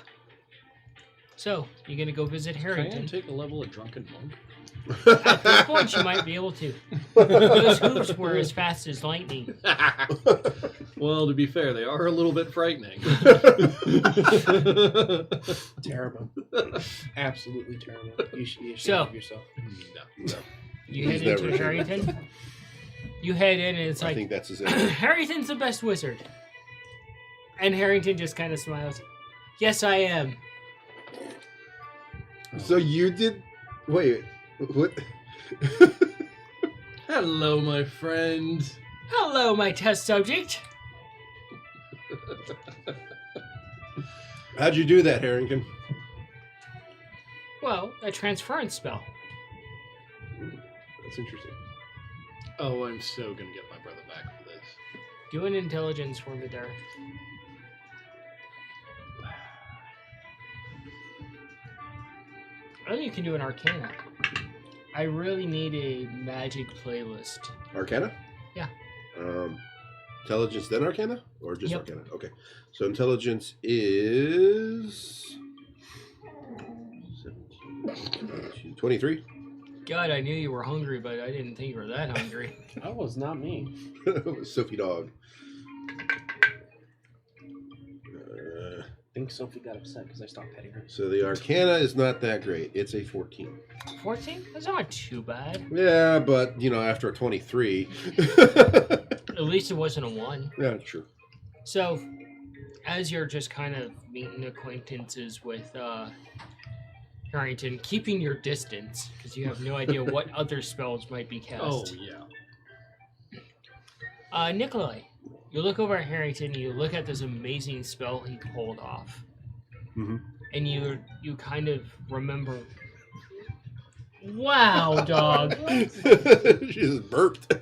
So, you gonna go visit Can I Harrington? take a level of drunken monk? At this point, you might be able to. Those hooves were as fast as lightning. Well, to be fair, they are a little bit frightening. Terrible. Absolutely terrible. You should So- give yourself. No. You head He's never into seen Harrington. You head in, and it's I like, think that's his end. Harrington's the best wizard. And Harrington just kind of smiles. Yes, I am. So you did. Wait, what? Hello, my friend. Hello, my test subject. How'd you do that, Harrington? Well, a transference spell. That's interesting. Oh, I'm so gonna get my brother back for this. Do an intelligence for me there. Oh, you can do an arcana. I really need a magic playlist. Arcana? Yeah. Intelligence then Arcana? Or just Yep. Arcana? Okay. So intelligence is 17, 23. God, I knew you were hungry, but I didn't think you were that hungry. That was not me. Sophie Dog. I think Sophie got upset because I stopped petting her. So the Arcana is not that great. It's a 14. 14? That's not too bad. Yeah, but, after a 23. At least it wasn't a 1. Yeah, true. So, as you're just kind of meeting acquaintances with Harrington, keeping your distance, because you have no idea what other spells might be cast. Oh, yeah. Nikolai, you look over at Harrington, you look at this amazing spell he pulled off, Mhm. and you kind of remember, wow, dog. She just burped.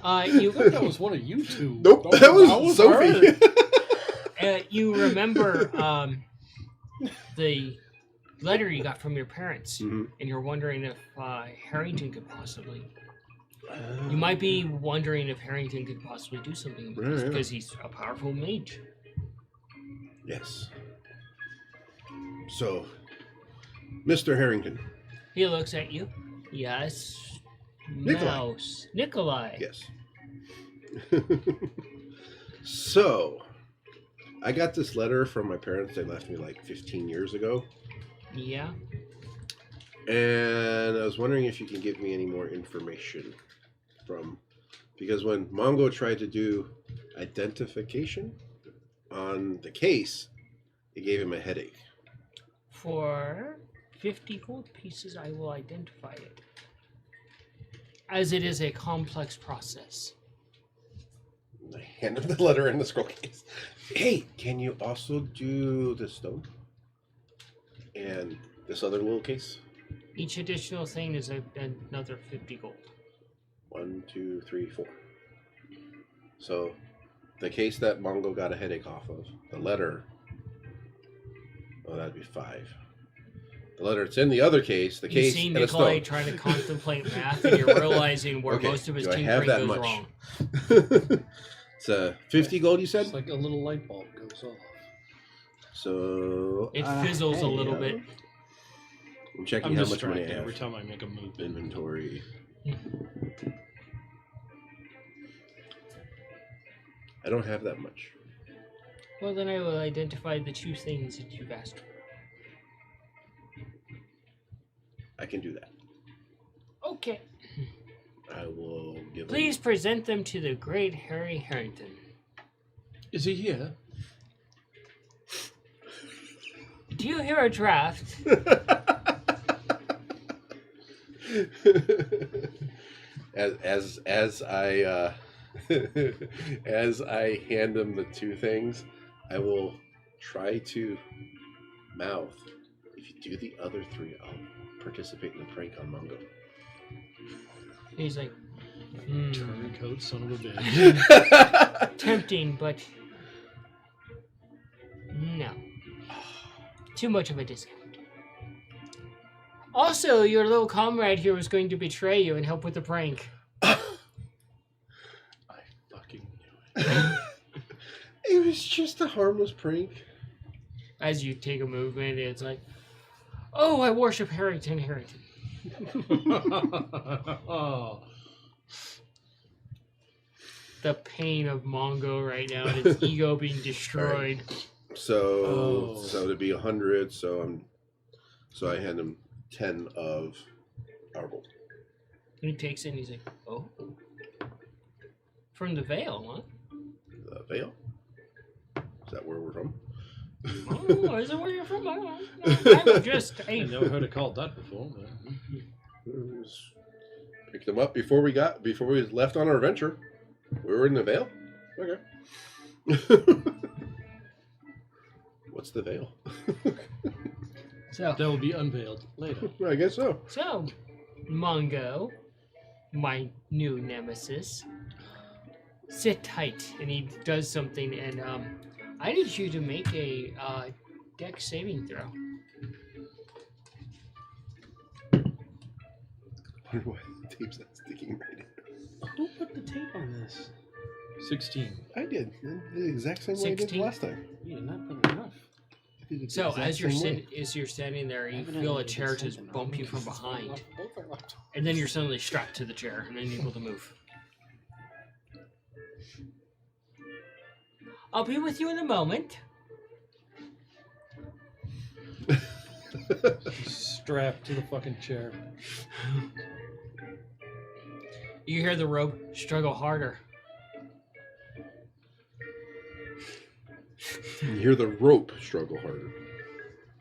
I thought that was one of you two. Nope, that was Sophie. her. You remember the letter you got from your parents, Mhm. and you're wondering if Harrington could possibly. You might be wondering if Harrington could possibly do something with this Yeah. because he's a powerful mage. Yes. So, Mr. Harrington. He looks at you. Yes. Nikolai. Mouse. Nikolai. Yes. So, I got this letter from my parents. They left me like 15 years ago. Yeah. And I was wondering if you can give me any more information because when Mongo tried to do identification on the case, it gave him a headache. For 50 gold pieces, I will identify it. As it is a complex process. I hand him the letter in the scroll case. Hey, can you also do the stone? And this other little case? Each additional thing is another 50 gold. 1, 2, 3, 4. So, the case that Mongo got a headache off of, the letter, that'd be 5. The letter it's in the other case, the You case, see and a Nikolai stone. trying to contemplate math, and you're realizing where Okay, most of his do I tinkering have that goes much? wrong. It's 50 gold, you said? It's like a little light bulb goes off. So, It fizzles a little hey, bit. I'm checking I'm how much money I distracted have. every time I make a movement. Inventory. I don't have that much. Well, then I will identify the 2 things that you've asked for. I can do that. Okay. I will give Please present them to the great Harry Harrington. Is he here? Do you hear a draft? as I as I hand him the 2 things, I will try to mouth. If you do the other 3, I'll participate in the prank on Mongo. He's like, Turncoat son of a bitch. tempting, but no. Too much of a discount. Also, your little comrade here was going to betray you and help with the prank. I fucking knew it. It was just a harmless prank. As you take a movement, it's like, oh, I worship Harrington. Oh. The pain of Mongo right now and his ego being destroyed. So Oh. so to be 100. So I hand him 10 of our gold. And he takes it and he's like, oh. From the Vale, huh? The Vale. Is that where we're from? Oh, is it where you're from? I don't know. I'm just I never heard it called that before. But... Picked them up before we left on our adventure. We were in the Vale. Okay. What's the Vale? So, That will be unveiled later. I guess so. so, Mongo, my new nemesis, sit tight, and he does something, and I need you to make a dex saving throw. Why the tape's not sticking right in? Who put the tape on this? 16. I did. The exact same way I did 16? last time. You did not put enough. I did it the So exact as you're same way. standing there, you Evidently feel a they did chair just something bump wrong you from because it's behind, and then you're suddenly strapped to the chair and unable to move. I'll be with you in a moment. Strapped to the fucking chair. You hear the rope struggle harder. You hear the rope struggle harder.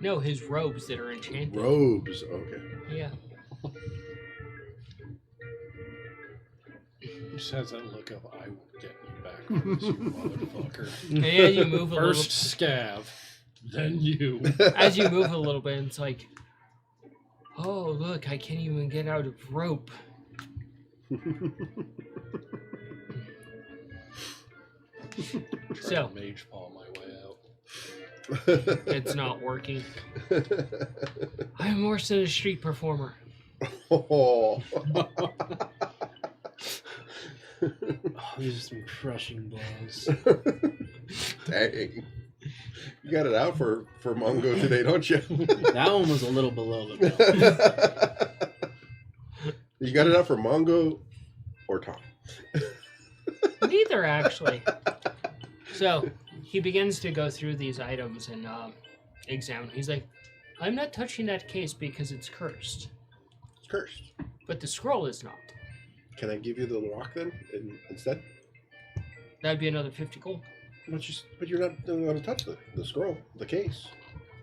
No, his robes that are enchanted. Robes. Okay. Yeah. He just has that look of, I will get you back on this, you motherfucker. And as you move a First scav, then you. little, as you move a little bit, it's like, oh look, I can't even get out of rope. So Mage paw my way out. it's not working. I'm worse than a street performer. Oh. Oh, these are some crushing blows. Dang. You got it out for Mongo today, don't you? That one was a little below the belt. You got it out for Mongo or Tom? Neither, actually. So he begins to go through these items and examine. He's like, I'm not touching that case because it's cursed, It's cursed. but the scroll is not. Can I give you the rock then instead? That'd be another 50 gold. But you're not going to touch the scroll, the case.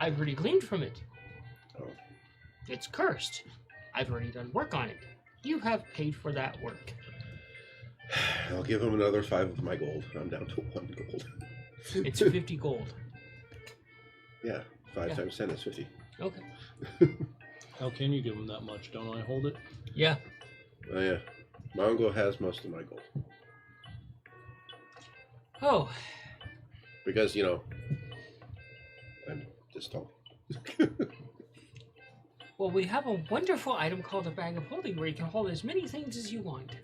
I've already gleaned from it. Oh. It's cursed. I've already done work on it. You have paid for that work. I'll give him another 5 of my gold. I'm down to 1 gold. It's 50 gold. Yeah, 5 Yeah. times 10 is 50. Okay. How can you give him that much? Don't I hold it? Yeah. Oh yeah, Mongo has most of my gold Oh, because I'm this tall. well, we have a wonderful item called a bag of holding where you can hold as many things as you want.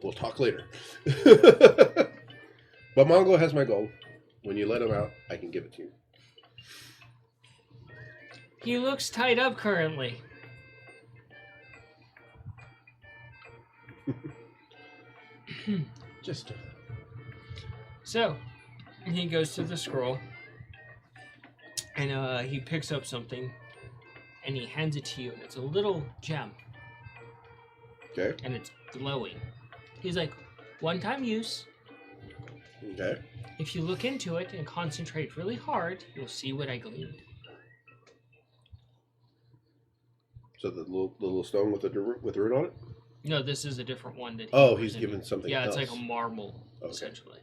We'll talk later. But Mongo has my gold. When you let him out, I can give it to you. He looks tied up currently. Just So, he goes to the scroll, and he picks up something, and he hands it to you, and it's a little gem, Okay. and it's glowing. He's like, one-time use. Okay. If you look into it and concentrate really hard, you'll see what I gleaned. So the little stone with the root on it. No, this is a different one that he Oh, was he's in. given something Yeah, it's else. like a marble, Okay. essentially.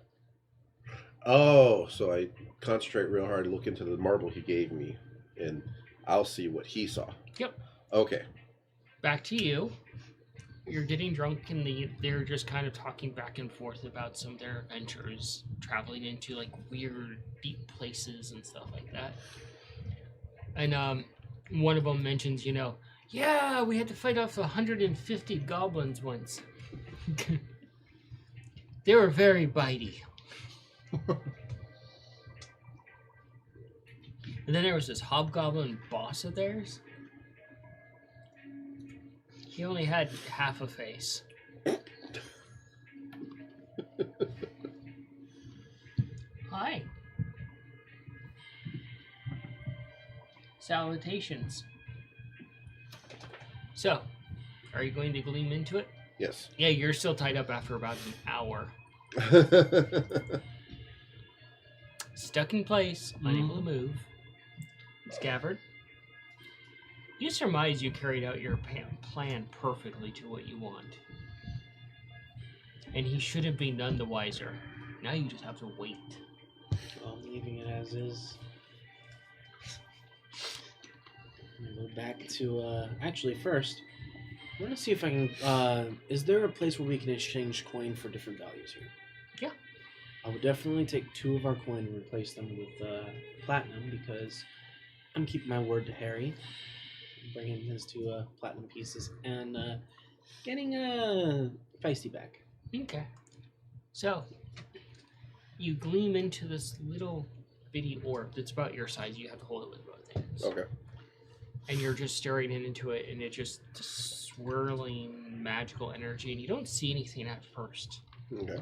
Oh, so I concentrate real hard to look into the marble he gave me, and I'll see what he saw. Yep. Okay. Back to you. You're getting drunk, and they're just kind of talking back and forth about some of their adventures, traveling into like weird, deep places and stuff like that. And one of them mentions, yeah, we had to fight off 150 goblins once. They were very bitey. And then there was this hobgoblin boss of theirs. He only had half a face. Hi. Salutations. So, are you going to gleam into it? Yes. Yeah, you're still tied up after about an hour. Stuck in place, unable to move. Scabbard, you surmise you carried out your plan perfectly to what you want. And he shouldn't be none the wiser. Now you just have to wait. Well, I'm leaving it as is. I'm gonna go back to, actually, first, I want to see if I can, is there a place where we can exchange coin for different values here? Yeah. I would definitely take 2 of our coin and replace them with, platinum, because I'm keeping my word to Harry. Bringing his 2, platinum pieces, and, getting a feisty back. Okay. So, you gleam into this little bitty orb that's about your size. You have to hold it with both hands. Okay. And you're just staring into it, and it's just swirling magical energy, and you don't see anything at first. Okay.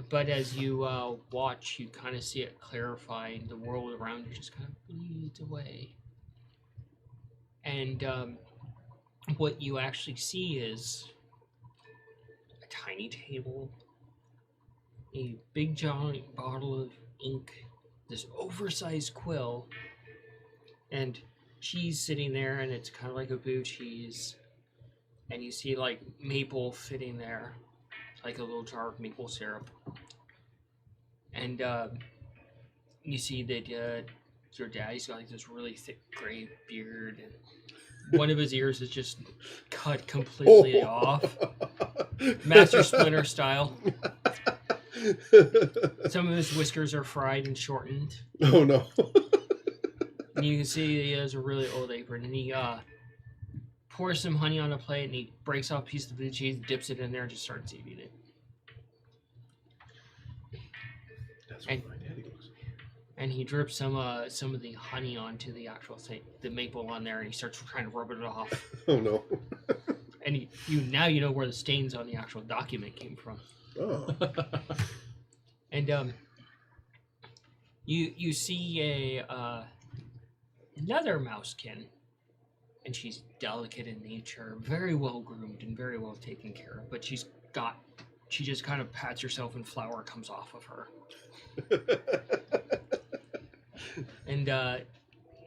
But as you watch, you kind of see it clarifying. The world around you just kind of bleeds away. And what you actually see is a tiny table, a big giant bottle of ink, this oversized quill, and cheese sitting there, and it's kind of like a blue cheese. And you see like maple sitting there, like a little jar of maple syrup. And you see that your daddy's got like this really thick gray beard, and one of his ears is just cut completely off, Master Splinter style. Some of his whiskers are fried and shortened. Oh no. And you can see he has a really old apron, and he pours some honey on a plate, and he breaks off a piece of the cheese, dips it in there, and just starts eating it. That's And- what my daddy looks like. And he drips some of the honey onto the actual thing, the maple on there, and he starts trying to rub it off. Oh no. And you know where the stains on the actual document came from. Oh. And you see another mousekin, and she's delicate in nature, very well groomed and very well taken care of. But she just kind of pats herself, and flour comes off of her. And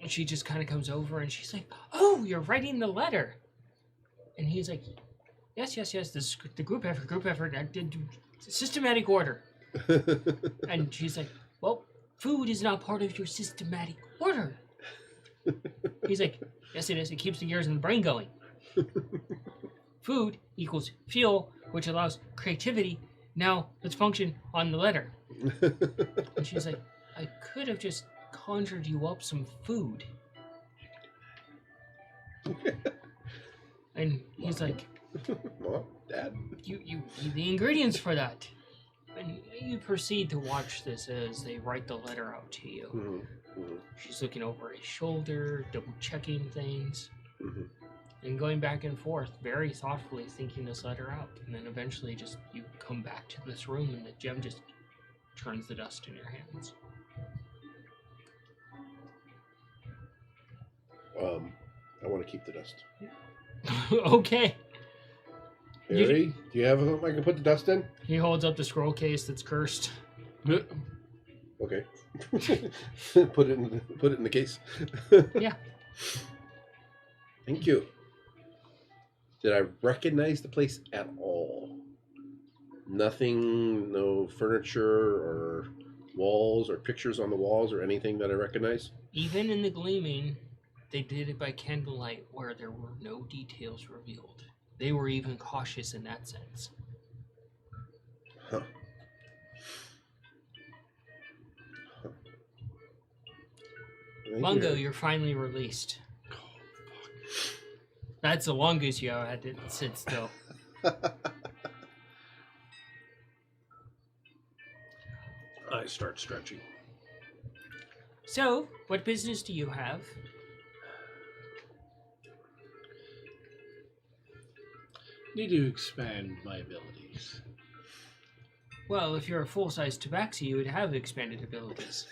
she just kind of comes over, and she's like, "Oh, you're writing the letter." And he's like, Yes. This the group effort. I did systematic order." And she's like, "Well, food is not part of your systematic order." He's like, "Yes, it is. It keeps the gears in the brain going. Food equals fuel, which allows creativity. Now let's function on the letter." And she's like, "I could have just conjured you up some food." And he's like, Mom, Dad. you the ingredients for that. And you proceed to watch this as they write the letter out to you. Mm-hmm. Mm-hmm. She's looking over his shoulder, double checking things, Mm-hmm. and going back and forth, very thoughtfully thinking this letter out. And then eventually just you come back to this room, and the gem just turns the dust in your hands. I want to keep the dust. Okay. Harry, do you have something I can put the dust in? He holds up the scroll case that's cursed. Okay. put it in the case. Yeah. Thank you. Did I recognize the place at all? Nothing, no furniture or walls or pictures on the walls or anything that I recognize? Even in the gleaming, they did it by candlelight where there were no details revealed. They were even cautious in that sense. Huh. Thank Mungo, you. you're finally released. That's the longest you ever had to sit still. I start stretching. So, what business do you have? Need to expand my abilities. Well, if you're a full-size tabaxi, you would have expanded abilities.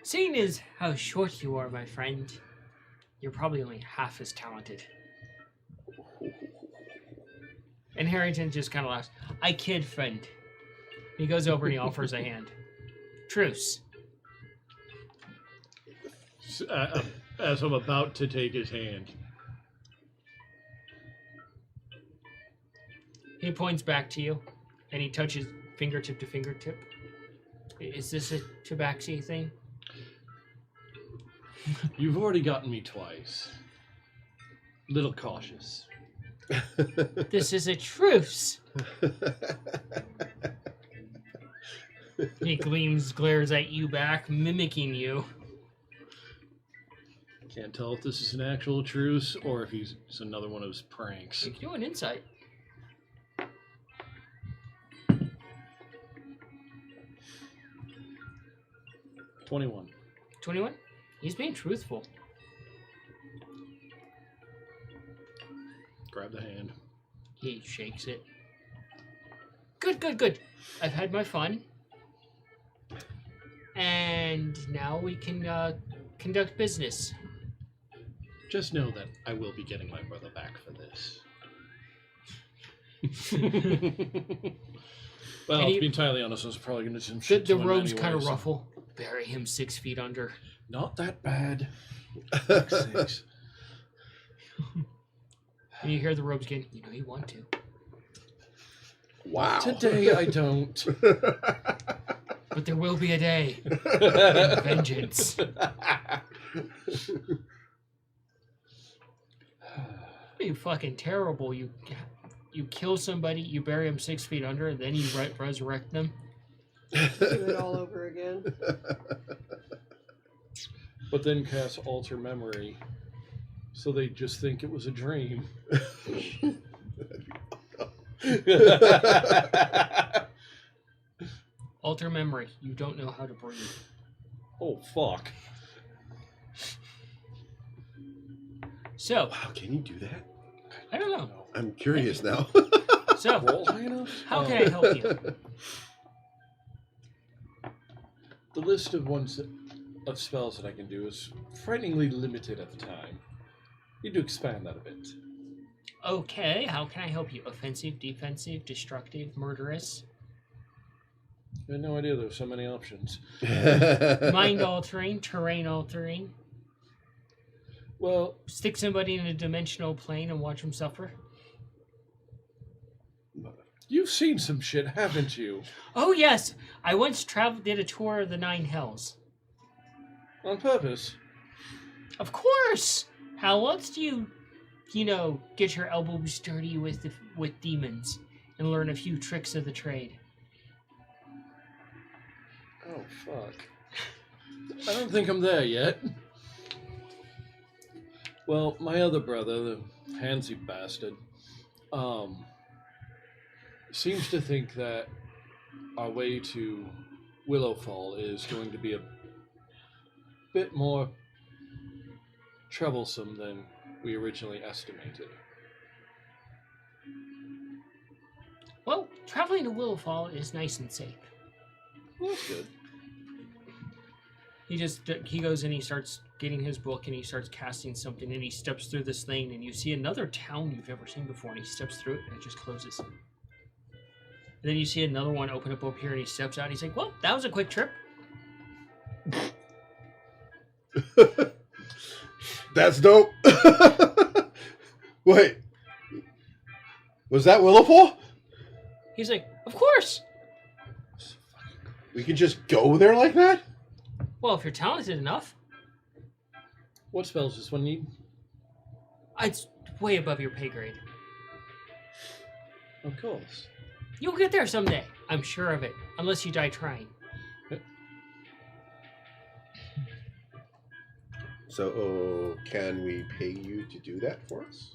Seeing as how short you are, my friend, you're probably only half as talented. And Harrington just kind of laughs. I kid, friend. He goes over and he offers a hand. Truce. As I'm about to take his hand. He points back to you, and he touches fingertip to fingertip. Is this a tabaxi thing? You've already gotten me twice. Little cautious. This is a truce. He glares at you back, mimicking you. Can't tell if this is an actual truce or if it's another one of his pranks. You can do an insight. 21. 21? He's being truthful. Grab the hand. He shakes it. Good, good, good. I've had my fun. And now we can conduct business. Just know that I will be getting my brother back for this. Well, And to be entirely honest, I was probably going to do some The, shit the to him robes anyway, kind of so- ruffle. Bury him 6 feet under. Not that bad. Fuck's sakes. And you hear the robes again. You know you want to. Wow. Today I don't. But there will be a day. Vengeance. You fucking terrible. You kill somebody, you bury them 6 feet under, and then you resurrect them. Do it all over again. But then cast alter memory, so they just think it was a dream. Alter memory. You don't know how to breathe. Oh fuck! So, Wow, can you do that? I don't know. I'm curious now. So, Roll high enough? how can I help you? The list of of spells that I can do is frighteningly limited at the time. Need to expand that a bit. Okay, how can I help you? Offensive, defensive, destructive, murderous, I had no idea there were so many options. mind altering, terrain altering, Well, stick somebody in a dimensional plane and watch them suffer. you've seen some shit, haven't you? Oh yes, I once did a tour of the 9 hells. On purpose. Of course. How else do you get your elbows dirty with demons and learn a few tricks of the trade? Oh, fuck. I don't think I'm there yet. Well, my other brother, the handsy bastard, seems to think that our way to Willowfall is going to be a bit more troublesome than we originally estimated. Well, traveling to Willowfall is nice and safe. Well, that's good. He goes and he starts getting his book and he starts casting something and he steps through this lane and you see another town you've never seen before and he steps through it and it just closes. And then you see another one open up here and he steps out. He's like, well, that was a quick trip. That's dope. Wait. Was that Willowfall? He's like, of course. We can just go there like that? Well, if you're talented enough, What spells does one need? it's way above your pay grade. Of course. You'll get there someday. I'm sure of it. Unless you die trying. So, can we pay you to do that for us?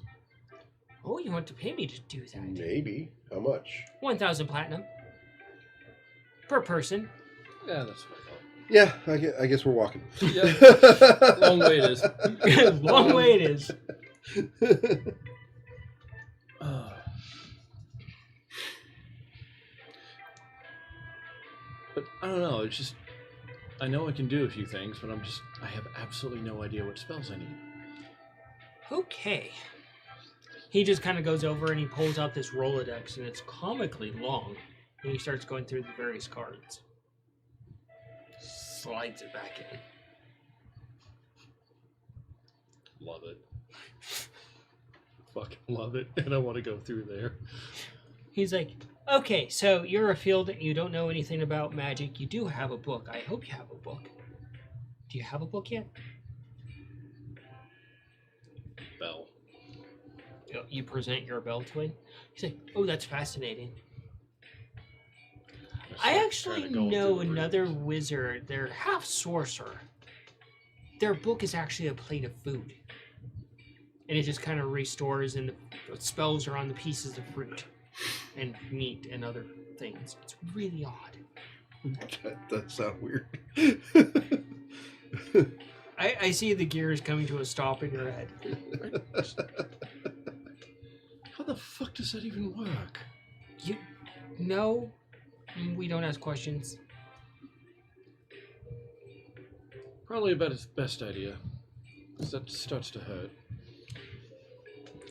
Oh, you want to pay me to do that? Maybe. How much? 1,000 platinum. Per person. Yeah, that's what I thought. Yeah, I guess we're walking. Yeah. Long way it is. Long way it is. But I don't know. It's just I know I can do a few things, but I have absolutely no idea what spells I need. Okay. He just kind of goes over and he pulls out this Rolodex, and it's comically long. And he starts going through the various cards. Slides it back in. Love it. Fucking love it, and I want to go through there. He's like, okay, so you're a field and you don't know anything about magic. You do have a book. I hope you have a book. Do you have a book yet? Bell. You present your bell to him. He's like, oh, that's fascinating. I actually know another wizard. They're half sorcerer. Their book is actually a plate of food. And it just kind of restores, and the spells are on the pieces of fruit and meat and other things. It's really odd. That sounds weird. I see the gears coming to a stop in your head. How the fuck does that even work? No, we don't ask questions. Probably about his best idea. 'Cause that starts to hurt.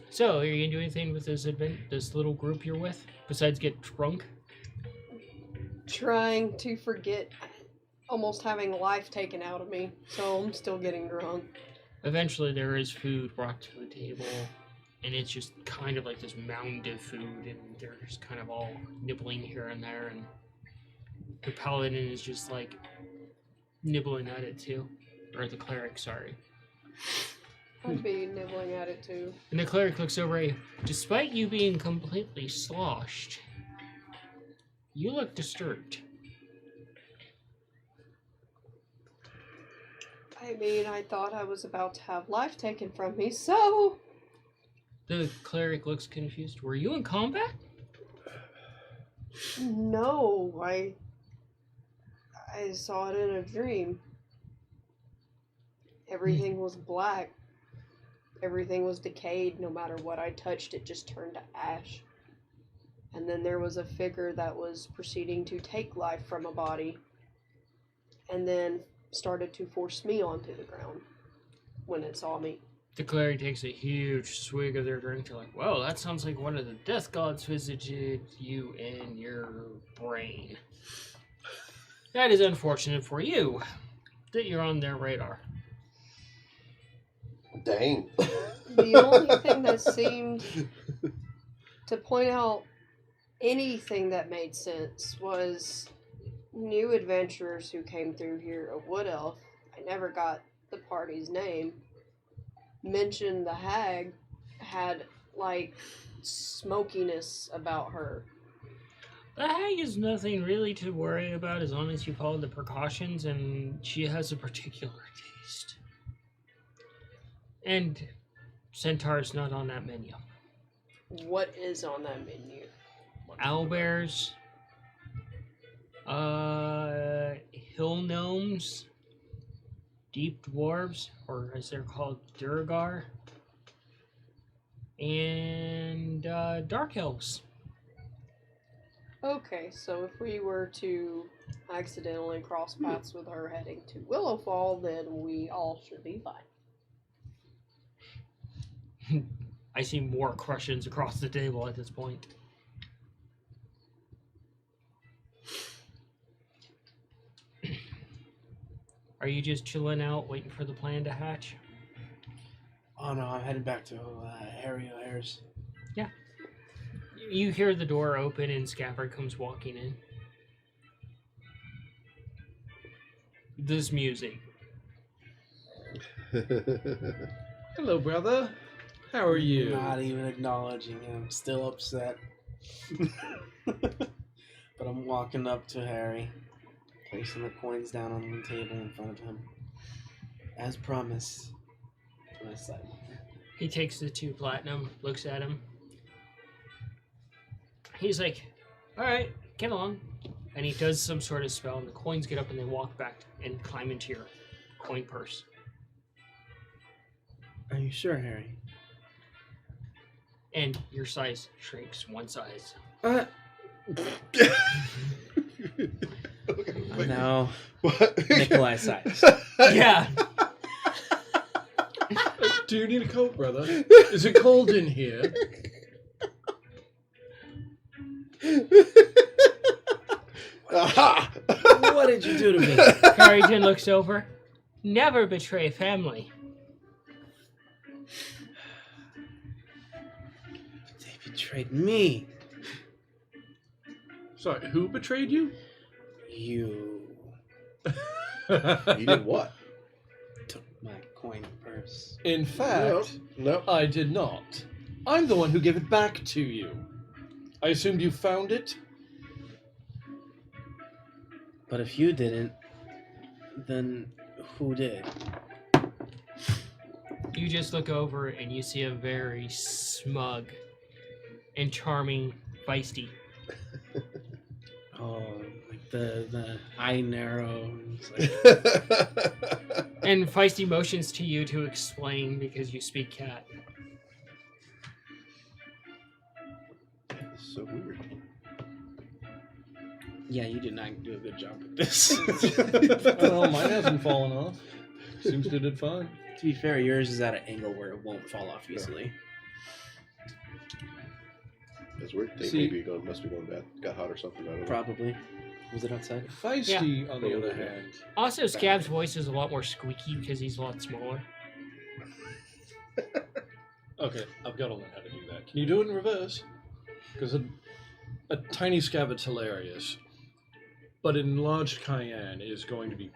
So, are you gonna do anything with this little group you're with besides get drunk? Trying to forget almost having life taken out of me, so I'm still getting drunk. Eventually, there is food brought to the table, and it's just kind of like this mound of food, and they're just kind of all nibbling here and there, and the paladin is just like nibbling at it too, or the cleric, sorry. I'd be nibbling at it too. And the cleric looks over at you. Despite you being completely sloshed, you look disturbed. I mean, I thought I was about to have life taken from me, so... The cleric looks confused. Were you in combat? No, I saw it in a dream. Everything was black. Everything was decayed. No matter what I touched, it just turned to ash. And then there was a figure that was proceeding to take life from a body, and then started to force me onto the ground when it saw me. The cleric takes a huge swig of their drink. They're like, well, that sounds like one of the death gods visited you in your brain. That is unfortunate for you that you're on their radar. Dang. The only thing that seemed to point out anything that made sense was new adventurers who came through here. A wood elf, I never got the party's name, mentioned the hag had like smokiness about her. The hag is nothing really to worry about as long as you follow the precautions, and she has a particular taste. And Centaur's not on that menu. What is on that menu? Owlbears, hill gnomes, deep dwarves, or as they're called, Durgar, and dark elves. Okay, so if we were to accidentally cross paths with her heading to Willowfall, then we all should be fine. I see more questions across the table at this point. Are you just chilling out, waiting for the plan to hatch? Oh no, I'm heading back to Harry O'Hare's. Yeah. You hear the door open and Scabbard comes walking in. This music. Hello, brother. How are you? Not even acknowledging him. Still upset. But I'm walking up to Harry, placing the coins down on the table in front of him. As promised. To my side. He takes the 2 platinum, looks at him. He's like, alright, get along. and he does some sort of spell, and the coins get up and they walk back and climb into your coin purse. Are you sure, Harry? And your size shrinks one size. No. What? Nikolai size. Yeah. Do you need a coat, brother? Is it cold in here? Aha! What did you do to me? Harrington looks over. Never betray family. They betrayed me. Sorry, who betrayed you? You You did what? took my coin purse. In fact, No. I did not. I'm the one who gave it back to you. I assumed you found it? But if you didn't, then who did? You just look over and you see a very smug and charming Feisty. Oh, like the eye narrow. It's like, And Feisty motions to you to explain because you speak cat. That's so weird. yeah, you did not do a good job with this. Well, mine hasn't fallen off. Seems to did fine. To be fair, yours is at an angle where it won't fall off easily. That's weird. They See- maybe must be going bad. Got hot or something. I don't know. Probably. Was it outside? Feisty, on the other hand, Also, Scab's voice is a lot more squeaky because he's a lot smaller. okay, I've got to learn how to do that. Can you do it in reverse? Because a tiny scabbard's hilarious, but an enlarged cayenne is going to be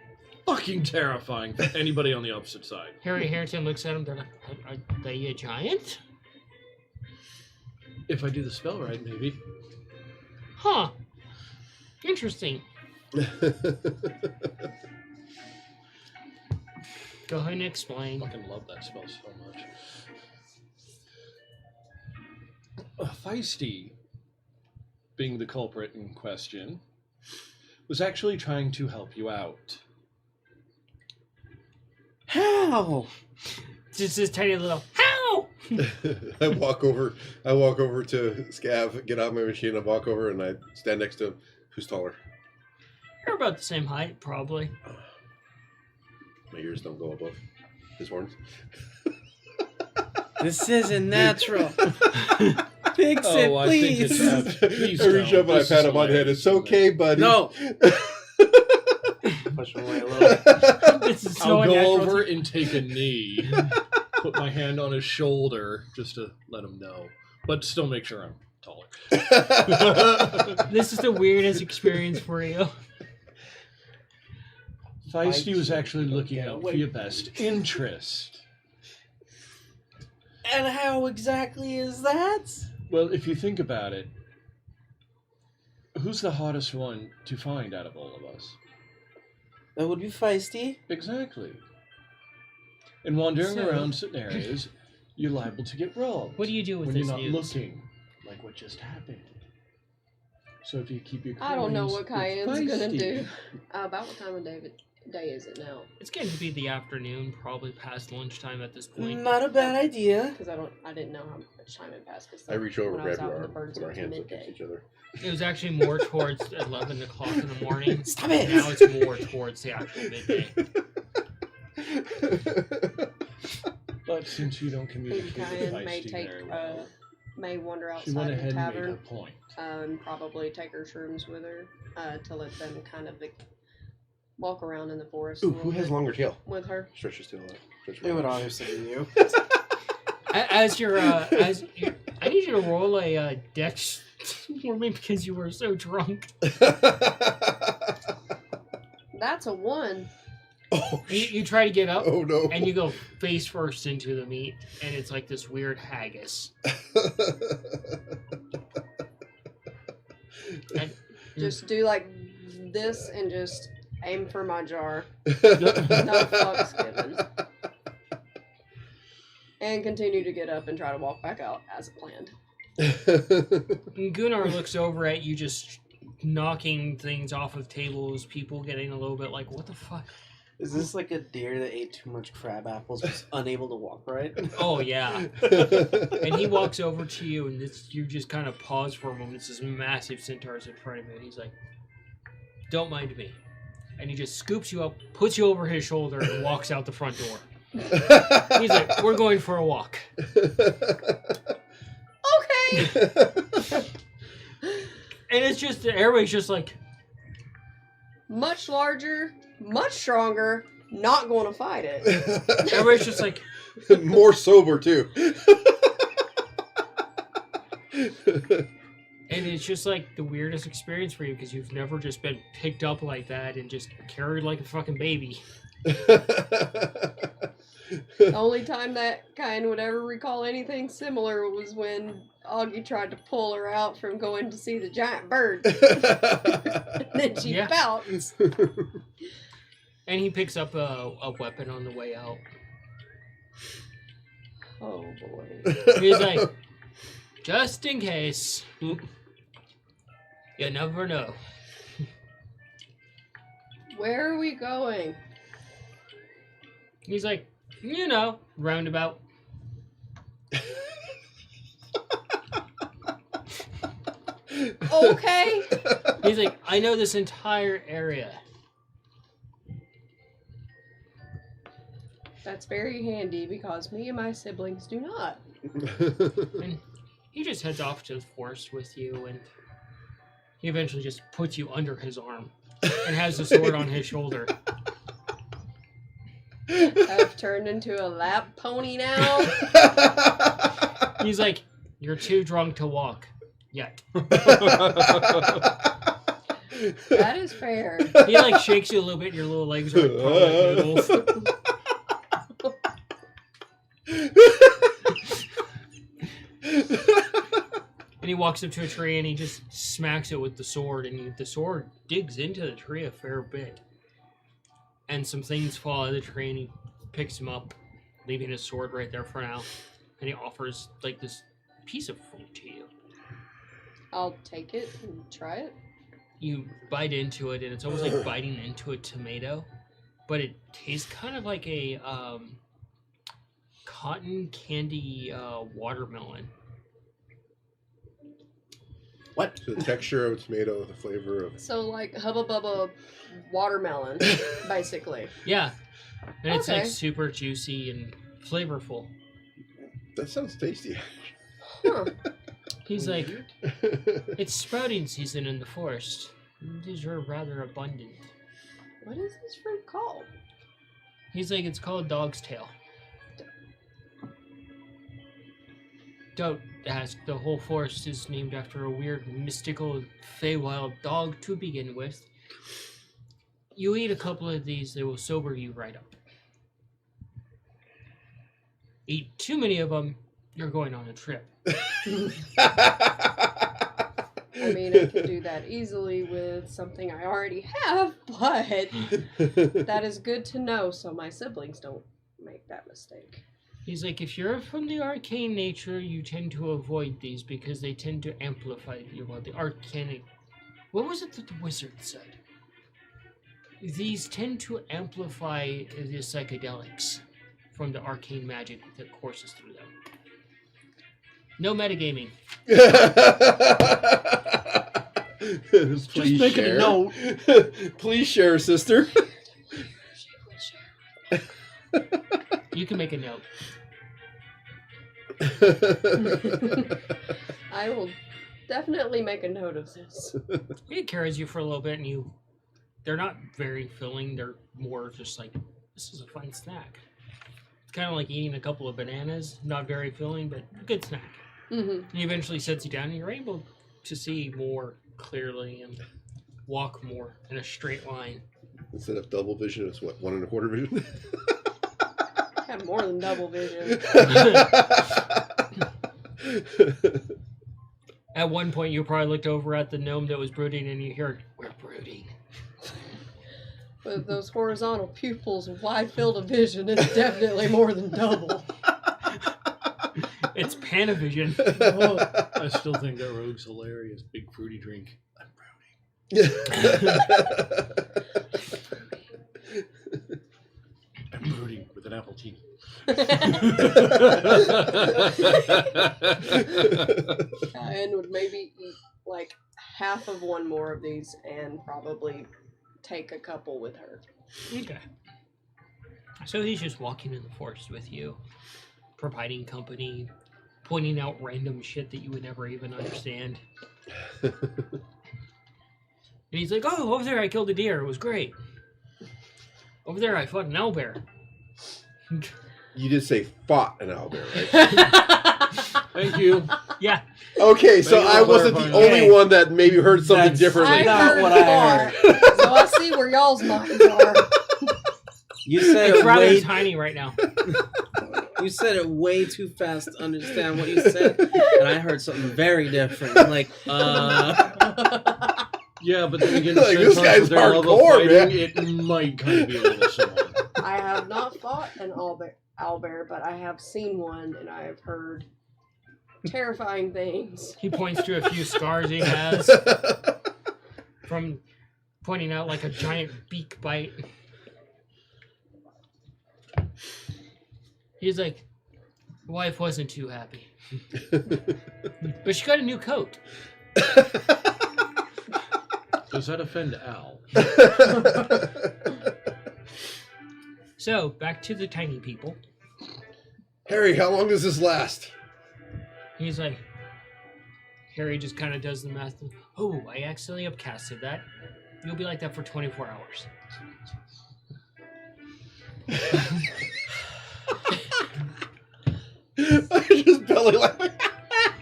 fucking terrifying for anybody on the opposite side. Harry Harrington looks at him. They're like, are they a giant? If I do the spell right, maybe. Huh. Interesting. Go ahead and explain. Fucking love that spell so much. Feisty, being the culprit in question, was actually trying to help you out. How? Just this tiny little, how? I walk over to Scav, get out my machine, I walk over and I stand next to him. Who's taller? You're about the same height, probably. My ears don't go above his horns. This isn't natural. Fix Oh, it, I think please. it's please I reach don't. up and I This pat is him on the head. hilarious. It's okay, buddy. No. Push him away a little. This is so I'll go unnatural. over and take a knee, put my hand on his shoulder just to let him know, but still make sure I'm taller. This is the weirdest experience for you. Feisty was actually looking Okay, out for wait. your best interest. And how exactly is that? Well, if you think about it, who's the hardest one to find out of all of us? That would be Feisty. Exactly. And wandering So- around certain areas, you're liable to get robbed. What do you do with when this you're not news? looking, like what just happened? So if you keep your I don't know coins what with Cayenne's gonna Feisty- do. About what time of day is it now? It's getting to be the afternoon, probably past lunchtime at this point. Not a bad idea. Because I didn't know how much time had passed. Cause I reach over, when I was grab your out with arm, the birds, put our it was hands up midday. against each other. It was actually more towards 11 o'clock in the morning. Stop it! Now it's more towards the actual midday. But since you don't I think communicate with Cayenne may Feisty take very well, may wander she went outside ahead the and made her tavern point. and probably take her shrooms with her to let them kind of walk around in the forest. a Ooh, little who has bit longer tail? with her? Stretch his tail out. Stretch It would obviously be you. As you're, I need you to roll a dex for me because you were so drunk. That's a 1. Oh, You try to get up, oh no. and you go face first into the meat, and it's like this weird haggis. And Just do like this and just aim for my jar. No fucks given. And continue to get up and try to walk back out as planned. Gunnar looks over at you just knocking things off of tables, people getting a little bit like, what the fuck? Is this like a deer that ate too much crab apples, was unable to walk right? Oh, yeah. And he walks over to you, and you just kind of pause for a moment. It's this massive centaur's in front of you, and he's like, don't mind me. And he just scoops you up, puts you over his shoulder, and walks out the front door. He's like, we're going for a walk. Okay. And it's just, everybody's just like, Much larger, much stronger, not going to fight it. everybody's just like, More sober too. and it's just like the weirdest experience for you because you've never just been picked up like that and just carried like a fucking baby. The only time that kind would ever recall anything similar was when Augie tried to pull her out from going to see the giant bird. And then she Yeah. bounced. And he picks up a weapon on the way out. Oh boy. He's like, just in case. You never know. Where are we going? He's like, roundabout. Okay. He's like, I know this entire area. That's very handy because me and my siblings do not. And he just heads off to the forest with you, and he eventually just puts you under his arm and has the sword on his shoulder. I've turned into a lap pony now. He's like, you're too drunk to walk yet. That is fair. He like shakes you a little bit, and your little legs are like noodles. And he walks up to a tree and he just smacks it with the sword, and the sword digs into the tree a fair bit. And some things fall out of the tree, and he picks them up, leaving his sword right there for now. And he offers like this piece of fruit to you. I'll take it and try it. You bite into it, and it's almost like biting into a tomato, but it tastes kind of like a cotton candy watermelon. What? So the texture of a tomato, the flavor of. So like Hubba Bubba watermelon, basically. Yeah, and it's like Okay. super juicy and flavorful. That sounds tasty. Huh. He's like, it's sprouting season in the forest. These are rather abundant. What is this fruit called? He's like, it's called dog's tail. Don't ask. The whole forest is named after a weird, mystical, Feywild dog to begin with. You eat a couple of these, they will sober you right up. Eat too many of them, you're going on a trip. I mean, I can do that easily with something I already have, but that is good to know so my siblings don't make that mistake. He's like, if you're from the arcane nature, you tend to avoid these because they tend to amplify you. Well, the arcanic... What was it that the wizard said? These tend to amplify the psychedelics from the arcane magic that courses through them. No metagaming. Please making a share. note. Please share, sister. You can make a note. I will definitely make a note of this. It carries you for a little bit, and they're not very filling. They're more just like, this is a fun snack. It's kind of like eating a couple of bananas. Not very filling, but a good snack. Mm-hmm. He eventually sets you down, and you're able to see more clearly and walk more in a straight line. Instead of double vision, it's what, 1 1/4 vision? I have more than double vision. At one point, you probably looked over at the gnome that was brooding, and you heard, "We're brooding." With those horizontal pupils and wide field of vision, it's definitely more than double. It's Panavision. I still think that rogue's hilarious. Big fruity drink. I'm I'm brooding with an apple tea. And would maybe eat like half of one more of these and probably take a couple with her. Okay. So he's just walking in the forest with you, providing company, pointing out random shit that you would never even understand. And he's like, oh, over there I killed a deer. It was great. Over there I fought an owlbear. You did say fought an owlbear, right? Thank you. Yeah. Okay, so Thank you I for wasn't the clarifying. only one that maybe heard something That's differently. not what I heard. So I see where y'all's minds are. You said It's it rather way. tiny right now. You said it way too fast to understand what you said, and I heard something very different. I'm like, Yeah, but then again, Like, this sometimes guy's with their love of hardcore, fighting, man. it might kind of be a little similar. I have not fought an owlbear, but I have seen one and I have heard terrifying things. He points to a few scars he has from pointing out like a giant beak bite. He's like, wife wasn't too happy. But she got a new coat. Does that offend Al? So, back to the tiny people. Harry, how long does this last? He's like, Harry just kind of does the math. Oh, I accidentally upcasted that. You'll be like that for 24 hours. I just belly laughing.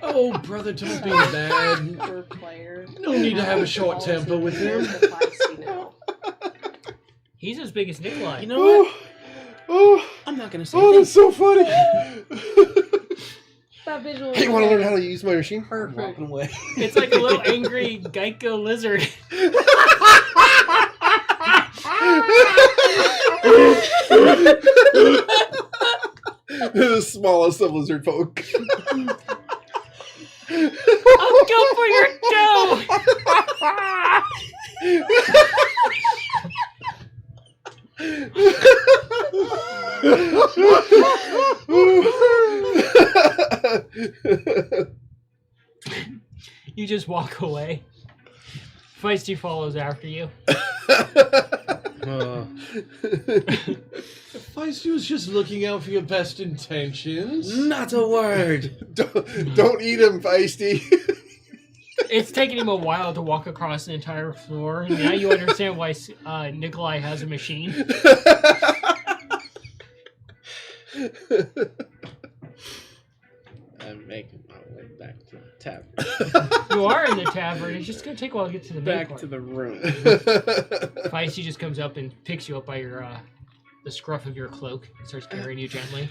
Oh, brother, don't be bad. For player. No need to have a short temper with him. He's as big as Nikolai. you know what? Oh, I'm not gonna say oh, anything. that's so funny. That visual. Hey, you want to learn how to use my machine? I'm Perfect. walking away. It's like a little angry Geico lizard. The smallest of lizard folk. I'll go for your dough! You just walk away. Feisty follows after you. Feisty was just looking out for your best intentions. Not a word. Don't eat him, Feisty. It's taken him a while to walk across the entire floor. And now you understand why Nikolai has a machine. I'm making my way back to the tavern. You are in the tavern. It's just going to take a while to get to the main Back part. to the room. Feisty just comes up and picks you up by your the scruff of your cloak and starts carrying you gently.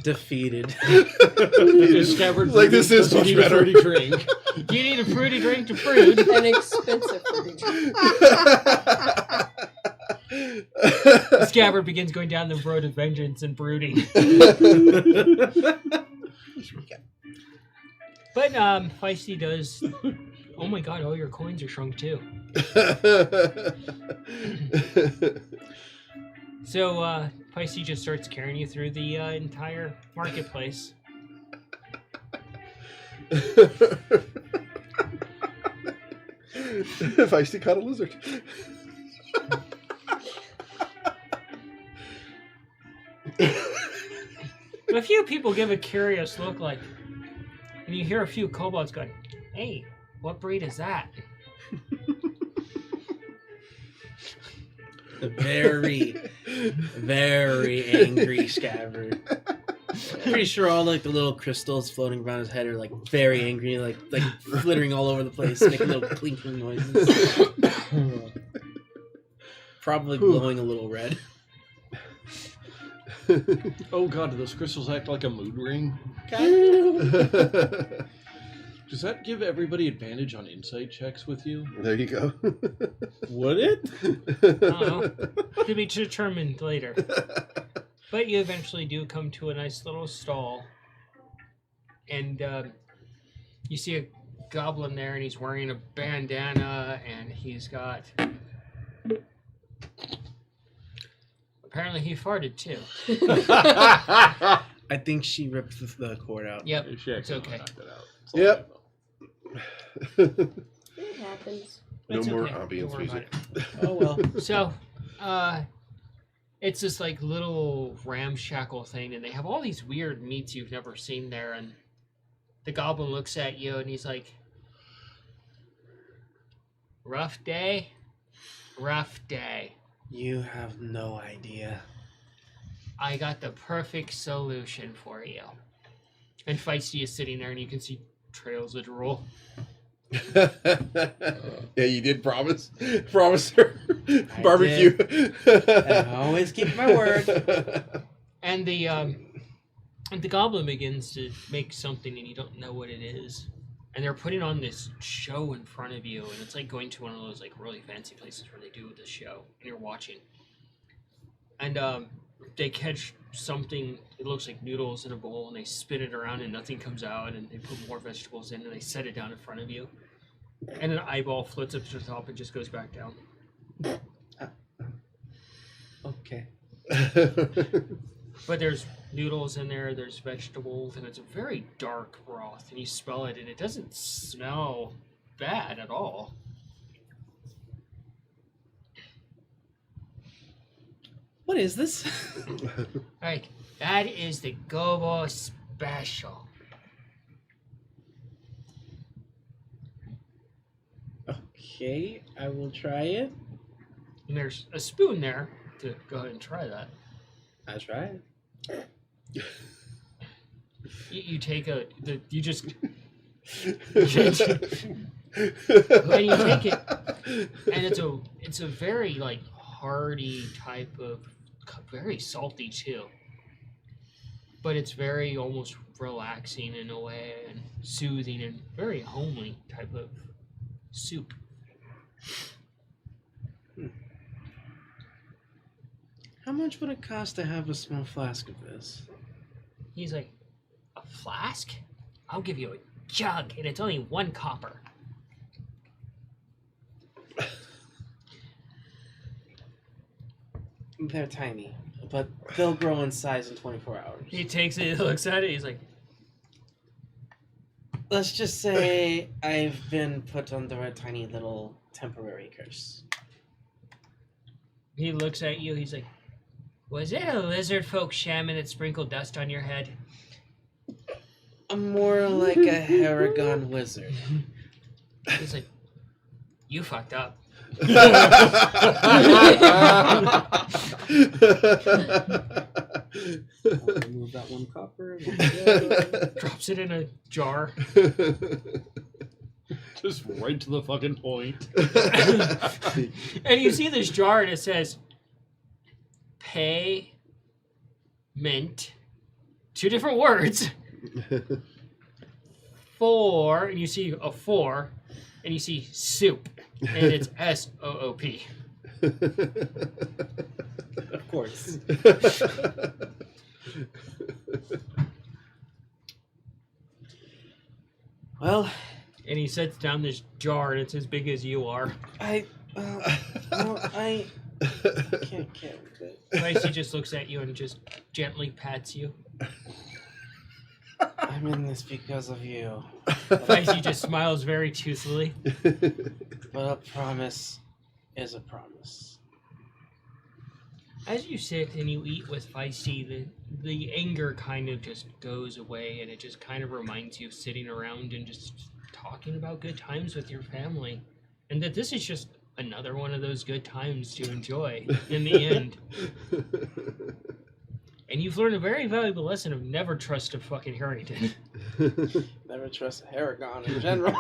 Defeated. This scabbard Like, this is doesn't much need better. A fruity drink. Do you need a fruity drink to prude? An expensive fruity drink. The scabbard begins going down the road of vengeance and brooding. But Feisty does. Oh my god! All your coins are shrunk too. So Feisty just starts carrying you through the entire marketplace. Feisty caught a lizard. But a few people give a curious look, like, and you hear a few kobolds going, "Hey, what breed is that?" Very, very angry scabbard. Pretty sure all like the little crystals floating around his head are like very angry, like flittering all over the place, making little clinking noises. Probably glowing a little red. Oh god, do those crystals act like a mood ring? Does that give everybody advantage on insight checks with you? There you go. Would it? To be determined later. But you eventually do come to a nice little stall, and you see goblin there, and he's wearing a bandana, and he's got. Apparently, he farted too. I think she ripped the cord out. Yep, She it's actually okay. knocked it out. It's Yep. all right, It happens. No It's more okay. Don't ambience worry about music. it. Oh well. So, it's this like little ramshackle thing, and they have all these weird meats you've never seen there. And the goblin looks at you, and he's like, "Rough day, rough day. You have no idea. I got the perfect solution for you." And Feisty is sitting there, and you can see trails of drool. Yeah, you did promise. Promise her I barbecue. I always keep my word. And the goblin begins to make something, and you don't know what it is. And they're putting on this show in front of you, and it's like going to one of those like really fancy places where they do this show, and you're watching. And they catch something. It looks like noodles in a bowl, and they spin it around, and nothing comes out. And they put more vegetables in, and they set it down in front of you. And an eyeball floats up to the top and just goes back down. Okay. But there's noodles in there, there's vegetables, and it's a very dark broth. And you smell it, and it doesn't smell bad at all. What is this? Like, that is the Gobo special. Okay, I will try it. And there's a spoon there to go ahead and try that. I try it. You take you just and you take it, and it's a very like hearty type of, very salty too, but it's very almost relaxing in a way and soothing and very homely type of soup. How much would it cost to have a small flask of this? He's like, "A flask? I'll give you a jug, and it's only 1 copper." They're tiny, but they'll grow in size in 24 hours. He takes it, looks at it, he's like, Let's just say I've been put under a tiny little temporary curse. he looks at you, he's like, "Was it a lizard folk shaman that sprinkled dust on your head?" I'm more like a Haragon wizard. He's like, "You fucked up." I'll remove that 1 copper. Drops it in a jar. Just right to the fucking point. And you see this jar, and it says, "Pay mint." 2 different words. 4, and you see a 4, and you see soup, and it's SOOP. Of course. Well, And he sets down this jar, and it's as big as you are. I can't carry it. Lacey just looks at you and just gently pats you. I'm in this because of you. Feisty just smiles very toothily. But a promise is a promise. As you sit and you eat with Feisty, the anger kind of just goes away, and it just kind of reminds you of sitting around and just talking about good times with your family. And that this is just another one of those good times to enjoy in the end. And you've learned a very valuable lesson of never trust a fucking Harrington. Never trust Haragon in general.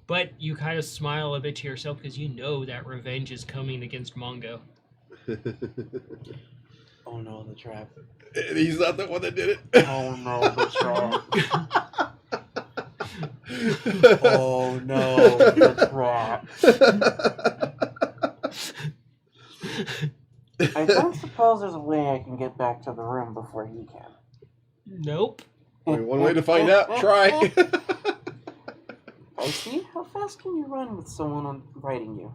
But you kind of smile a bit to yourself because you know that revenge is coming against Mongo. Oh no, the trap. And he's not the one that did it. Oh no, the trap. Oh no, the trap. I don't suppose there's a way I can get back to the room before he can. Nope. Only one way to find out. Try. Icy, how fast can you run with someone on riding you?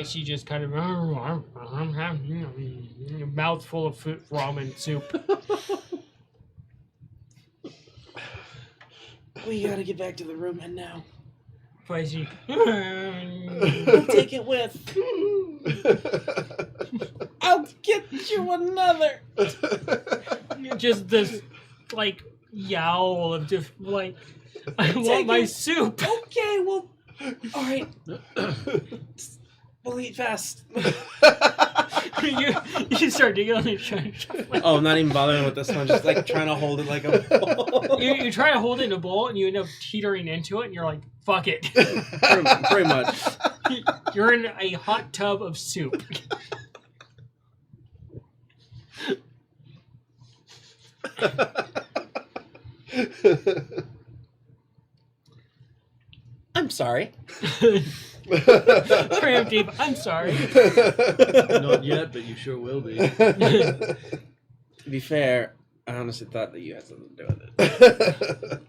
She just kind of a mouthful of ramen soup. We gotta get back to the room and now. Feisty. We'll take it with. I'll get you another. Just this, like, yowl of just, like, I want my soup. Okay, well, all right. We'll eat fast. you start digging on it. Oh, I'm not even bothering with this one. Just like trying to hold it like a ball. You try to hold it in a bowl and you end up teetering into it and you're like, fuck it. Pretty much. You're in a hot tub of soup. I'm sorry. Preemptive, I'm sorry. Not yet, but you sure will be. To be fair, I honestly thought that you had something to do with it.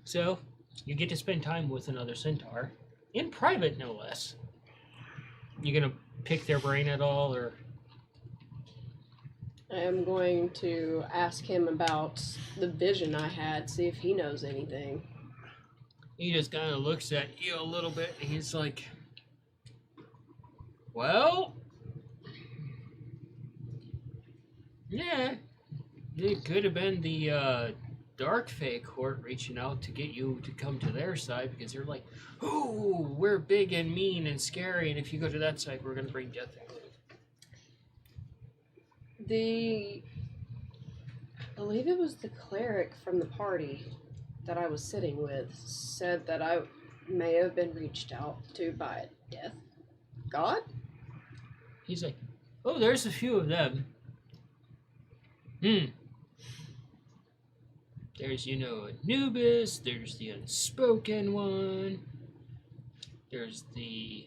So, you get to spend time with another centaur. In private, no less. You gonna pick their brain at all, or... I am going to ask him about the vision I had, see if he knows anything. He just kind of looks at you a little bit, and he's like, well, yeah, it could have been the Dark Fae court reaching out to get you to come to their side, because they're like, ooh, we're big and mean and scary, and if you go to that side, we're going to bring death. I believe it was the cleric from the party that I was sitting with said that I may have been reached out to by a death god. He's like, oh, there's a few of them. There's, Anubis, there's the Unspoken One, there's the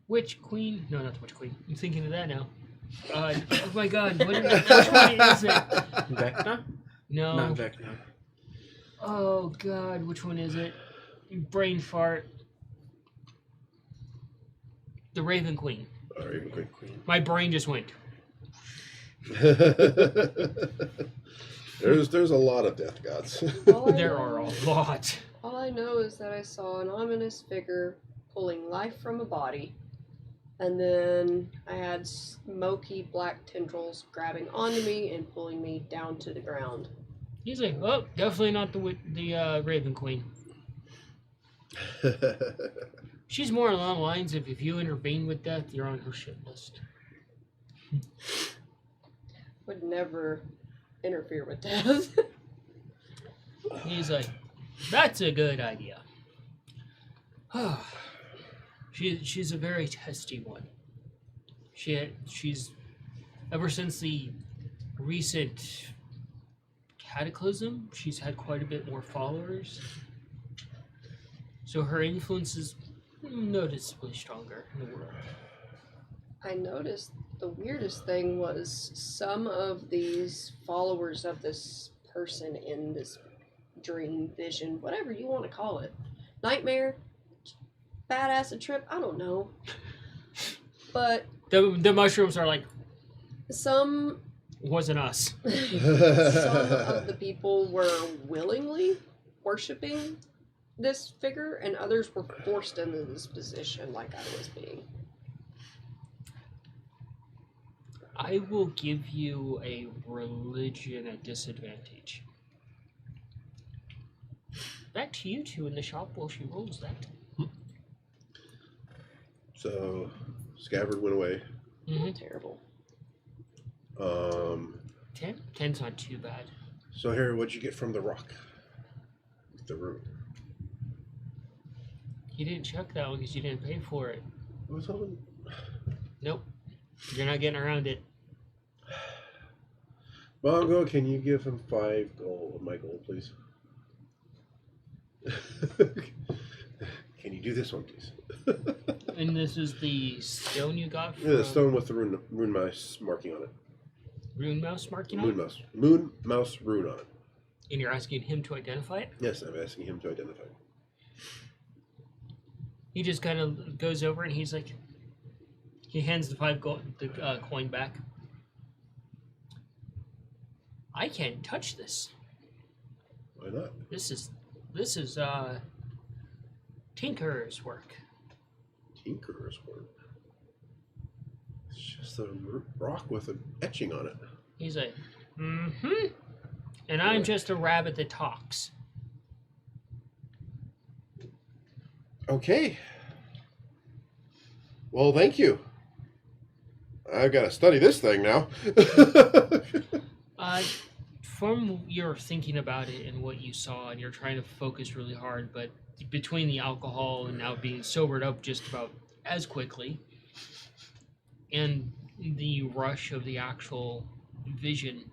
Witch Queen. No, not the Witch Queen. I'm thinking of that now. Oh my god, which one is it? Vecna? No. Not Vecna. Oh god, which one is it? Brain fart. The Raven Queen. Raven Queen. My brain just went. There's a lot of death gods. There are a lot. All I know is that I saw an ominous figure pulling life from a body, and then I had smoky black tendrils grabbing onto me and pulling me down to the ground. He's like, oh, definitely not the Raven Queen. She's more along the lines of if you intervene with death, you're on her shit list. Would never interfere with death. He's like, that's a good idea. She's a very testy one. She's ever since the recent cataclysm, she's had quite a bit more followers. So her influence is noticeably stronger in the world. I noticed the weirdest thing was some of these followers of this person in this dream, vision, whatever you want to call it, nightmare, badass, a trip, I don't know. But The mushrooms are like, some wasn't us. some of the people were willingly worshiping this figure, and others were forced into this position like I was being. I will give you a religion at disadvantage. Back to you two in the shop while she rolls that. So, Scabbard went away. Mm-hmm. Terrible. 10? 10's not too bad. So, Harry, what'd you get from the rock? The room. You didn't check that one because you didn't pay for it. I was hoping. Nope. You're not getting around it. Mongo, can you give him 5 gold of my gold, please? Can you do this one, please? And this is the stone you got from... Yeah, the stone with the rune mouse marking on it. Rune mouse marking on? Moon mouse rune on it. And you're asking him to identify it? Yes, I'm asking him to identify it. He just kind of goes over and he's like, he hands the coin back. I can't touch this. Why not? This is Tinker's work. Tinker's work. It's just a rock with an etching on it. He's like, mm-hmm. And I'm just a rabbit that talks. Okay. Well, thank you. I've got to study this thing now. From your thinking about it and what you saw, and you're trying to focus really hard, but between the alcohol and now being sobered up just about as quickly, and the rush of the actual vision,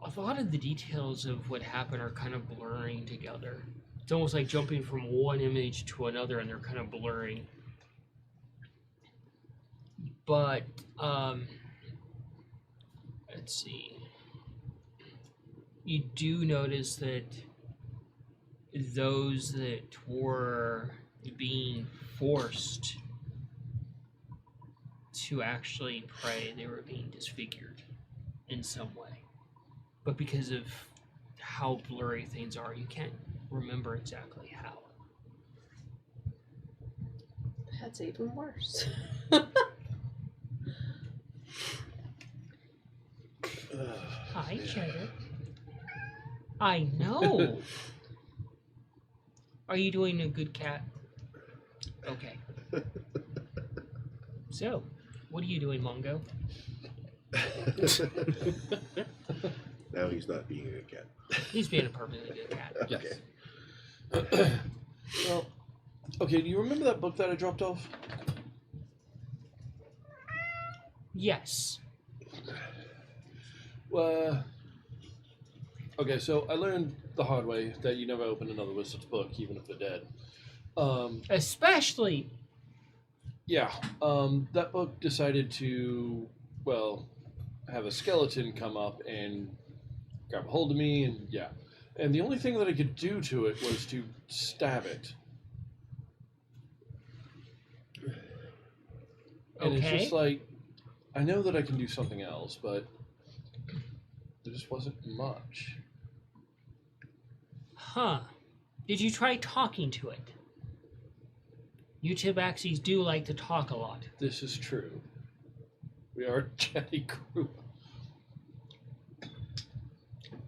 a lot of the details of what happened are kind of blurring together. It's almost like jumping from one image to another, and they're kind of blurring. But, let's see. You do notice that those that were being forced to actually pray, they were being disfigured in some way. But because of how blurry things are, you can't remember exactly how. That's even worse. Hi, Cheddar. I know. Are you doing a good cat? Okay. So, what are you doing, Mongo? Now he's not being a good cat. He's being a perfectly good cat. Yes. Okay. Well, okay, do you remember that book that I dropped off? Yes. Okay, so I learned the hard way that you never open another wizard's book, even if they're dead. Especially. Yeah, that book decided to, well, have a skeleton come up and grab a hold of me, and yeah. And the only thing that I could do to it was to stab it. And Okay. it's just like, I know that I can do something else, but there just wasn't much. Huh. Did you try talking to it? You Tabaxis do like to talk a lot. This is true. We are a chatty crew.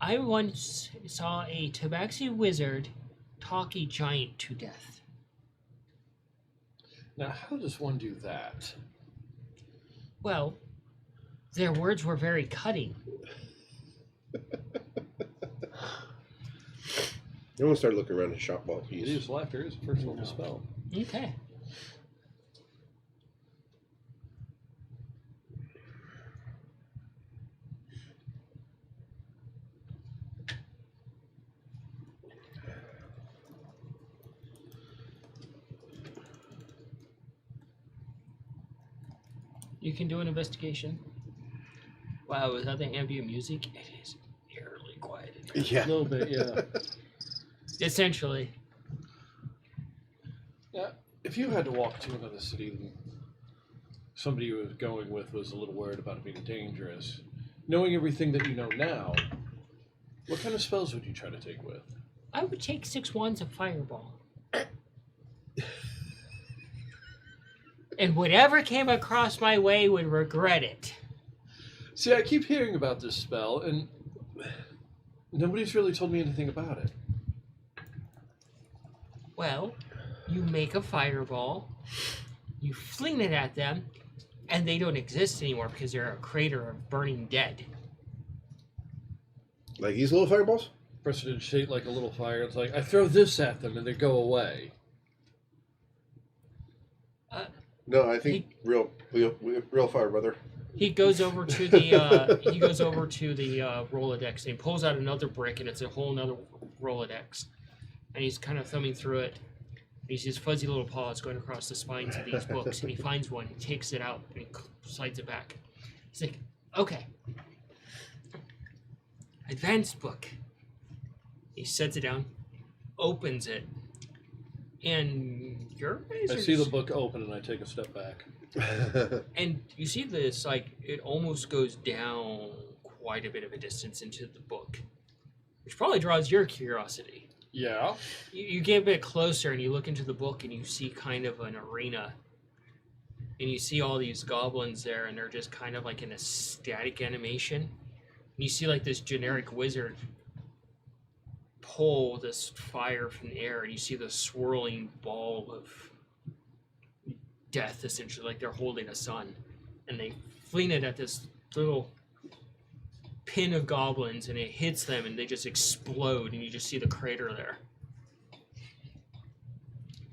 I once saw a Tabaxi wizard talk a giant to death. Now, how does one do that? Well, their words were very cutting. You want to start looking around his shop while It he's... is laughter is the first one to spell. Okay. You can do an investigation. Wow, is that the ambient music? It is eerily quiet in here. Yeah. A little bit, yeah. Essentially. Yeah. If you had to walk to another city and somebody you were going with was a little worried about it being dangerous, knowing everything that you know now, what kind of spells would you try to take with? I would take 6 wands of fireball. And whatever came across my way would regret it. See, I keep hearing about this spell, and nobody's really told me anything about it. Well, you make a fireball, you fling it at them, and they don't exist anymore because they're a crater of burning dead. Like these little fireballs? Precedent shaped like a little fire. It's like, I throw this at them and they go away. No, I think real fire, brother. He goes over to the Rolodex and he pulls out another brick, and it's a whole another Rolodex. And he's kind of thumbing through it. And he sees fuzzy little paws going across the spines of these books, and he finds one, he takes it out, and he slides it back. He's like, okay. Advanced book. He sets it down, opens it, and your guys I are see the just- book open and I take a step back. And you see this, like, it almost goes down quite a bit of a distance into the book, which probably draws your curiosity. Yeah. You get a bit closer and you look into the book and you see kind of an arena. And you see all these goblins there and they're just kind of like in a static animation. And you see like this generic wizard pull this fire from the air and you see the swirling ball of death, essentially, like they're holding a sun. And they fling it at this little pin of goblins and it hits them and they just explode and you just see the crater there.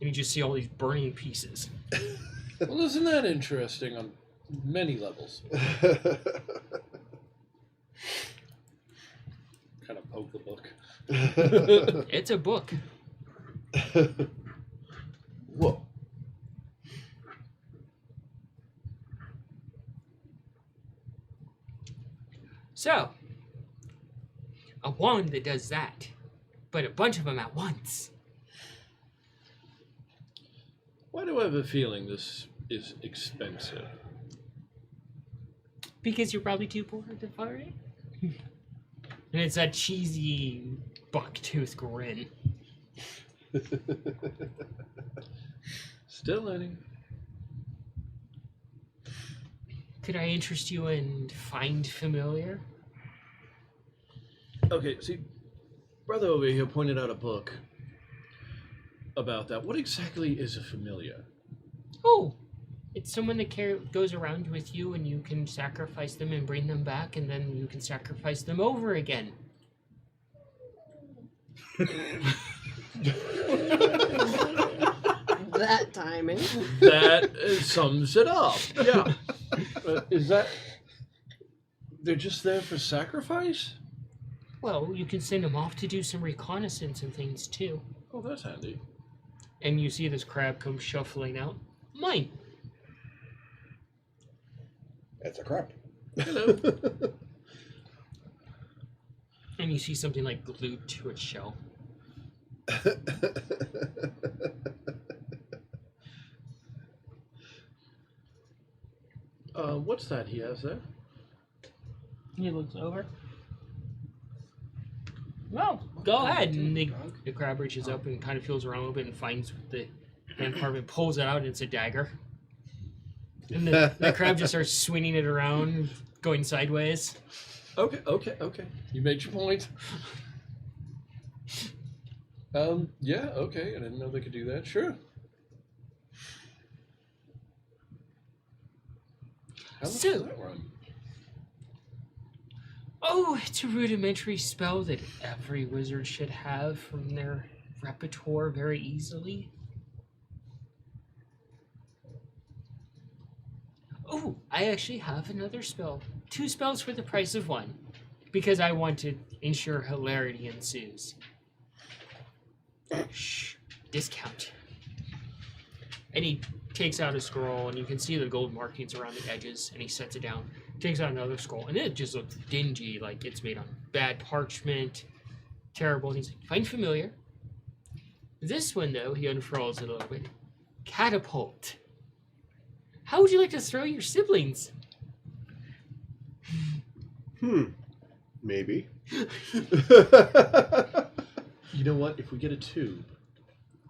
And you just see all these burning pieces. Well, isn't that interesting on many levels? Kind of poke the book. It's a book. Whoa. So, a wand that does that, but a bunch of them at once. Why do I have a feeling this is expensive? Because you're probably too poor to fire it. And it's that cheesy bucktooth grin. Still learning. Could I interest you in Find Familiar? Okay, see, brother over here pointed out a book about that. What exactly is a familiar? Oh, it's someone that goes around with you and you can sacrifice them and bring them back and then you can sacrifice them over again. That timing. That sums it up. Yeah. Is that... They're just there for sacrifice? Well, you can send them off to do some reconnaissance and things too. Oh, that's handy. And you see this crab come shuffling out. Mine. That's a crap. Hello. And you see something like glued to its shell. What's that he has there? He looks over. Well, go ahead. And the crab reaches up and kind of feels around a little bit and finds the hand carving, pulls it out, and it's a dagger. And the crab just starts swinging it around, going sideways. Okay. You made your point. Yeah, okay. I didn't know they could do that. Sure. How much So- does that run? Oh, it's a rudimentary spell that every wizard should have from their repertoire very easily. Oh, I actually have another spell. 2 spells for the price of 1. Because I want to ensure hilarity ensues. Shh. Discount. And he takes out a scroll, and you can see the gold markings around the edges, and he sets it down. Takes out another scroll, and it just looks dingy, like it's made on bad parchment. Terrible. And he's like, Find Familiar. This one, though, he unfurls it a little bit. Catapult. How would you like to throw your siblings? Maybe. You know what? If we get a tube,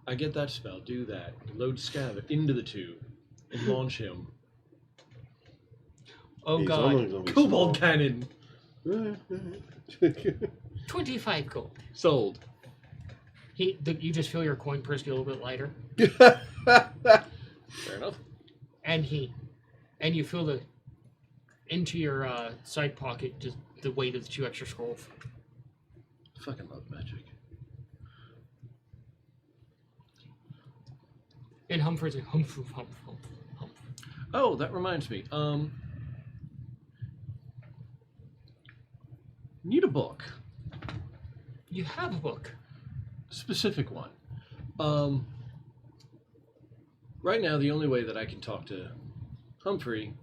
I get that spell, do that, load Scav into the tube, and launch him. Oh He's god. only gonna be Cobalt small. cannon! 25 gold. Sold. You just feel your coin purse get a little bit lighter. Fair enough. And you feel into your side pocket just the weight of the 2 extra scrolls. Fucking love magic. And Humphrey's like, humph. Oh, that reminds me. Need a book. You have a book. Specific one. Right now, the only way that I can talk to Humphrey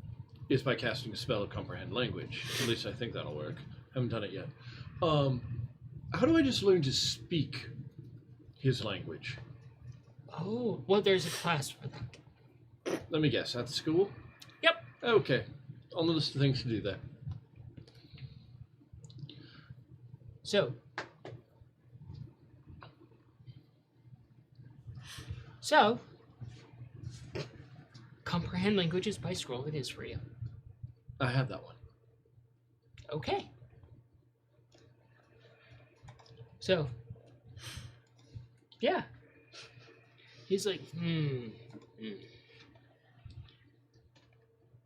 is by casting a spell of comprehend language. At least I think that'll work. Haven't done it yet. How do I just learn to speak his language? Oh, well, there's a class for that. Let me guess, at the school? Yep. Okay. On the list of things to do there. So, comprehend languages by scroll it is for you. I have that one. Okay. So, yeah. He's like,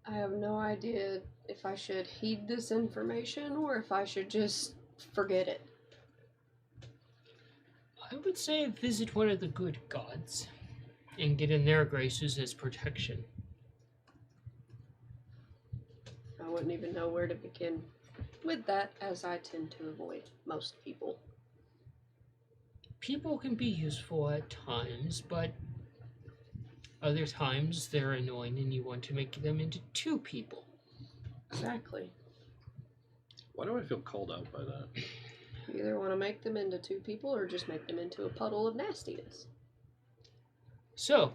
I have no idea if I should heed this information or if I should just forget it. I would say visit one of the good gods and get in their graces as protection. I wouldn't even know where to begin with that, as I tend to avoid most people. People can be useful at times, but other times they're annoying and you want to make them into two people. Exactly. Why do I feel called out by that? You either want to make them into two people or just make them into a puddle of nastiness. So,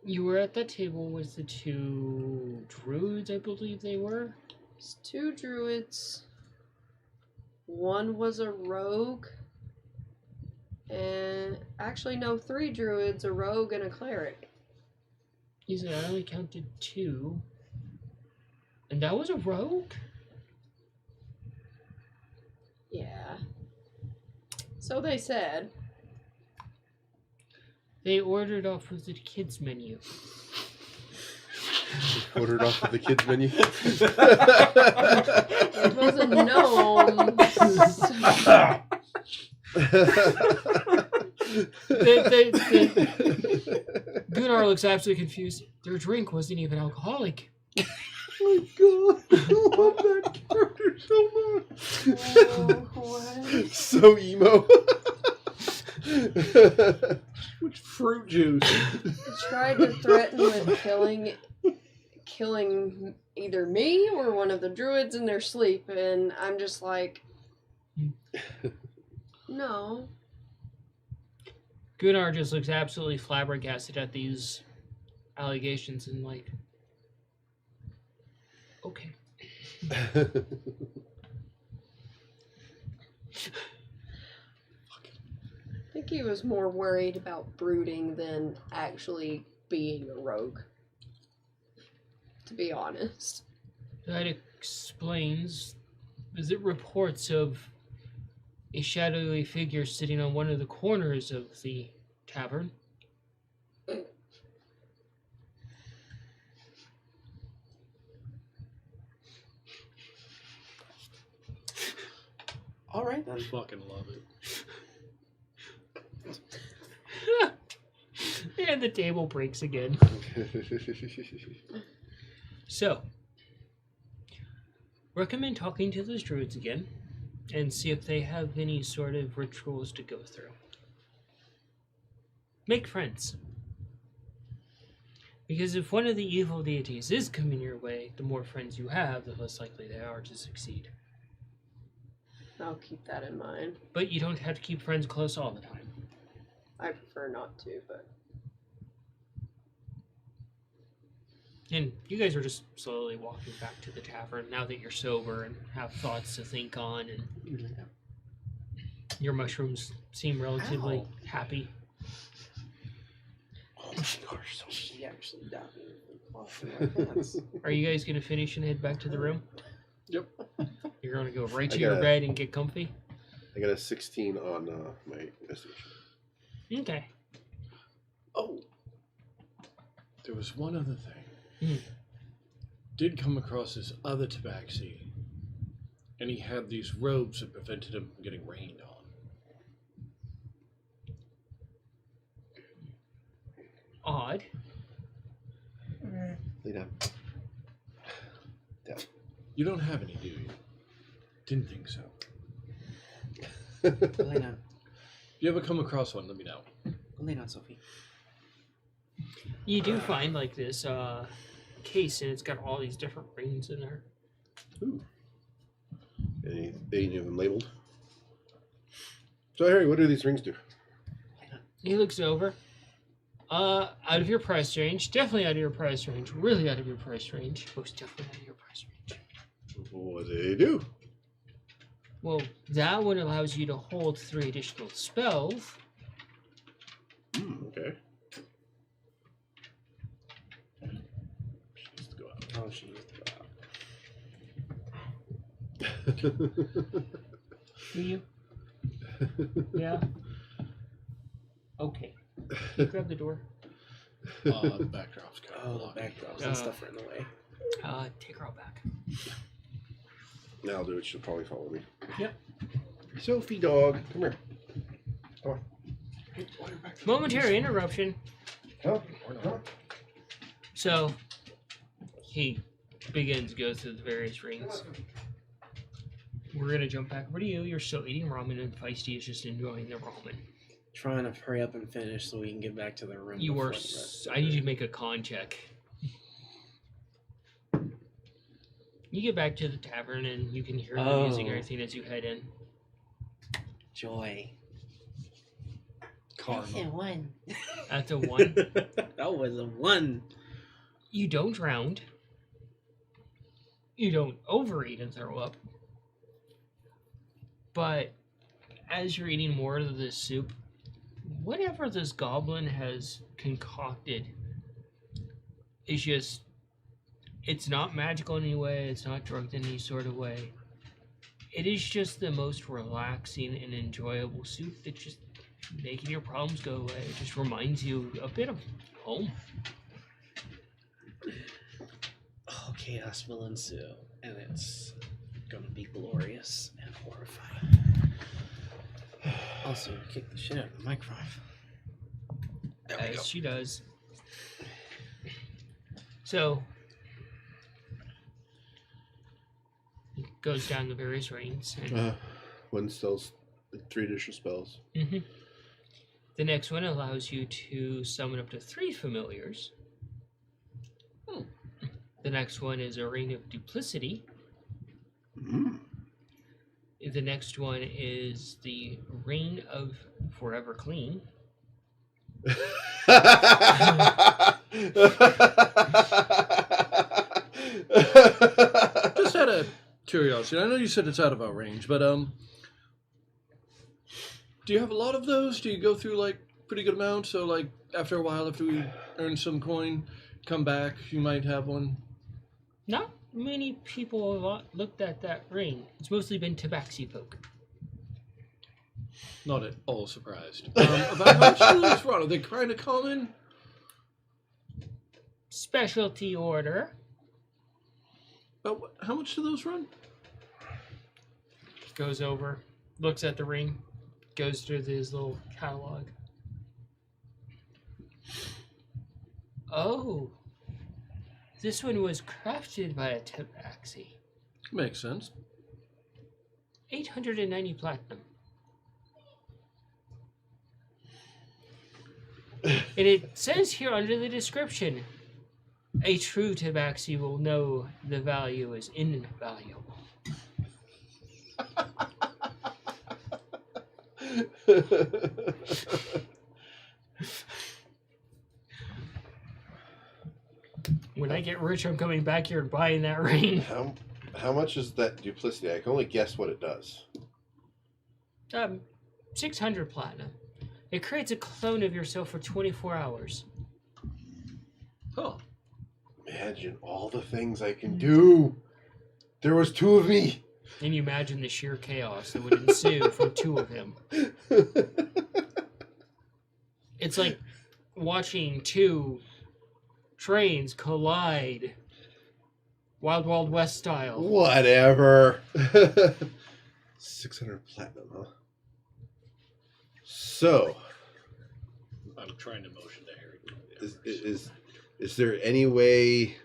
you were at that table with the two druids, I believe they were? It's two druids. One was a rogue. And actually, no, 3 druids, a rogue, and a cleric. He said, I only counted 2. And that was a rogue? Yeah. So they said. They ordered off of the kids' menu. Ordered off of the kids' menu. It was a gnome. Gunnar looks absolutely confused. Their drink wasn't even alcoholic. Oh my god, I love that character so much. What? So emo. Which fruit juice? He tried to threaten with killing either me or one of the druids in their sleep, and I'm just like, no. Gunnar just looks absolutely flabbergasted at these allegations and like, okay. I think he was more worried about brooding than actually being a rogue, to be honest. That explains, is it reports of a shadowy figure sitting on one of the corners of the tavern? All right I then. fucking love it. And the table breaks again. So, recommend talking to those druids again and see if they have any sort of rituals to go through. Make friends. Because if one of the evil deities is coming your way, the more friends you have, the less likely they are to succeed. I'll keep that in mind. But you don't have to keep friends close all the time. I prefer not to, but And you guys are just slowly walking back to the tavern now that you're sober and have thoughts to think on, and your mushrooms seem relatively happy. Oh my gosh, so She actually died off in my pants. Are you guys going to finish and head back to the room? Yep. You're going to go right I to your gotta- bed and get comfy? I got a 16 on my investigation. Okay. Oh. There was one other thing. Hmm. Did come across this other tabaxi, and he had these robes that prevented him from getting rained on. Odd. Lay down. You don't have any, do you? Didn't think so. Lay down. If you ever come across one, let me know. Lay down, Sophie. You do find like this case, and it's got all these different rings in there. Ooh. Any of them labeled? So, Harry, what do these rings do? He looks over. Out of your price range. Definitely out of your price range. Really out of your price range. Most definitely out of your price range. What do they do? Well, that one allows you to hold 3 additional spells. Okay. Let's go out. Oh, she needs to go out. Do you? Yeah. Okay. Can you grab the door? The backdrop's kind Oh, of the blocking. backdrops and stuff are in the way. Take her out back. Now I'll do it. She'll probably follow me. Yep. Sophie dog, come here. Momentary interruption. Come. Come. So, he begins, goes through the various rings. We're gonna jump back over to you. You're still eating ramen, and Feisty is just enjoying the ramen. Trying to hurry up and finish so we can get back to the room. You before are. the rest of I need the- you to make a con check. You get back to the tavern, and you can hear the music and everything as you head in. Joy. Karma. One. That's a 1. That was a 1. You don't drown. You don't overeat and throw up. But as you're eating more of this soup, whatever this goblin has concocted is just, it's not magical in any way, it's not drugged in any sort of way. It is just the most relaxing and enjoyable soup that just making your problems go away. It just reminds you a bit of home. Oh, chaos will ensue, and it's gonna be glorious and horrifying. Also, kick the shit out of the microphone. As she does. So, it goes down the various rings. And, One spells 3 additional spells. Mhm. The next one allows you to summon up to 3 familiars. The next one is a ring of duplicity. Mm. The next one is the ring of forever clean. Just out of curiosity, I know you said it's out of our range, but do you have a lot of those? Do you go through like pretty good amount? So like after a while, after we earn some coin, come back, you might have one. Not many people have looked at that ring. It's mostly been tabaxi folk. Not at all surprised. About how much do those run? Are they kind of common? Specialty order. How much do those run? Goes over, looks at the ring, goes through his little catalog. Oh, this one was crafted by a tabaxi. Makes sense. 890 platinum. And it says here under the description, a true tabaxi will know the value is invaluable. When I get rich, I'm coming back here and buying that ring. How much is that duplicity? I can only guess what it does. 600 platinum. It creates a clone of yourself for 24 hours. Huh. Imagine all the things I can do. There was 2 of me. And you imagine the sheer chaos that would ensue from 2 of him. It's like watching 2 trains collide. Wild Wild West style. Whatever. 600 platinum, huh? So, I'm trying to motion to Harry. is there any way?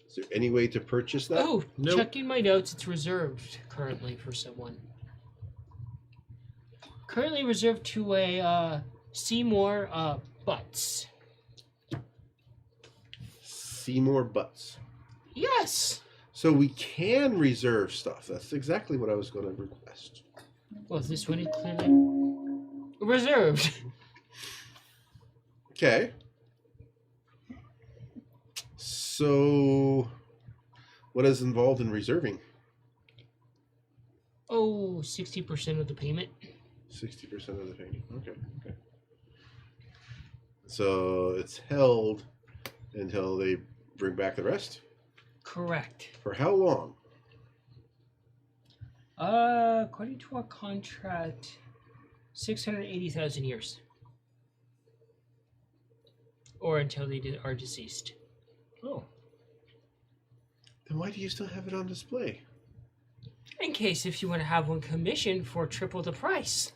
Is there any way to purchase that? Oh, Nope. checking my notes, it's reserved currently for someone. Currently reserved to a Seymour Butts. Seymour Butts. Yes! So we can reserve stuff. That's exactly what I was going to request. Well, this one is clearly reserved. Okay. So, what is involved in reserving? Oh, 60% of the payment. 60% of the payment. Okay. So it's held until they bring back the rest? Correct. For how long? According to our contract, 680,000 years. Or until they are deceased. Oh. Then why do you still have it on display? In case if you want to have one commissioned for triple the price.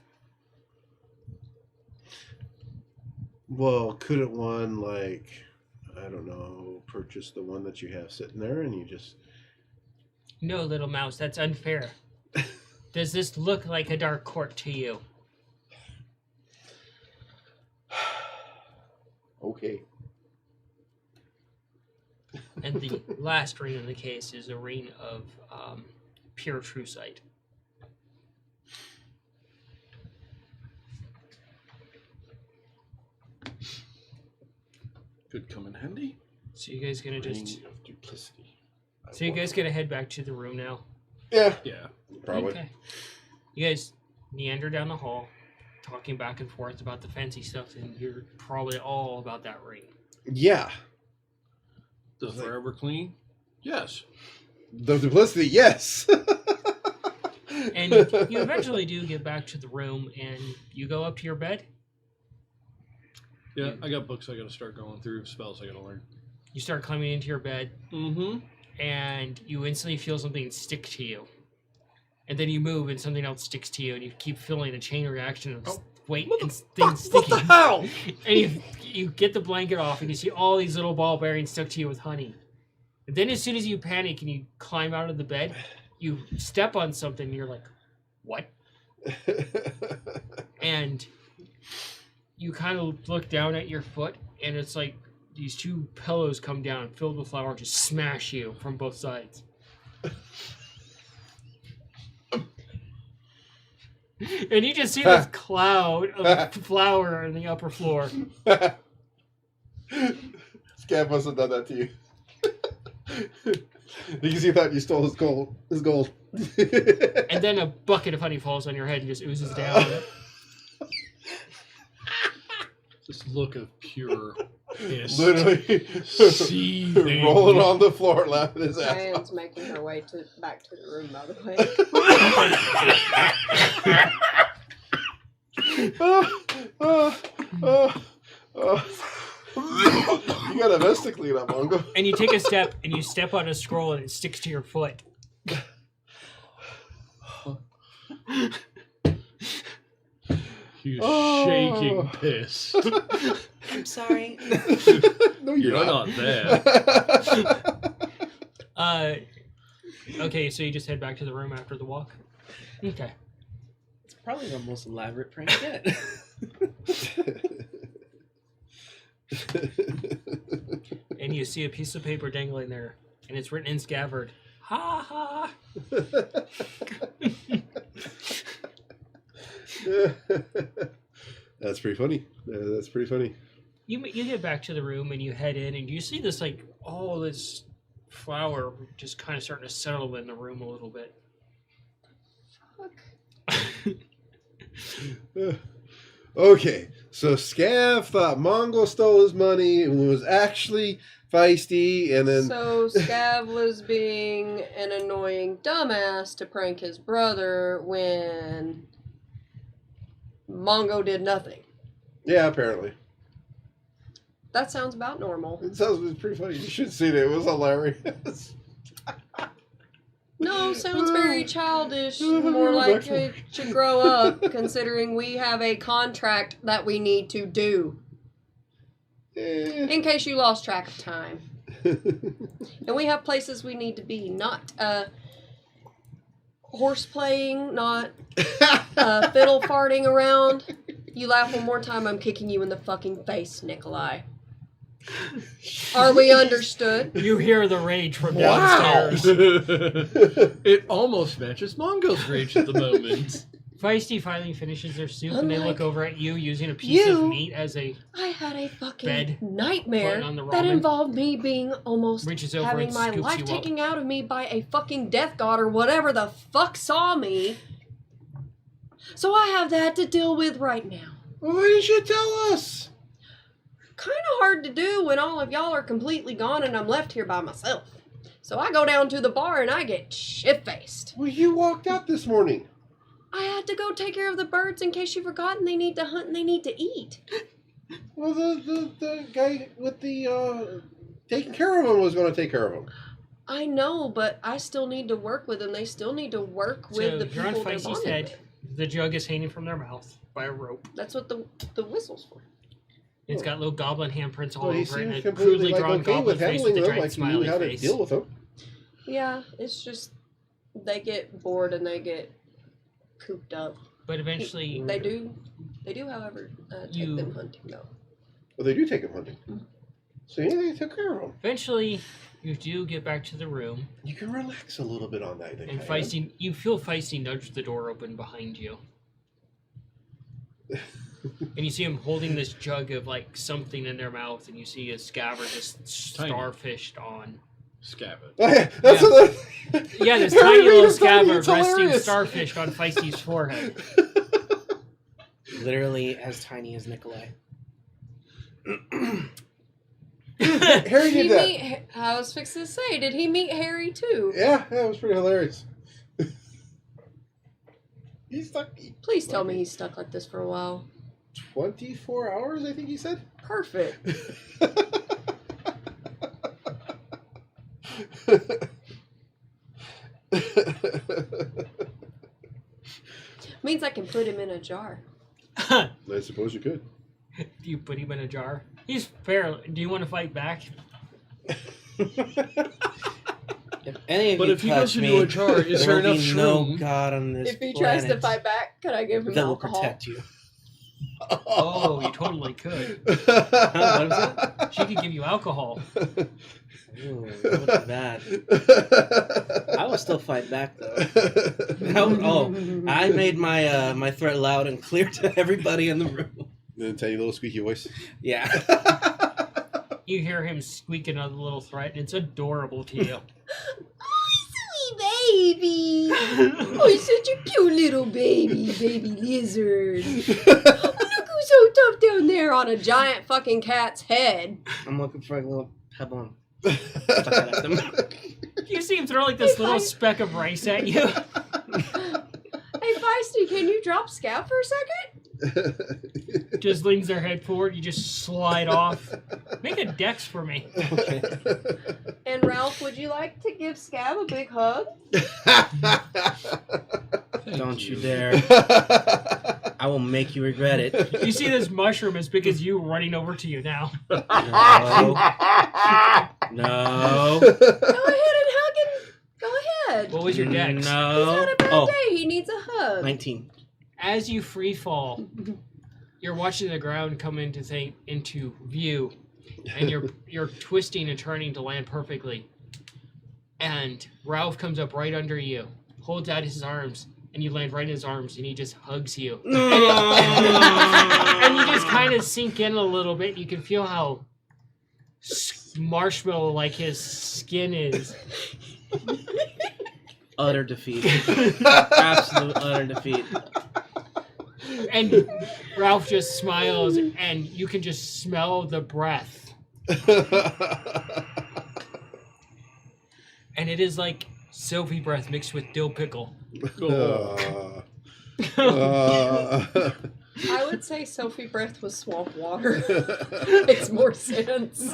Well, couldn't one, like, I don't know, purchase the one that you have sitting there and you just... No, little mouse, that's unfair. Does this look like a dark court to you? Okay. And the last ring in the case is a ring of pure true sight. Could come in handy. So you guys gonna just... Ring of duplicity. So you guys gonna head back to the room now? Yeah. Yeah. Probably. Okay. You guys meander down the hall, talking back and forth about the fancy stuff, and you're probably all about that ring. Yeah. The forever clean? Yes. The duplicity, yes. And you eventually do get back to the room, and you go up to your bed. Yeah, I got books I gotta start going through, spells I gotta learn. You start climbing into your bed, Mm-hmm. and you instantly feel something stick to you. And then you move, and something else sticks to you, and you keep feeling a chain reaction of weight and things sticking. What the hell? And you get the blanket off, and you see all these little ball bearings stuck to you with honey. And then as soon as you panic and you climb out of the bed, you step on something, and you're like, what? And you kind of look down at your foot, and it's like these two pillows come down filled with flour and just smash you from both sides. And you just see this cloud of flour on the upper floor. Scab must have done that to you. Because he thought you stole his gold. And then a bucket of honey falls on your head and just oozes down. This look of pure piss. Literally Seething. rolling on the floor, laughing his ass off. Diane's making her way back to the room, by the way. You got a vest to clean up, Mongo. And you take a step, and you step on a scroll, and it sticks to your foot. He's shaking piss. I'm sorry. No, you're You're not. not there. Okay, so you just head back to the room after the walk? Okay. It's probably the most elaborate prank yet. And you see a piece of paper dangling there, and it's written in Scabbard. Ha ha! That's pretty funny. That's pretty funny. You get back to the room, and you head in, and you see this, like, all this flour just kind of starting to settle in the room a little bit. Okay, so Scav thought Mongo stole his money and was actually feisty, and then So Scav was being an annoying dumbass to prank his brother when Mongo did nothing. yeah, apparently That sounds about normal. it sounds pretty funny. You should see it. It was hilarious. No, sounds very childish. More like it should grow up, considering we have a contract that we need to do. In case you lost track of time. And we have places we need to be, not horse playing, not fiddle farting around. You laugh one more time, I'm kicking you in the fucking face, Nikolai. Are we understood? You hear the rage from Wow. downstairs. It almost matches Mongo's rage at the moment. Feisty finally finishes their soup, and they look Unlike over at you using a piece of you, meat as a I had a fucking Bed, nightmare putting on the that ramen. involved me being almost Reaches over having and my scoops life you up. taken out of me by a fucking death god or whatever the fuck saw me. So I have that to deal with right now. Well, why didn't you tell us? Kind of hard to do when all of y'all are completely gone and I'm left here by myself. So I go down to the bar and I get shit-faced. Well, you walked out this morning. I had to go take care of the birds in case you've forgotten they need to hunt and they need to eat. Well, the guy with the taking care of him was going to take care of him. I know, but I still need to work with them. They still need to work with So the you're on people they're Feisty's bonded head. with. The jug is hanging from their mouth by a rope. That's what the whistle's for. It's got little goblin handprints all Well, he over it, and seems a completely crudely drawn okay goblin with face handling with a them, giant like you knew smiley how to face. deal with them. Yeah, it's just they get bored and they get cooped up. But eventually, They do, however, take them hunting though. Well, they do take him hunting. So yeah, they took care of him. eventually, you do get back to the room, You can relax a little bit on that. and Feisty, you feel Feisty nudge the door open behind you. And you see him holding this jug of like something in their mouth, and you see a scabbard just Tiny. starfished on. Scabbard. That's Yeah. what Yeah, this Harry tiny little Reid is funny, scabbard it's resting hilarious. starfish on Feisty's forehead. Literally as tiny as Nikolai. Harry did that. I was fixing to say, did he meet Harry too? Yeah, that was pretty hilarious. He's stuck. Please tell me he's stuck like this for a while. 24 hours, I think he said. Perfect. Means I can put him in a jar. I suppose you could. Do you put him in a jar? He's fair. Do you want to fight back? If any of But you if he touch goes me, into a jar, is there there will enough be no shroom? god on this If he tries to planet fight back, could I give him that will alcohol? protect you. Oh, you totally could. What was that? She could give you alcohol. Ooh, that would be bad. I will still fight back though. I made my my threat loud and clear to everybody in the room. Then tiny little squeaky voice. Yeah. You hear him squeak another little threat, and it's adorable to you. Sweet baby. Oh, such a cute little baby lizard. Look who's so tough down there on a giant fucking cat's head. I'm looking for a little pebble. Stuck it at them. You see him throw like this Hey, little Feist- speck of rice at you. Hey, Feisty, can you drop Scout for a second? Just leans their head forward. You just slide off. Make a dex for me. Okay. And Ralph, would you like to give Scab a big hug? Don't you dare. I will make you regret it. You see this mushroom as big as you running over to you now. No. No. Go ahead and hug him. Go ahead. What was your dex? He's No. had a bad Oh, day. He needs a hug. 19. As you free fall, you're watching the ground come into view, and you're twisting and turning to land perfectly. And Ralph comes up right under you, holds out his arms, and you land right in his arms, and he just hugs you. And you just kind of sink in a little bit. You can feel how marshmallow-like his skin is. Utter defeat. Absolute utter defeat. And Ralph just smiles, and you can just smell the breath. And it is like Sophie breath mixed with dill pickle. I would say Sophie breath was swamp water. Makes more sense.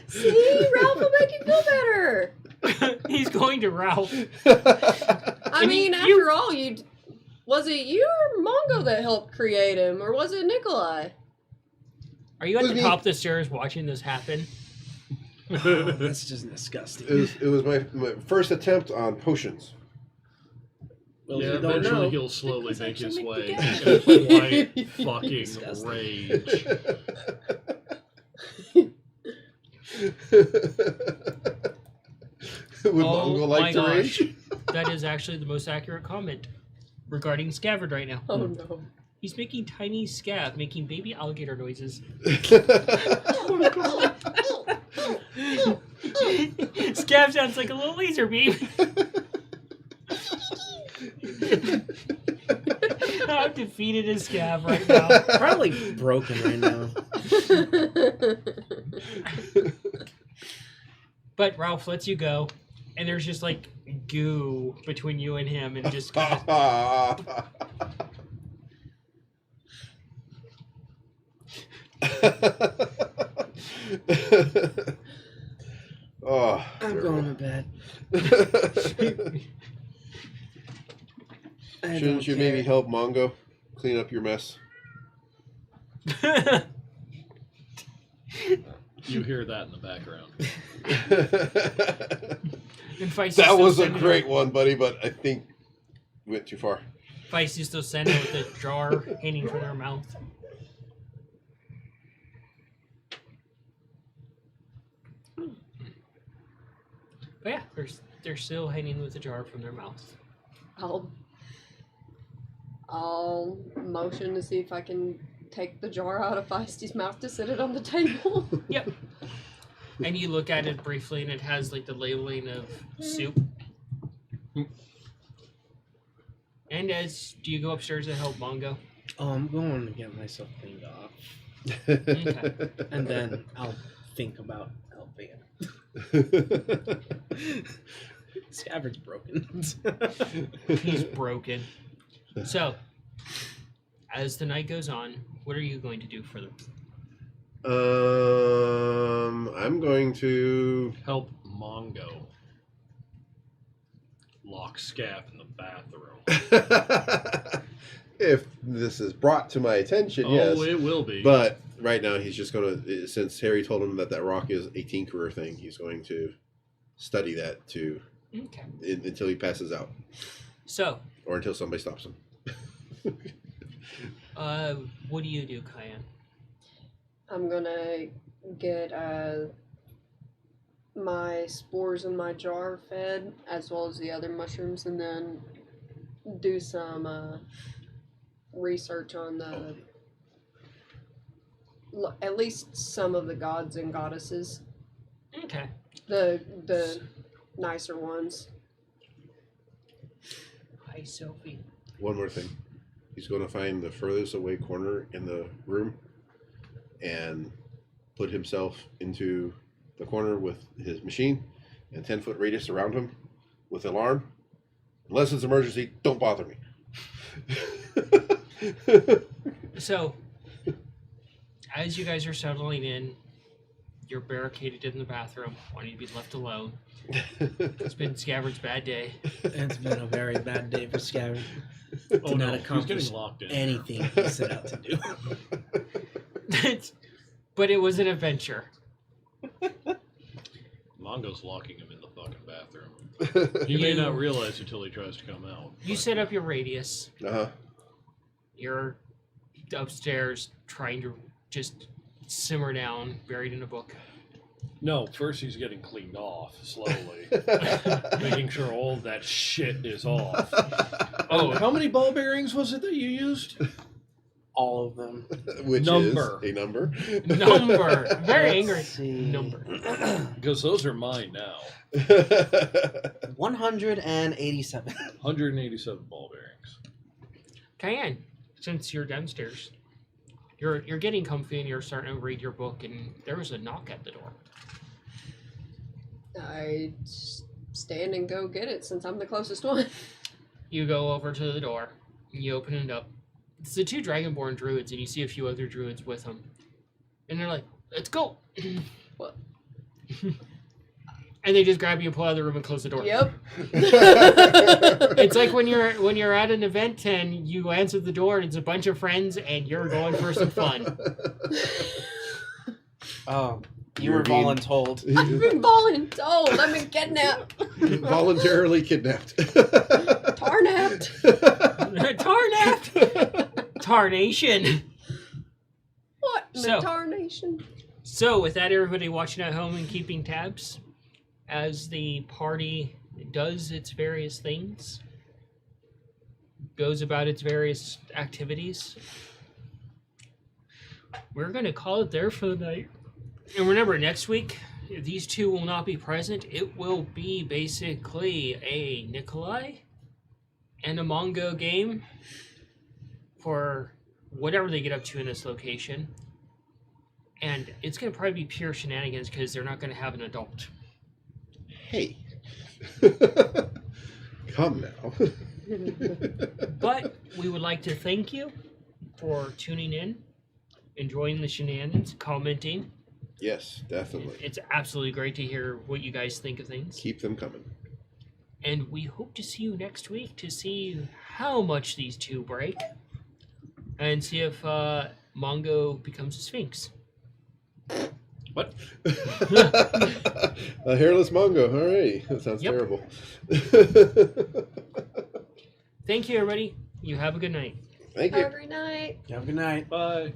See, Ralph will make you feel better. He's going to Ralph. I mean, after all, was it you or Mongo that helped create him, or was it Nikolai? Are you at Was the me. top of the stairs watching this happen? Oh, that's just disgusting. It was my first attempt on potions. Well, Yeah, you don't eventually know. he'll slowly Because make his actually way make in the quite fucking Disgusting. rage. Would Oh Mongo my like to gosh. rage? That is actually the most accurate comment regarding Scabbard right now. Oh no. He's making tiny scab, making baby alligator noises. Scab sounds like a little laser beam. How defeated is Scab right now? Probably broken right now. But Ralph lets you go, and there's just like goo between you and him, and just kind of, Oh, I'm terrible. going to bed. I Shouldn't don't you care. maybe help Mongo clean up your mess? You hear that in the background. and Feisty That still was a sending great out- one, buddy, but I think went too far. Feisty still sending with the jar hanging from their mouth. But yeah, they're still hanging with the jar from their mouth. I'll motion to see if I can take the jar out of Feisty's mouth to sit it on the table. Yep. And you look at it briefly, and it has like the labeling of soup. And do you go upstairs to help Mongo? Oh, I'm going to get myself cleaned off. Okay. And then I'll think about helping him. Scabbard's broken. He's broken. So, as the night goes on, what are you going to do for them? I'm going to. Help Mongo lock Scaff in the bathroom. If this is brought to my attention, Oh, yes. it will be. But right now, he's just going to, since Harry told him that rock is a tinkerer thing, he's going to study that Okay. until he passes out, So, or until somebody stops him. what do you do, Cayenne? I'm gonna get my spores in my jar fed, as well as the other mushrooms, and then do some research on at least some of the gods and goddesses, Okay. the nicer ones. Hi, Sophie. One more thing. He's going to find the furthest away corner in the room and put himself into the corner with his machine and 10-foot radius around him with alarm. Unless it's emergency, don't bother me. So, as you guys are settling in, you're barricaded in the bathroom, wanting to be left alone. It's been Scabbard's bad day. It's been a very bad day for Scabbard. oh Did no, not he's accomplish getting locked in. anything he set out to do. But it was an adventure. Mongo's locking him in the fucking bathroom. He may You- not realize until he tries to come out. You but- set up your radius. Uh-huh. You're upstairs trying to just simmer down, buried in a book. No, first he's getting cleaned off slowly, making sure all of that shit is off. Oh. How many ball bearings was it that you used? All of them. Which Number. is a number. Number. Very angry. Let's see. Number. Because those are mine now. 187. 187 ball bearings. Cayenne, since you're downstairs, you're getting comfy and you're starting to read your book, and there was a knock at the door. I stand and go get it since I'm the closest one. You go over to the door, and you open it up. It's the two Dragonborn druids, and you see a few other druids with them. And they're like, let's go! What? And they just grab you and pull out of the room and close the door. Yep. It's like when you're at an event and you answer the door and it's a bunch of friends and you're going for some fun. Oh, you You're were being- voluntold. I've been voluntold. I've been kidnapped. Voluntarily kidnapped. Tarnapped. Tarnapped! Tarnation! What? So- Tarnation. So, with that, everybody watching at home and keeping tabs as the party does its various things, goes about its various activities, we're going to call it there for the night. And remember, next week, these two will not be present. It will be basically a Nikolai and a Mongo game for whatever they get up to in this location. And it's going to probably be pure shenanigans because they're not going to have an adult. Hey. Come now. But we would like to thank you for tuning in, enjoying the shenanigans, commenting. Yes, definitely. It's absolutely great to hear what you guys think of things. Keep them coming. And we hope to see you next week to see how much these two break and see if Mongo becomes a Sphinx. What? A hairless Mongo. Alrighty. That sounds Yep. terrible. Thank you, everybody. You have a good night. Thank Have you. a great night. Have a good night. Bye.